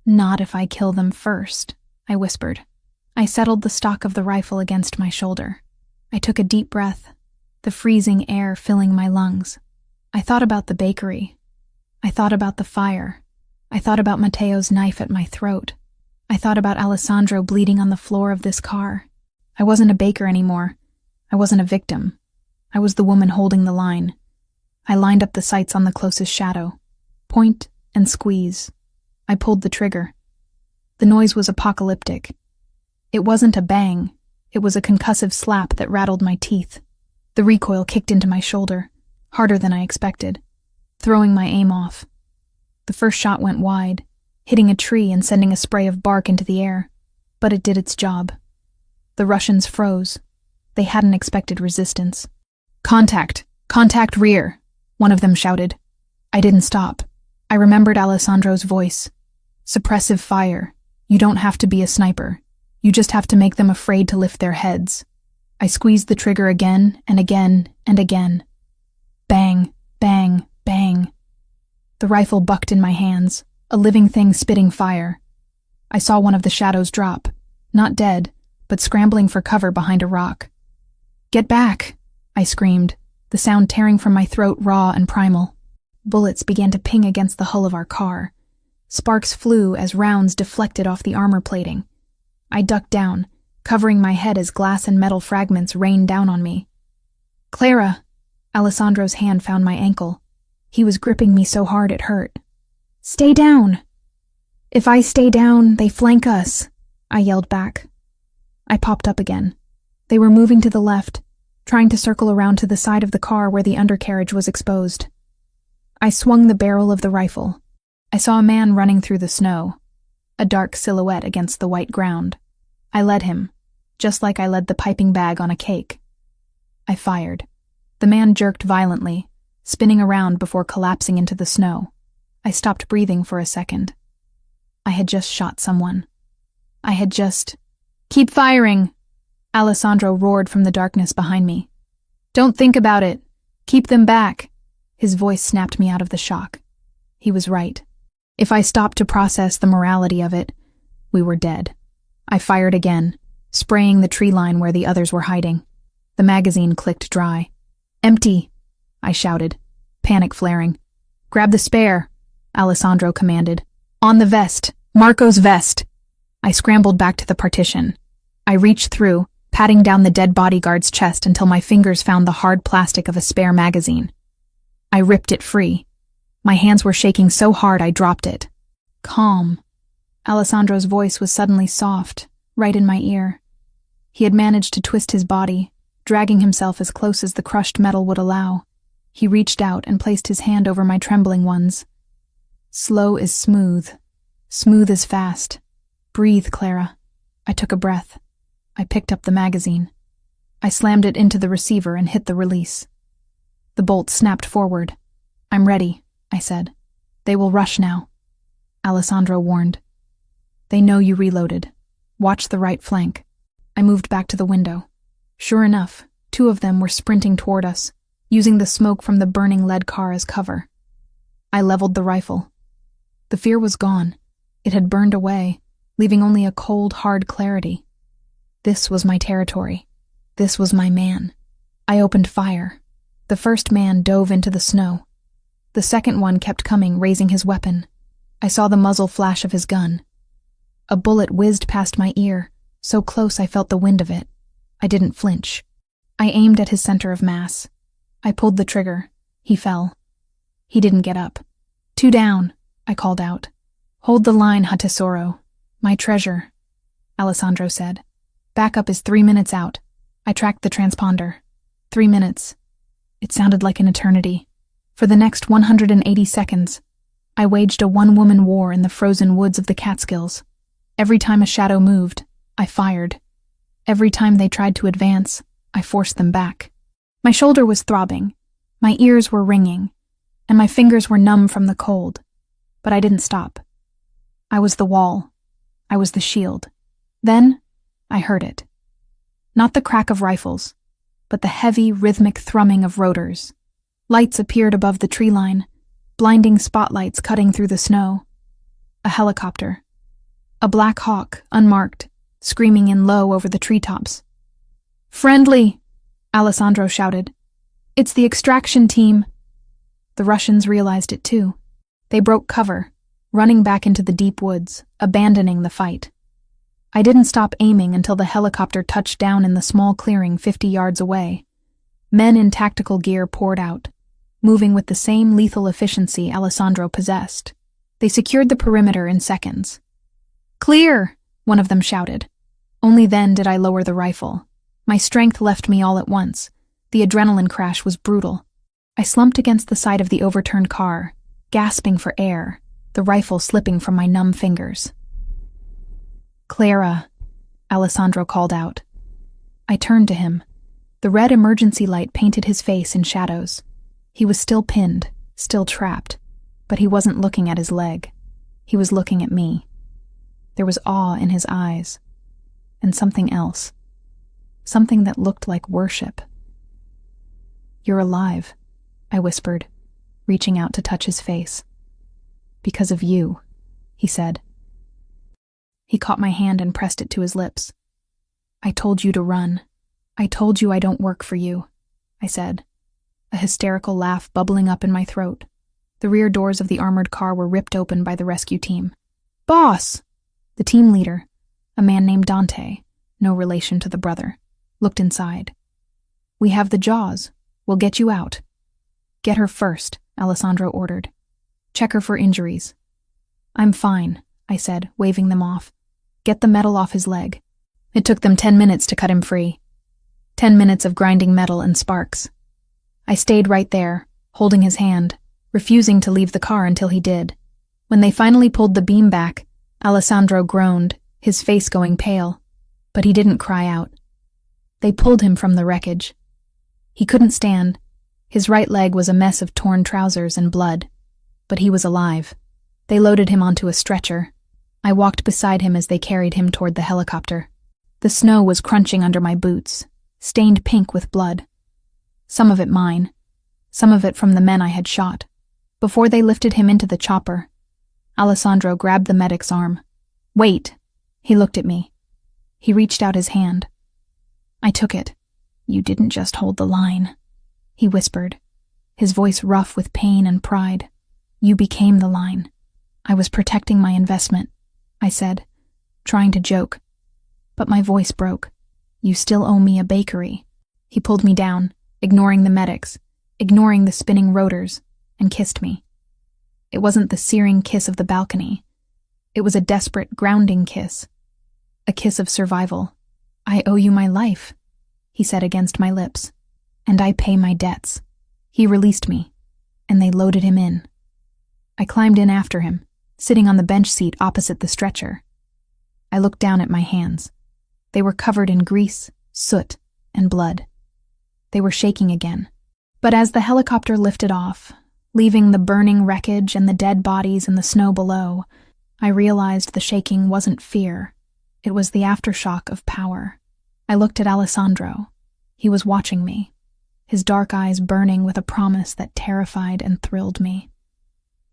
"Not if I kill them first," I whispered. I settled the stock of the rifle against my shoulder. I took a deep breath, the freezing air filling my lungs. I thought about the bakery. I thought about the fire. I thought about Matteo's knife at my throat. I thought about Alessandro bleeding on the floor of this car. I wasn't a baker anymore. I wasn't a victim. I was the woman holding the line. I lined up the sights on the closest shadow. Point and squeeze. I pulled the trigger. The noise was apocalyptic. It wasn't a bang. It was a concussive slap that rattled my teeth. The recoil kicked into my shoulder, harder than I expected, throwing my aim off. The first shot went wide, hitting a tree and sending a spray of bark into the air, but it did its job. The Russians froze. They hadn't expected resistance. "Contact! Contact rear!" one of them shouted. I didn't stop. I remembered Alessandro's voice. "Suppressive fire. You don't have to be a sniper. You just have to make them afraid to lift their heads." I squeezed the trigger again and again and again. Bang, bang, bang. The rifle bucked in my hands, a living thing spitting fire. I saw one of the shadows drop, not dead, but scrambling for cover behind a rock. "Get back!" I screamed, the sound tearing from my throat raw and primal. Bullets began to ping against the hull of our car. Sparks flew as rounds deflected off the armor plating. I ducked down, covering my head as glass and metal fragments rained down on me. "Clara!" Alessandro's hand found my ankle. He was gripping me so hard it hurt. "Stay down!" "If I stay down, they flank us," I yelled back. I popped up again. They were moving to the left, trying to circle around to the side of the car where the undercarriage was exposed. I swung the barrel of the rifle. I saw a man running through the snow, a dark silhouette against the white ground. I led him, just like I led the piping bag on a cake. I fired. The man jerked violently, spinning around before collapsing into the snow. I stopped breathing for a second. I had just shot someone. "Keep firing!" Alessandro roared from the darkness behind me. "Don't think about it. Keep them back." His voice snapped me out of the shock. He was right. If I stopped to process the morality of it, we were dead. I fired again, spraying the tree line where the others were hiding. The magazine clicked dry. "Empty!" I shouted, panic flaring. "Grab the spare," Alessandro commanded. "On the vest! Marco's vest!" I scrambled back to the partition. I reached through, patting down the dead bodyguard's chest until my fingers found the hard plastic of a spare magazine. I ripped it free. My hands were shaking so hard I dropped it. "Calm." Alessandro's voice was suddenly soft, right in my ear. He had managed to twist his body, dragging himself as close as the crushed metal would allow. He reached out and placed his hand over my trembling ones. "Slow is smooth. Smooth is fast. Breathe, Clara." I took a breath. I picked up the magazine. I slammed it into the receiver and hit the release. The bolt snapped forward. "I'm ready," I said. "They will rush now." Alessandro warned. "They know you reloaded. Watch the right flank." I moved back to the window. Sure enough, 2 of them were sprinting toward us, using the smoke from the burning lead car as cover. I leveled the rifle. The fear was gone. It had burned away, leaving only a cold, hard clarity. This was my territory. This was my man. I opened fire. The first man dove into the snow. The second one kept coming, raising his weapon. I saw the muzzle flash of his gun. A bullet whizzed past my ear, So close I felt the wind of it. I didn't flinch. I aimed at his center of mass. I pulled the trigger. He fell. He didn't get up. 2 down, I called out. Hold the line, Hatesoro. My treasure, Alessandro said. Backup is 3 minutes out. I tracked the transponder. 3 minutes. It sounded like an eternity. For the next 180 seconds, I waged a one-woman war in the frozen woods of the Catskills. Every time a shadow moved, I fired. Every time they tried to advance, I forced them back. My shoulder was throbbing, my ears were ringing, and my fingers were numb from the cold. But I didn't stop. I was the wall. I was the shield. Then, I heard it. Not the crack of rifles, but the heavy, rhythmic thrumming of rotors. Lights appeared above the tree line, blinding spotlights cutting through the snow. A helicopter. A Black Hawk, unmarked, screaming in low over the treetops. Friendly, Alessandro shouted. It's the extraction team. The Russians realized it too. They broke cover, running back into the deep woods, abandoning the fight. I didn't stop aiming until the helicopter touched down in the small clearing 50 yards away. Men in tactical gear poured out, moving with the same lethal efficiency Alessandro possessed. They secured the perimeter in seconds. Clear, one of them shouted. Only then did I lower the rifle. My strength left me all at once. The adrenaline crash was brutal. I slumped against the side of the overturned car, gasping for air, the rifle slipping from my numb fingers. Clara, Alessandro called out. I turned to him. The red emergency light painted his face in shadows. He was still pinned, still trapped, but he wasn't looking at his leg. He was looking at me. There was awe in his eyes, and something else. Something that looked like worship. You're alive, I whispered, reaching out to touch his face. Because of you, he said. He caught my hand and pressed it to his lips. I told you to run. I told you I don't work for you, I said, a hysterical laugh bubbling up in my throat. The rear doors of the armored car were ripped open by the rescue team. Boss! The team leader, a man named Dante, no relation to the brother, looked inside. We have the Jaws. We'll get you out. Get her first, Alessandro ordered. Check her for injuries. I'm fine, I said, waving them off. Get the metal off his leg. It took them 10 minutes to cut him free. 10 minutes of grinding metal and sparks. I stayed right there, holding his hand, refusing to leave the car until he did. When they finally pulled the beam back, Alessandro groaned, his face going pale, but he didn't cry out. They pulled him from the wreckage. He couldn't stand. His right leg was a mess of torn trousers and blood, but he was alive. They loaded him onto a stretcher. I walked beside him as they carried him toward the helicopter. The snow was crunching under my boots, stained pink with blood. Some of it mine, some of it from the men I had shot. Before they lifted him into the chopper, Alessandro grabbed the medic's arm. Wait, he looked at me. He reached out his hand. I took it. You didn't just hold the line, he whispered, his voice rough with pain and pride. You became the line. I was protecting my investment, I said, trying to joke. But my voice broke. You still owe me a bakery. He pulled me down, ignoring the medics, ignoring the spinning rotors, and kissed me. It wasn't the searing kiss of the balcony. It was a desperate, grounding kiss. A kiss of survival. I owe you my life, he said against my lips, and I pay my debts. He released me, and they loaded him in. I climbed in after him, sitting on the bench seat opposite the stretcher. I looked down at my hands. They were covered in grease, soot, and blood. They were shaking again. But as the helicopter lifted off, leaving the burning wreckage and the dead bodies in the snow below, I realized the shaking wasn't fear. It was the aftershock of power. I looked at Alessandro. He was watching me, his dark eyes burning with a promise that terrified and thrilled me.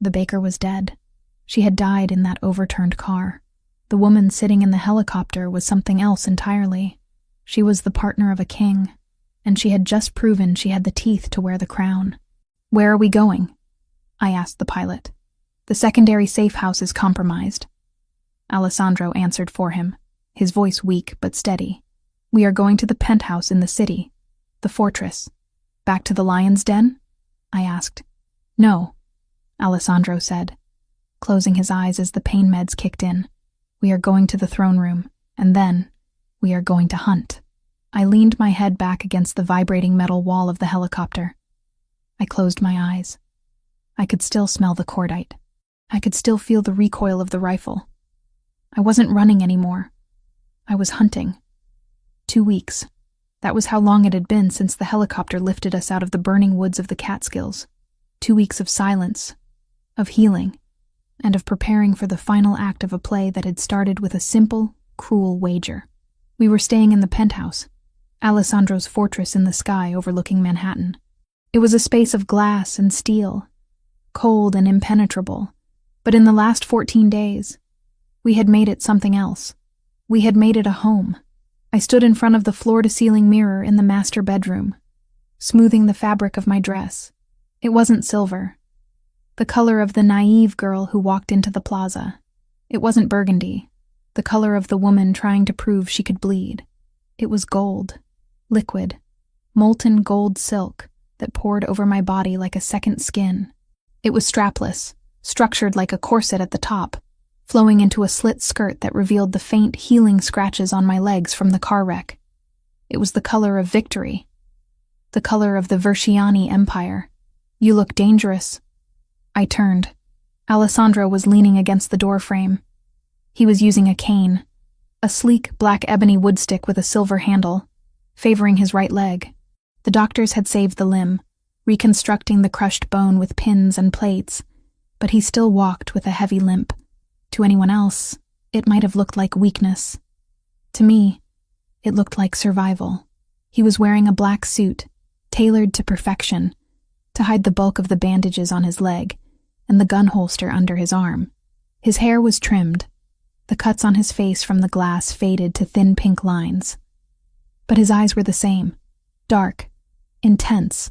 The baker was dead. She had died in that overturned car. The woman sitting in the helicopter was something else entirely. She was the partner of a king, and she had just proven she had the teeth to wear the crown. Where are we going? I asked the pilot. The secondary safe house is compromised. Alessandro answered for him, his voice weak but steady. "We are going to the penthouse in the city. The fortress. Back to the lion's den?" I asked. "No," Alessandro said, closing his eyes as the pain meds kicked in. "We are going to the throne room, and then we are going to hunt." I leaned my head back against the vibrating metal wall of the helicopter. I closed my eyes. I could still smell the cordite. I could still feel the recoil of the rifle. I wasn't running anymore. I was hunting. 2 weeks. That was how long it had been since the helicopter lifted us out of the burning woods of the Catskills. 2 weeks of silence, of healing, and of preparing for the final act of a play that had started with a simple, cruel wager. We were staying in the penthouse, Alessandro's fortress in the sky overlooking Manhattan. It was a space of glass and steel, cold and impenetrable, but in the last 14 days, we had made it something else. We had made it a home. I stood in front of the floor-to-ceiling mirror in the master bedroom, smoothing the fabric of my dress. It wasn't silver, the color of the naive girl who walked into the plaza. It wasn't burgundy, the color of the woman trying to prove she could bleed. It was gold, liquid, molten gold silk that poured over my body like a second skin. It was strapless, structured like a corset at the top, flowing into a slit skirt that revealed the faint, healing scratches on my legs from the car wreck. It was the color of victory, the color of the Versiani Empire. "You look dangerous." I turned. Alessandro was leaning against the door frame. He was using a cane, a sleek black ebony woodstick with a silver handle, favoring his right leg. The doctors had saved the limb, reconstructing the crushed bone with pins and plates, but he still walked with a heavy limp. To anyone else, it might have looked like weakness. To me, it looked like survival. He was wearing a black suit, tailored to perfection, to hide the bulk of the bandages on his leg and the gun holster under his arm. His hair was trimmed, the cuts on his face from the glass faded to thin pink lines. But his eyes were the same, dark, intense,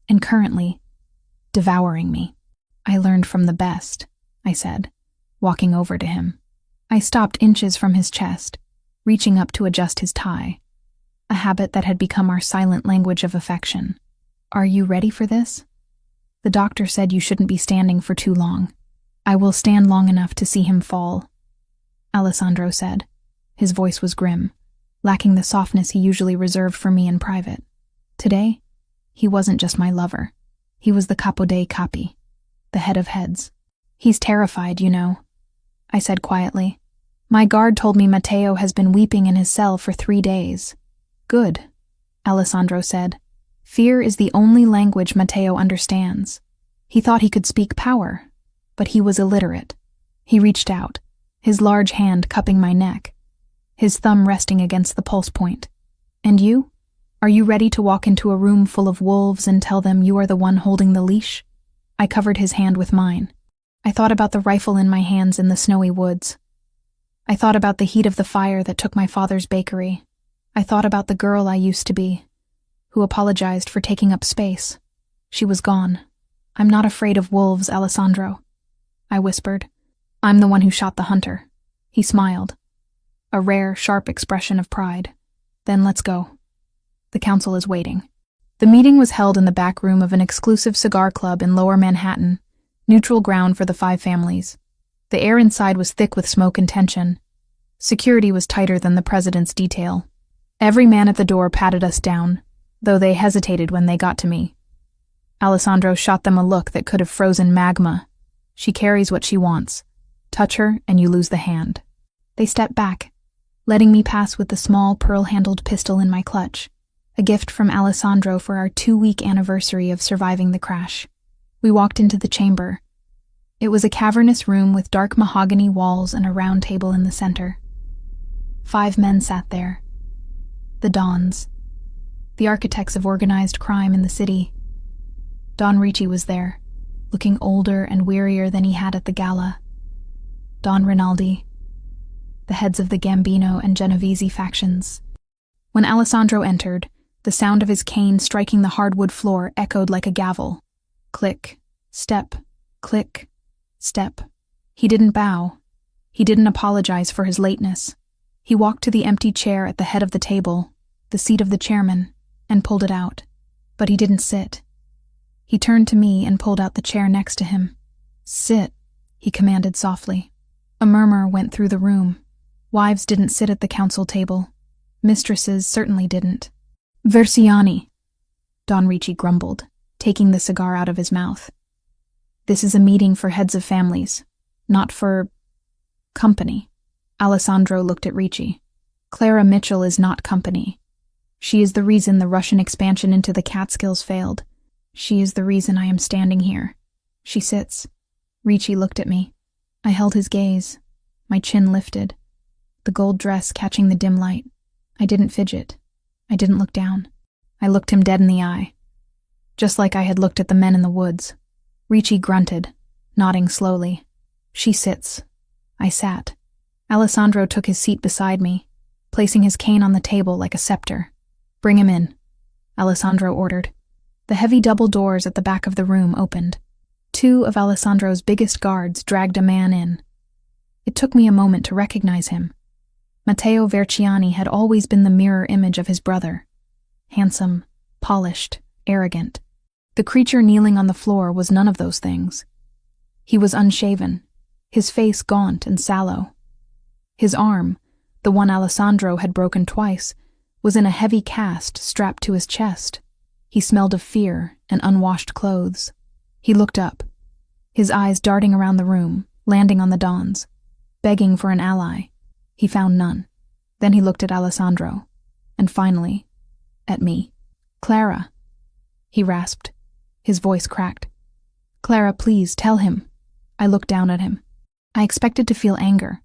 and currently devouring me. "I learned from the best," I said, walking over to him. I stopped inches from his chest, reaching up to adjust his tie, a habit that had become our silent language of affection. "Are you ready for this? The doctor said you shouldn't be standing for too long." "I will stand long enough to see him fall," Alessandro said. His voice was grim, lacking the softness he usually reserved for me in private. Today, he wasn't just my lover. He was the capo dei capi, the head of heads. "He's terrified, you know," I said quietly. "My guard told me Matteo has been weeping in his cell for 3 days. "Good," Alessandro said. "Fear is the only language Matteo understands." He thought he could speak power, but he was illiterate. He reached out, his large hand cupping my neck, his thumb resting against the pulse point. "And you? Are you ready to walk into a room full of wolves and tell them you are the one holding the leash?" I covered his hand with mine. I thought about the rifle in my hands in the snowy woods. I thought about the heat of the fire that took my father's bakery. I thought about the girl I used to be, who apologized for taking up space. She was gone. "I'm not afraid of wolves, Alessandro," I whispered. "I'm the one who shot the hunter." He smiled, a rare, sharp expression of pride. "Then let's go. The council is waiting." The meeting was held in the back room of an exclusive cigar club in Lower Manhattan, neutral ground for the 5 families. The air inside was thick with smoke and tension. Security was tighter than the president's detail. Every man at the door patted us down, though they hesitated when they got to me. Alessandro shot them a look that could have frozen magma. "She carries what she wants. Touch her and you lose the hand." They stepped back, letting me pass with the small pearl-handled pistol in my clutch, a gift from Alessandro for our 2-week anniversary of surviving the crash. We walked into the chamber. It was a cavernous room with dark mahogany walls and a round table in the center. 5 men sat there. The Dons, the architects of organized crime in the city. Don Ricci was there, looking older and wearier than he had at the gala. Don Rinaldi, the heads of the Gambino and Genovese factions. When Alessandro entered, the sound of his cane striking the hardwood floor echoed like a gavel. Click, step, click, step. He didn't bow. He didn't apologize for his lateness. He walked to the empty chair at the head of the table, the seat of the chairman, and pulled it out. But he didn't sit. He turned to me and pulled out the chair next to him. "Sit," he commanded softly. A murmur went through the room. Wives didn't sit at the council table. Mistresses certainly didn't. "Versiani," Don Ricci grumbled, taking the cigar out of his mouth. "This is a meeting for heads of families, not for company." Alessandro looked at Ricci. "Clara Mitchell is not company. She is the reason the Russian expansion into the Catskills failed. She is the reason I am standing here." She sits. Ricci looked at me. I held his gaze. My chin lifted, the gold dress catching the dim light. I didn't fidget. I didn't look down. I looked him dead in the eye, just like I had looked at the men in the woods. Ricci grunted, nodding slowly. "She sits." I sat. Alessandro took his seat beside me, placing his cane on the table like a scepter. "Bring him in," Alessandro ordered. The heavy double doors at the back of the room opened. Two of Alessandro's biggest guards dragged a man in. It took me a moment to recognize him. Matteo Verciani had always been the mirror image of his brother. Handsome, polished, arrogant. The creature kneeling on the floor was none of those things. He was unshaven, his face gaunt and sallow. His arm, the one Alessandro had broken twice, was in a heavy cast strapped to his chest. He smelled of fear and unwashed clothes. He looked up, his eyes darting around the room, landing on the Dons, begging for an ally. He found none. Then he looked at Alessandro, and finally, at me. "Clara," he rasped. His voice cracked. "Clara, please, tell him." I looked down at him. I expected to feel anger.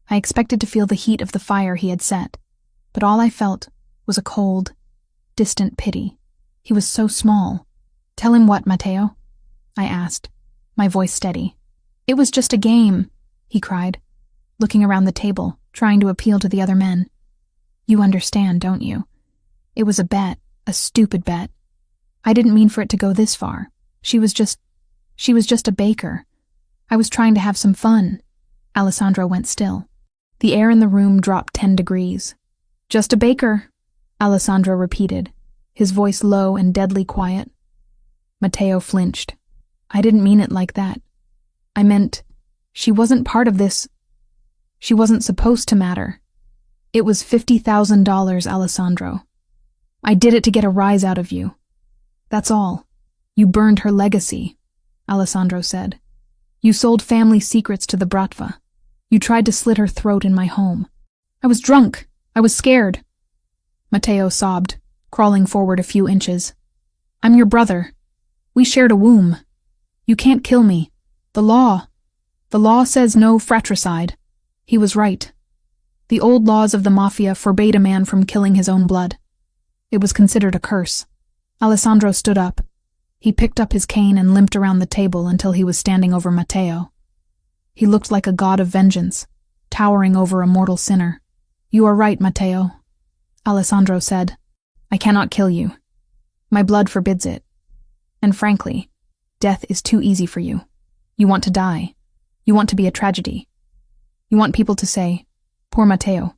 I expected to feel the heat of the fire he had set. But all I felt was a cold, distant pity. He was so small. "Tell him what, Matteo?" I asked, my voice steady. "It was just a game," he cried, looking around the table, trying to appeal to the other men. "You understand, don't you? It was a bet, a stupid bet. I didn't mean for it to go this far. She was just a baker. I was trying to have some fun." Alessandro went still. The air in the room dropped 10 degrees. "Just a baker," Alessandro repeated, his voice low and deadly quiet. Matteo flinched. "I didn't mean it like that. I meant, she wasn't part of this. She wasn't supposed to matter. It was $50,000, Alessandro. I did it to get a rise out of you. That's all. You burned her legacy," Alessandro said. "You sold family secrets to the Bratva. You tried to slit her throat in my home. I was drunk. I was scared." Matteo sobbed, crawling forward a few inches. "I'm your brother. We shared a womb. You can't kill me. The law says no fratricide." He was right. The old laws of the Mafia forbade a man from killing his own blood. It was considered a curse. Alessandro stood up. He picked up his cane and limped around the table until he was standing over Matteo. He looked like a god of vengeance, towering over a mortal sinner. "You are right, Matteo," Alessandro said. "I cannot kill you. My blood forbids it. And frankly, death is too easy for you. You want to die. You want to be a tragedy. You want people to say, 'Poor Matteo,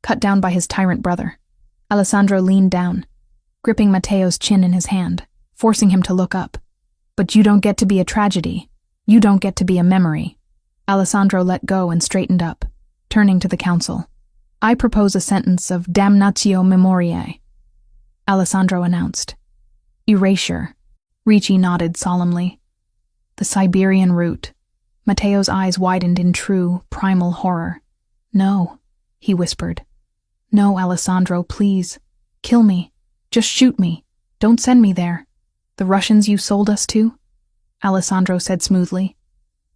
cut down by his tyrant brother.'" Alessandro leaned down, gripping Matteo's chin in his hand, forcing him to look up. "But you don't get to be a tragedy. You don't get to be a memory." Alessandro let go and straightened up, turning to the council. "I propose a sentence of damnatio memoriae," Alessandro announced. "Erasure." Ricci nodded solemnly. "The Siberian route." Matteo's eyes widened in true, primal horror. "No," he whispered. "No, Alessandro, please. Kill me. Just shoot me. Don't send me there. The Russians you sold us to?" Alessandro said smoothly.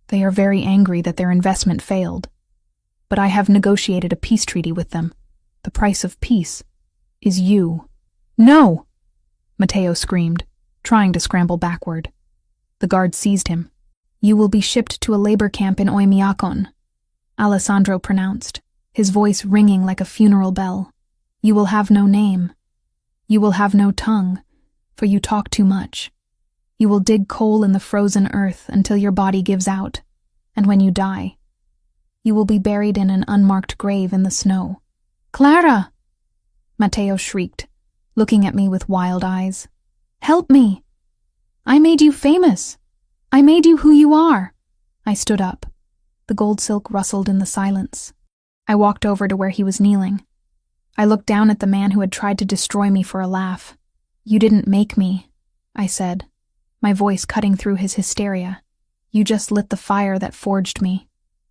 "They are very angry that their investment failed. But I have negotiated a peace treaty with them. The price of peace is you." "No!" Matteo screamed, trying to scramble backward. The guard seized him. "You will be shipped to a labor camp in Oymyakon," Alessandro pronounced, his voice ringing like a funeral bell. "You will have no name. You will have no tongue, for you talk too much. You will dig coal in the frozen earth until your body gives out, and when you die, you will be buried in an unmarked grave in the snow. Clara! Matteo shrieked, looking at me with wild eyes. Help me! I made you famous! I made you who you are! I stood up. The gold silk rustled in the silence. I walked over to where he was kneeling. I looked down at the man who had tried to destroy me for a laugh. You didn't make me, I said, my voice cutting through his hysteria. You just lit the fire that forged me.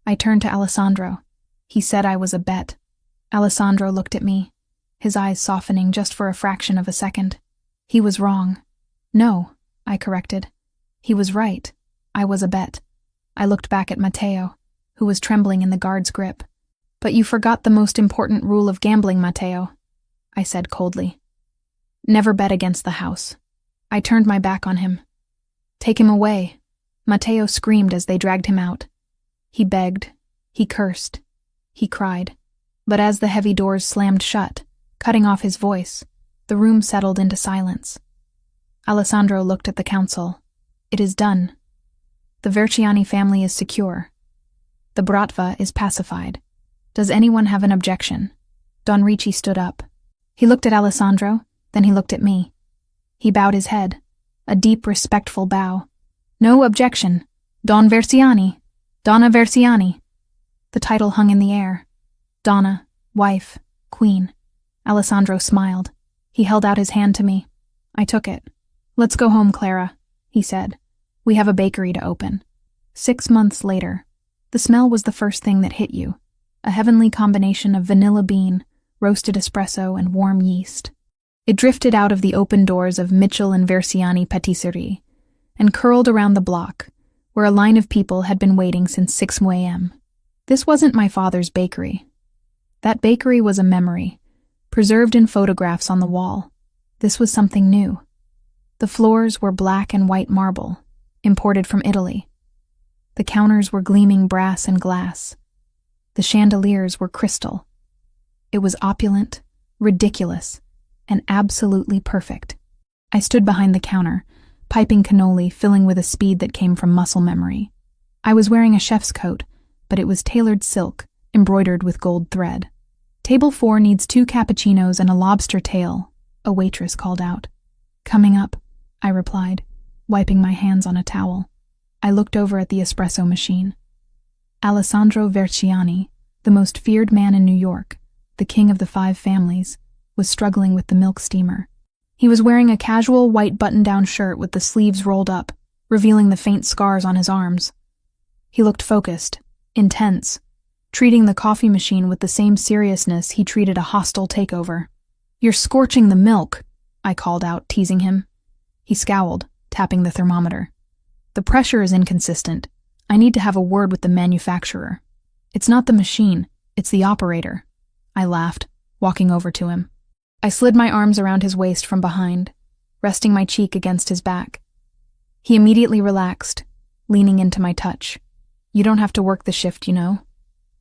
I turned to Alessandro. He said I was a bet. Alessandro looked at me, his eyes softening just for a fraction of a second. He was wrong. No, I corrected. He was right. I was a bet. I looked back at Matteo, who was trembling in the guard's grip. But you forgot the most important rule of gambling, Matteo, I said coldly. Never bet against the house. I turned my back on him. Take him away. Matteo screamed as they dragged him out. He begged. He cursed. He cried. But as the heavy doors slammed shut, cutting off his voice, the room settled into silence. Alessandro looked at the council. It is done. The Verciani family is secure. The Bratva is pacified. Does anyone have an objection? Don Ricci stood up. He looked at Alessandro, then he looked at me. He bowed his head, a deep, respectful bow. No objection. Don Verciani. Donna Verciani. The title hung in the air. Donna, wife, queen. Alessandro smiled. He held out his hand to me. I took it. Let's go home, Clara, he said. We have a bakery to open. 6 months later, the smell was the first thing that hit you. A heavenly combination of vanilla bean, roasted espresso, and warm yeast. It drifted out of the open doors of Mitchell and Verciani Patisserie and curled around the block, where a line of people had been waiting since 6 a.m. This wasn't my father's bakery. That bakery was a memory, preserved in photographs on the wall. This was something new. The floors were black and white marble, imported from Italy. The counters were gleaming brass and glass. The chandeliers were crystal. It was opulent, ridiculous, and absolutely perfect. I stood behind the counter, piping cannoli, filling with a speed that came from muscle memory. I was wearing a chef's coat, but it was tailored silk, embroidered with gold thread. Table 4 needs 2 cappuccinos and a lobster tail, a waitress called out. Coming up, I replied, wiping my hands on a towel. I looked over at the espresso machine. Alessandro Verciani, the most feared man in New York, the king of the 5 families, was struggling with the milk steamer. He was wearing a casual white button-down shirt with the sleeves rolled up, revealing the faint scars on his arms. He looked focused, intense, treating the coffee machine with the same seriousness he treated a hostile takeover. "You're scorching the milk," I called out, teasing him. He scowled, tapping the thermometer. "The pressure is inconsistent. I need to have a word with the manufacturer." "It's not the machine, it's the operator," I laughed, walking over to him. I slid my arms around his waist from behind, resting my cheek against his back. He immediately relaxed, leaning into my touch. "You don't have to work the shift, you know.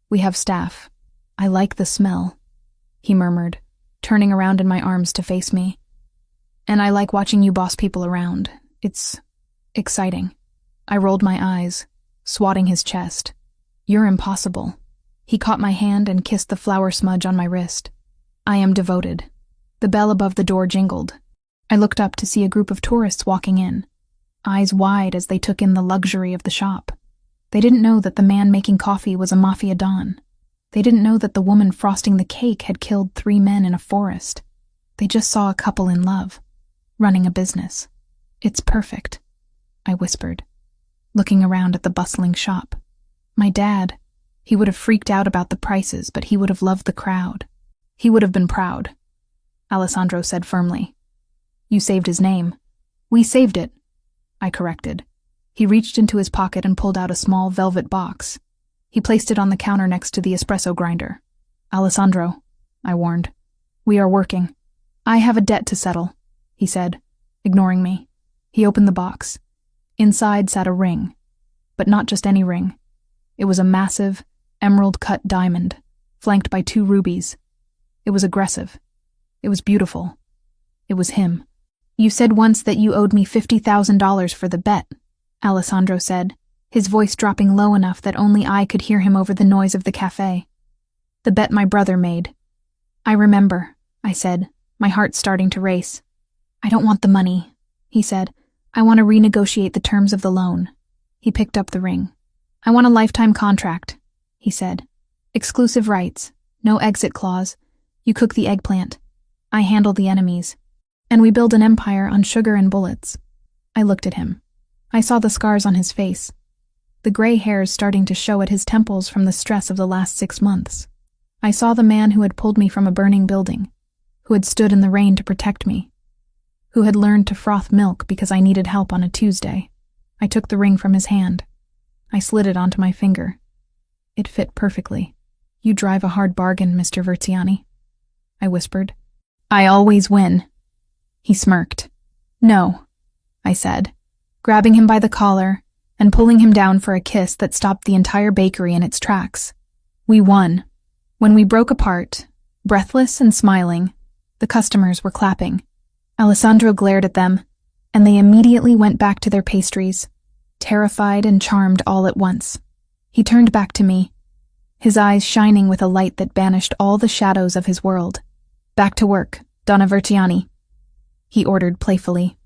We have staff. I like the smell," he murmured, turning around in my arms to face me. "And I like watching you boss people around. It's exciting." I rolled my eyes, swatting his chest. "You're impossible." He caught my hand and kissed the flour smudge on my wrist. "I am devoted." The bell above the door jingled. I looked up to see a group of tourists walking in, eyes wide as they took in the luxury of the shop. They didn't know that the man making coffee was a mafia don. They didn't know that the woman frosting the cake had killed 3 men in a forest. They just saw a couple in love, running a business. "It's perfect," I whispered, looking around at the bustling shop. My dad, he would have freaked out about the prices, but he would have loved the crowd. He would have been proud. Alessandro said firmly. "You saved his name." "We saved it," I corrected. He reached into his pocket and pulled out a small velvet box. He placed it on the counter next to the espresso grinder. "Alessandro," I warned, "we are working." "I have a debt to settle," he said, ignoring me. He opened the box. Inside sat a ring, but not just any ring. It was a massive, emerald-cut diamond, flanked by 2 rubies. It was aggressive. It was beautiful. It was him. "You said once that you owed me $50,000 for the bet," Alessandro said, his voice dropping low enough that only I could hear him over the noise of the cafe. "The bet my brother made." I remember, I said, my heart starting to race. I don't want the money, he said. I want to renegotiate the terms of the loan. He picked up the ring. I want a lifetime contract, he said. Exclusive rights, no exit clause. You cook the eggplant. I handle the enemies. And we build an empire on sugar and bullets. I looked at him. I saw the scars on his face, the gray hairs starting to show at his temples from the stress of the last 6 months. I saw the man who had pulled me from a burning building, who had stood in the rain to protect me, who had learned to froth milk because I needed help on a Tuesday. I took the ring from his hand. I slid it onto my finger. It fit perfectly. You drive a hard bargain, Mr. Verziani, I whispered. I always win. He smirked. No, I said, grabbing him by the collar and pulling him down for a kiss that stopped the entire bakery in its tracks. We won. When we broke apart, breathless and smiling, the customers were clapping. Alessandro glared at them, and they immediately went back to their pastries, terrified and charmed all at once. He turned back to me, his eyes shining with a light that banished all the shadows of his world. Back to work, Donna Verziani, he ordered playfully.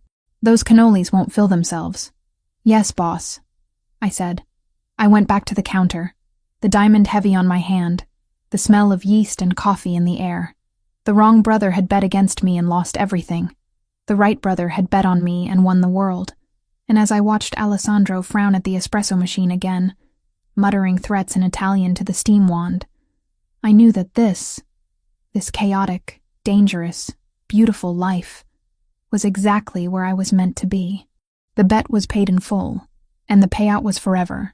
Those cannolis won't fill themselves. Yes, boss, I said. I went back to the counter, the diamond heavy on my hand, the smell of yeast and coffee in the air. The wrong brother had bet against me and lost everything. The right brother had bet on me and won the world. And as I watched Alessandro frown at the espresso machine again, muttering threats in Italian to the steam wand, I knew that this chaotic, dangerous, beautiful life was exactly where I was meant to be. The bet was paid in full, and the payout was forever.